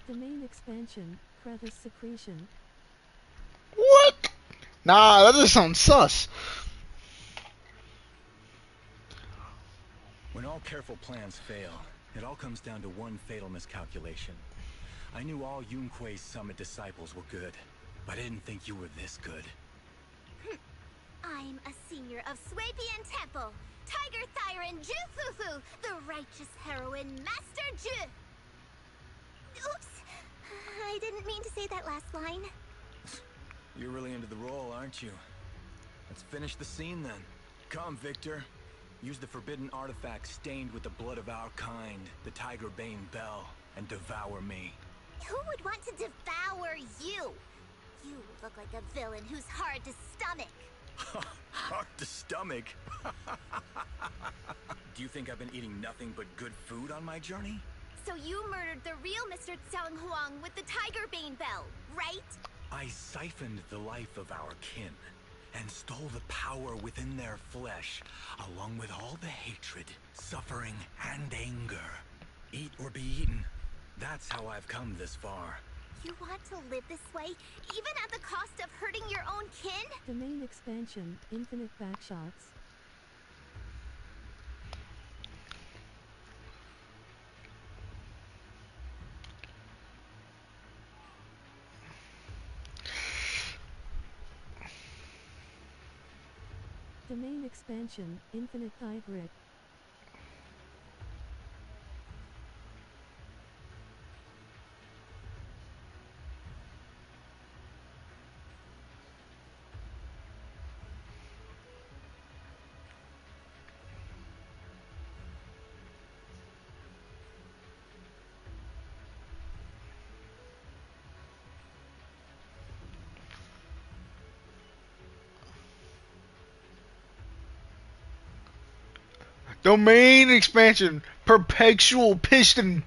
The main expansion, Crevice Secretion. What? Nah, that doesn't sound sus. When all careful plans fail, it all comes down to one fatal miscalculation. I knew all Yunquei Summit disciples were good, but I didn't think you were this good. I'm a senior of Swabian Temple, Tiger Thyron Ju Fufu, the righteous heroine Master Ju. Oops, I didn't mean to say that last line. You're really into the role, aren't you? Let's finish the scene then. Come, Victor. Use the forbidden artifact stained with the blood of our kind, the Tiger Bane Bell, and devour me. Who would want to devour you? You look like a villain who's hard to stomach. Hard to stomach? Do you think I've been eating nothing but good food on my journey? So you murdered the real Mr. Tsang Huang with the Tiger Bane Bell, right? I siphoned the life of our kin and stole the power within their flesh, along with all the hatred, suffering, and anger. Eat or be eaten. That's how I've come this far. You want to live this way, even at the cost of hurting your own kin? Domain expansion, infinite backshots. Domain expansion, infinite thigh grip. Domain expansion, perpetual piston.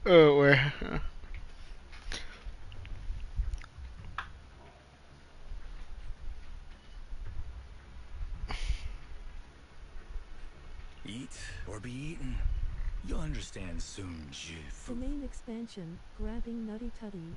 Oh, where? Eat or be eaten. You'll understand soon, Jifu. Domain expansion, grabbing Nutty Tutty.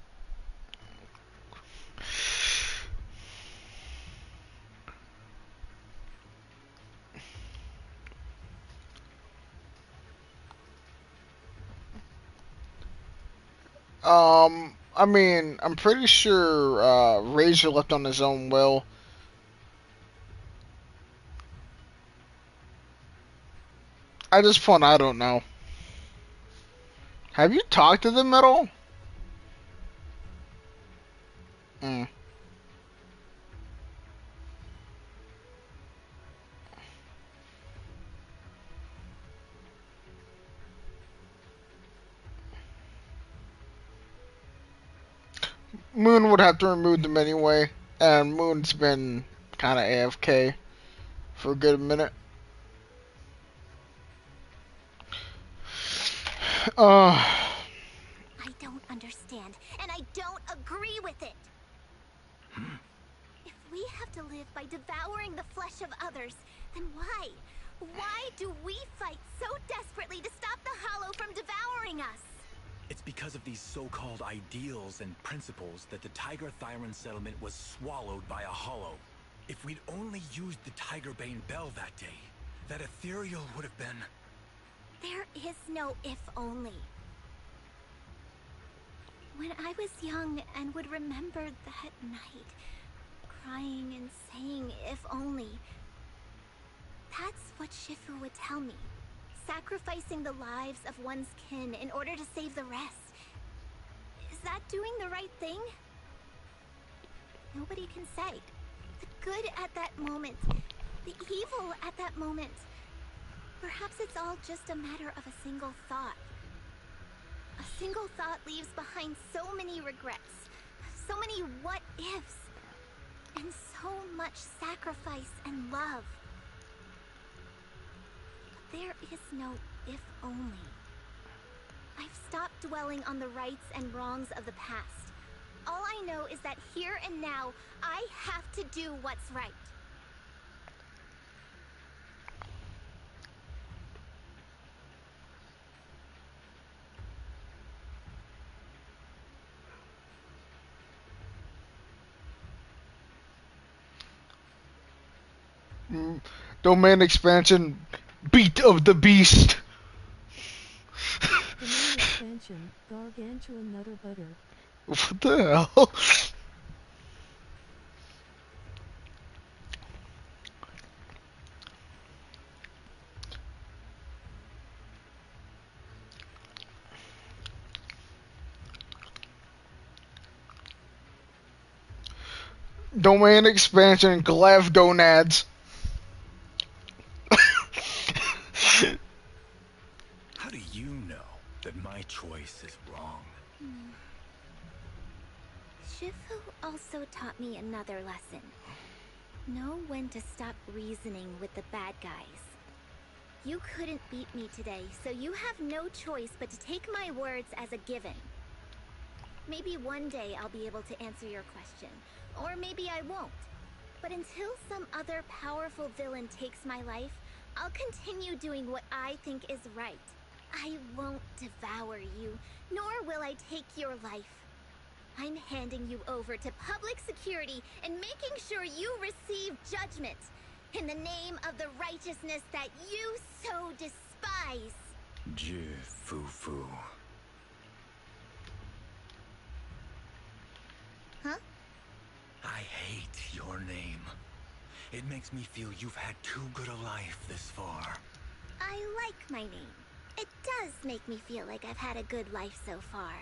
I mean, I'm pretty sure Razor left on his own will. At this point, I don't know. Have you talked to them at all? Mm. Moon would have to remove them anyway, and Moon's been kind of AFK for a good minute. I don't understand, and I don't agree with it. If we have to live by devouring the flesh of others, then why? Why do we fight so desperately to stop the Hollow from devouring us? It's because of these so-called ideals and principles that the Tiger Thyron settlement was swallowed by a Hollow. If we'd only used the Tiger Bane Bell that day, that ethereal would have been... There is no if only. When I was young and would remember that night, crying and saying if only, that's what Shifu would tell me. Sacrificing the lives of one's kin in order to save the rest. Is that doing the right thing? Nobody can say. The good at that moment, the evil at that moment. Perhaps it's all just a matter of a single thought. A single thought leaves behind so many regrets, so many what-ifs, and so much sacrifice and love. But there is no if only. I've stopped dwelling on the rights and wrongs of the past. All I know is that here and now, I have to do what's right. Domain expansion, beat of the beast. Domain expansion, gargantuan nutter butter. What the hell? Domain expansion, Glavdonads. How do you know that my choice is wrong? Shifu also taught me another lesson. Know when to stop reasoning with the bad guys. You couldn't beat me today, so you have no choice but to take my words as a given. Maybe one day I'll be able to answer your question, or maybe I won't. But until some other powerful villain takes my life, I'll continue doing what I think is right. I won't devour you, nor will I take your life. I'm handing you over to public security and making sure you receive judgment in the name of the righteousness that you so despise. Fufu. Huh? I hate your name. It makes me feel you've had too good a life this far. I like my name. It does make me feel like I've had a good life so far.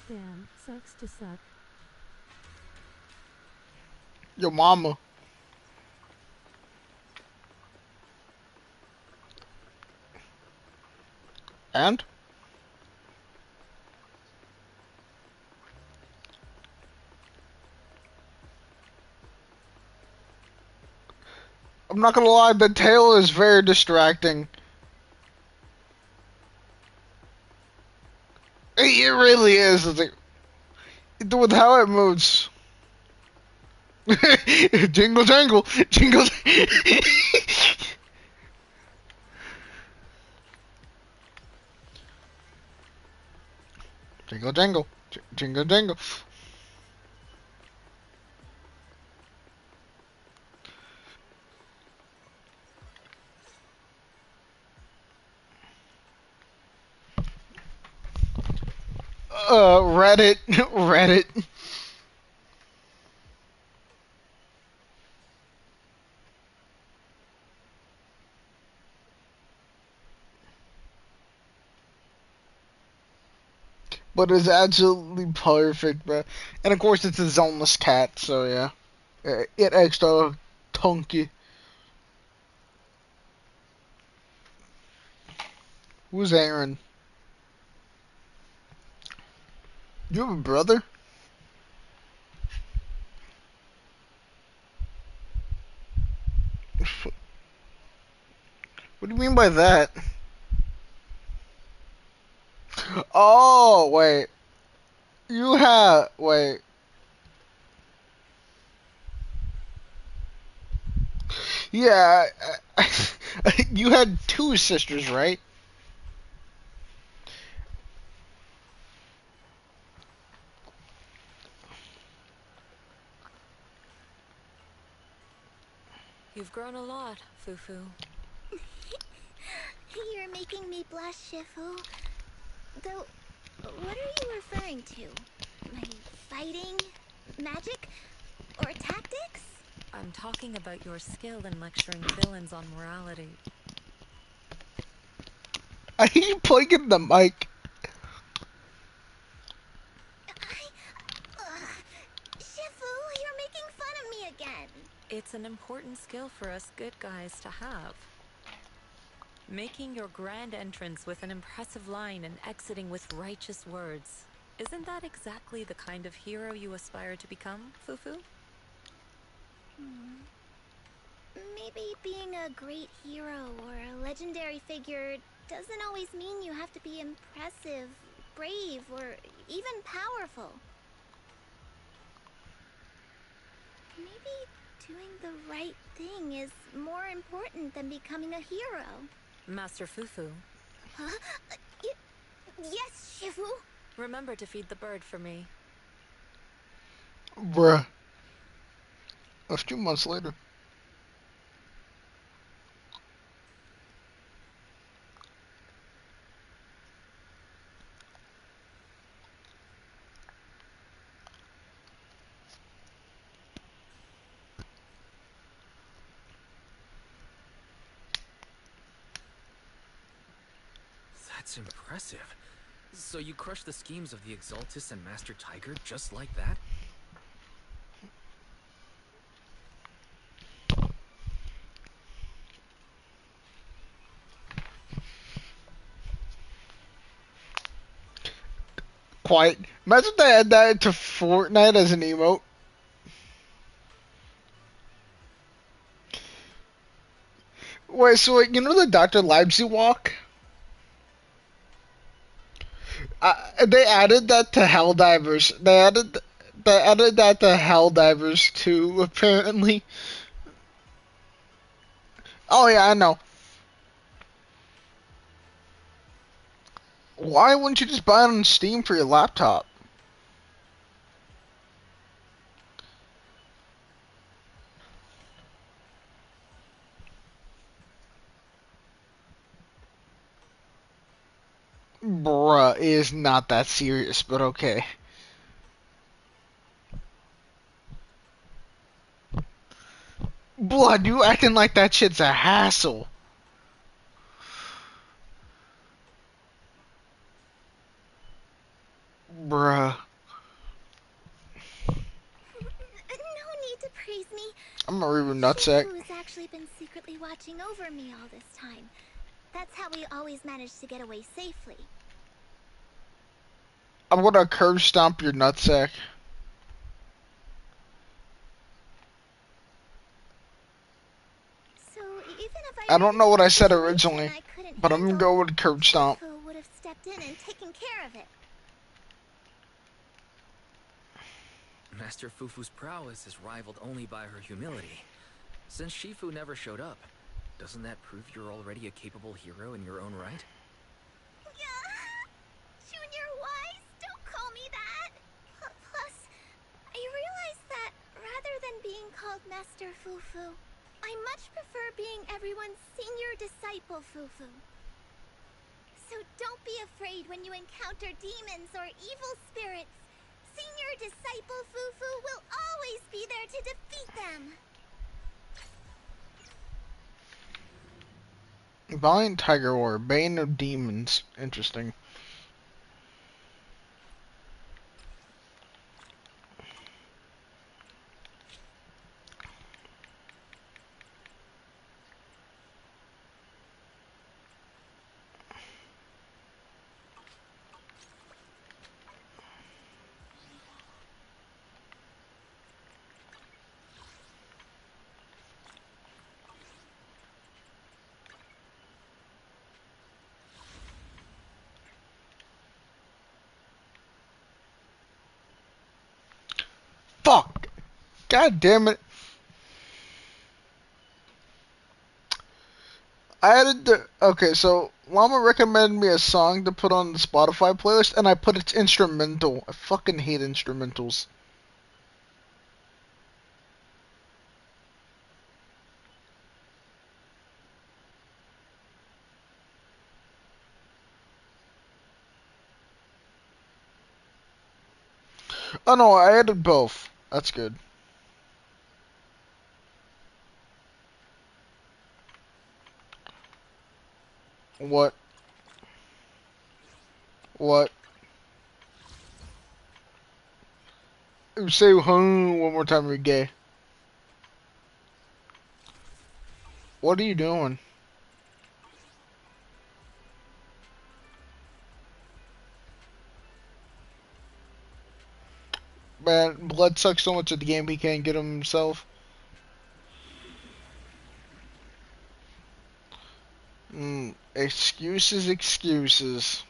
Damn, sucks to suck. Your mama. And? I'm not gonna lie, the tail is very distracting. It really is. It's like, with how it moves. Jingle jangle, jingle. Jingle jangle, jingle jangle. Reddit, Reddit. But it's absolutely perfect, bro. And of course, it's a Zenless cat, so yeah. It extra tunky. Who's Aaron? You have a brother? What do you mean by that? Oh, wait. You have... Wait. Yeah, you had two sisters, right? You've grown a lot, Fufu. You're making me blush, Shifu. Though, what are you referring to? My fighting? Magic? Or tactics? I'm talking about your skill in lecturing villains on morality. I hear you plugging the mic. Shifu, you're making fun of me again. It's an important skill for us good guys to have. Making your grand entrance with an impressive line and exiting with righteous words. Isn't that exactly the kind of hero you aspire to become, Fufu? Maybe being a great hero or a legendary figure doesn't always mean you have to be impressive, brave, or even powerful. Maybe doing the right thing is more important than becoming a hero. Master Fufu. Huh? Yes, Shifu? Remember to feed the bird for me. Bruh. That's 2 months later. That's impressive. So you crushed the schemes of the Exaltus and Master Tiger just like that? Quiet. Imagine they add that to Fortnite as an emote. Wait, so like, you know the Dr. Livesey walk? They added that to Helldivers. They added that to Helldivers too, apparently. Oh yeah, I know. Why wouldn't you just buy it on Steam for your laptop? Bruh, it is not that serious, but okay. Blood, you acting like that shit's a hassle. Bruh. No need to praise me. I'm gonna read a nutsack. Fufu has actually been secretly watching over me all this time. That's how we always managed to get away safely. I'm gonna curb stomp your nutsack. So even if I don't know what I said situation, originally, I couldn't but I'm gonna handle, go with curb stomp. Fufu would have stepped in and taken care of it. Master Fufu's prowess is rivaled only by her humility. Since Shifu never showed up, doesn't that prove you're already a capable hero in your own right? Junior Wise, don't call me that. Plus, I realized that rather than being called Master Fufu, I much prefer being everyone's senior disciple Fufu. So don't be afraid when you encounter demons or evil spirits. Senior disciple Fufu will always be there to defeat them. Valiant Tiger War, Bane of Demons. Interesting. Fuck! God damn it. I added the... Okay, so Llama recommended me a song to put on the Spotify playlist, and I put its instrumental. I fucking hate instrumentals. Oh no, I added both. That's good. What? What? Say one more time, you're gay. What are you doing? Man, Blood sucks so much at the game he can't get him himself. Excuses, excuses.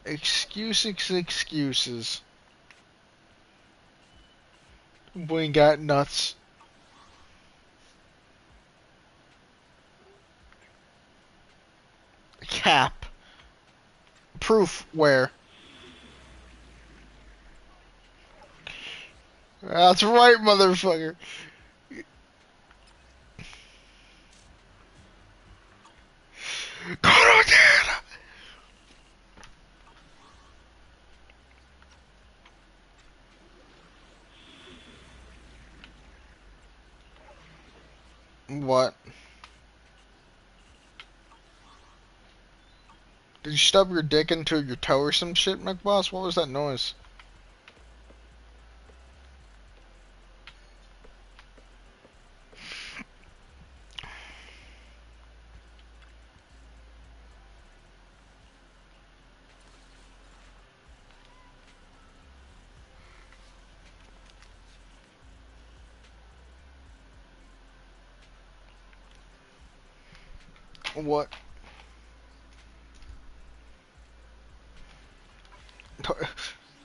Excuses, excuses. We ain't got nuts. Proof where? That's right, motherfucker. What? Did you stub your dick into your toe or some shit, McBoss? What was that noise? What?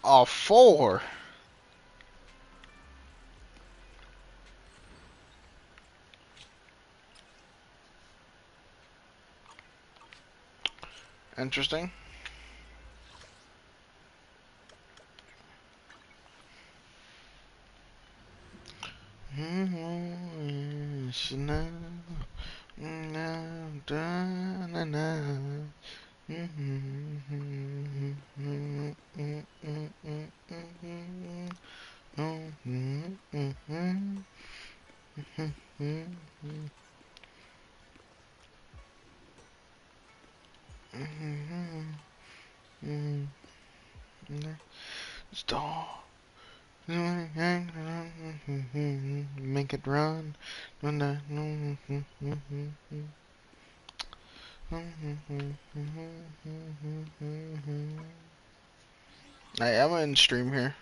A 4. Interesting. Stop. Make it run. I am in stream here.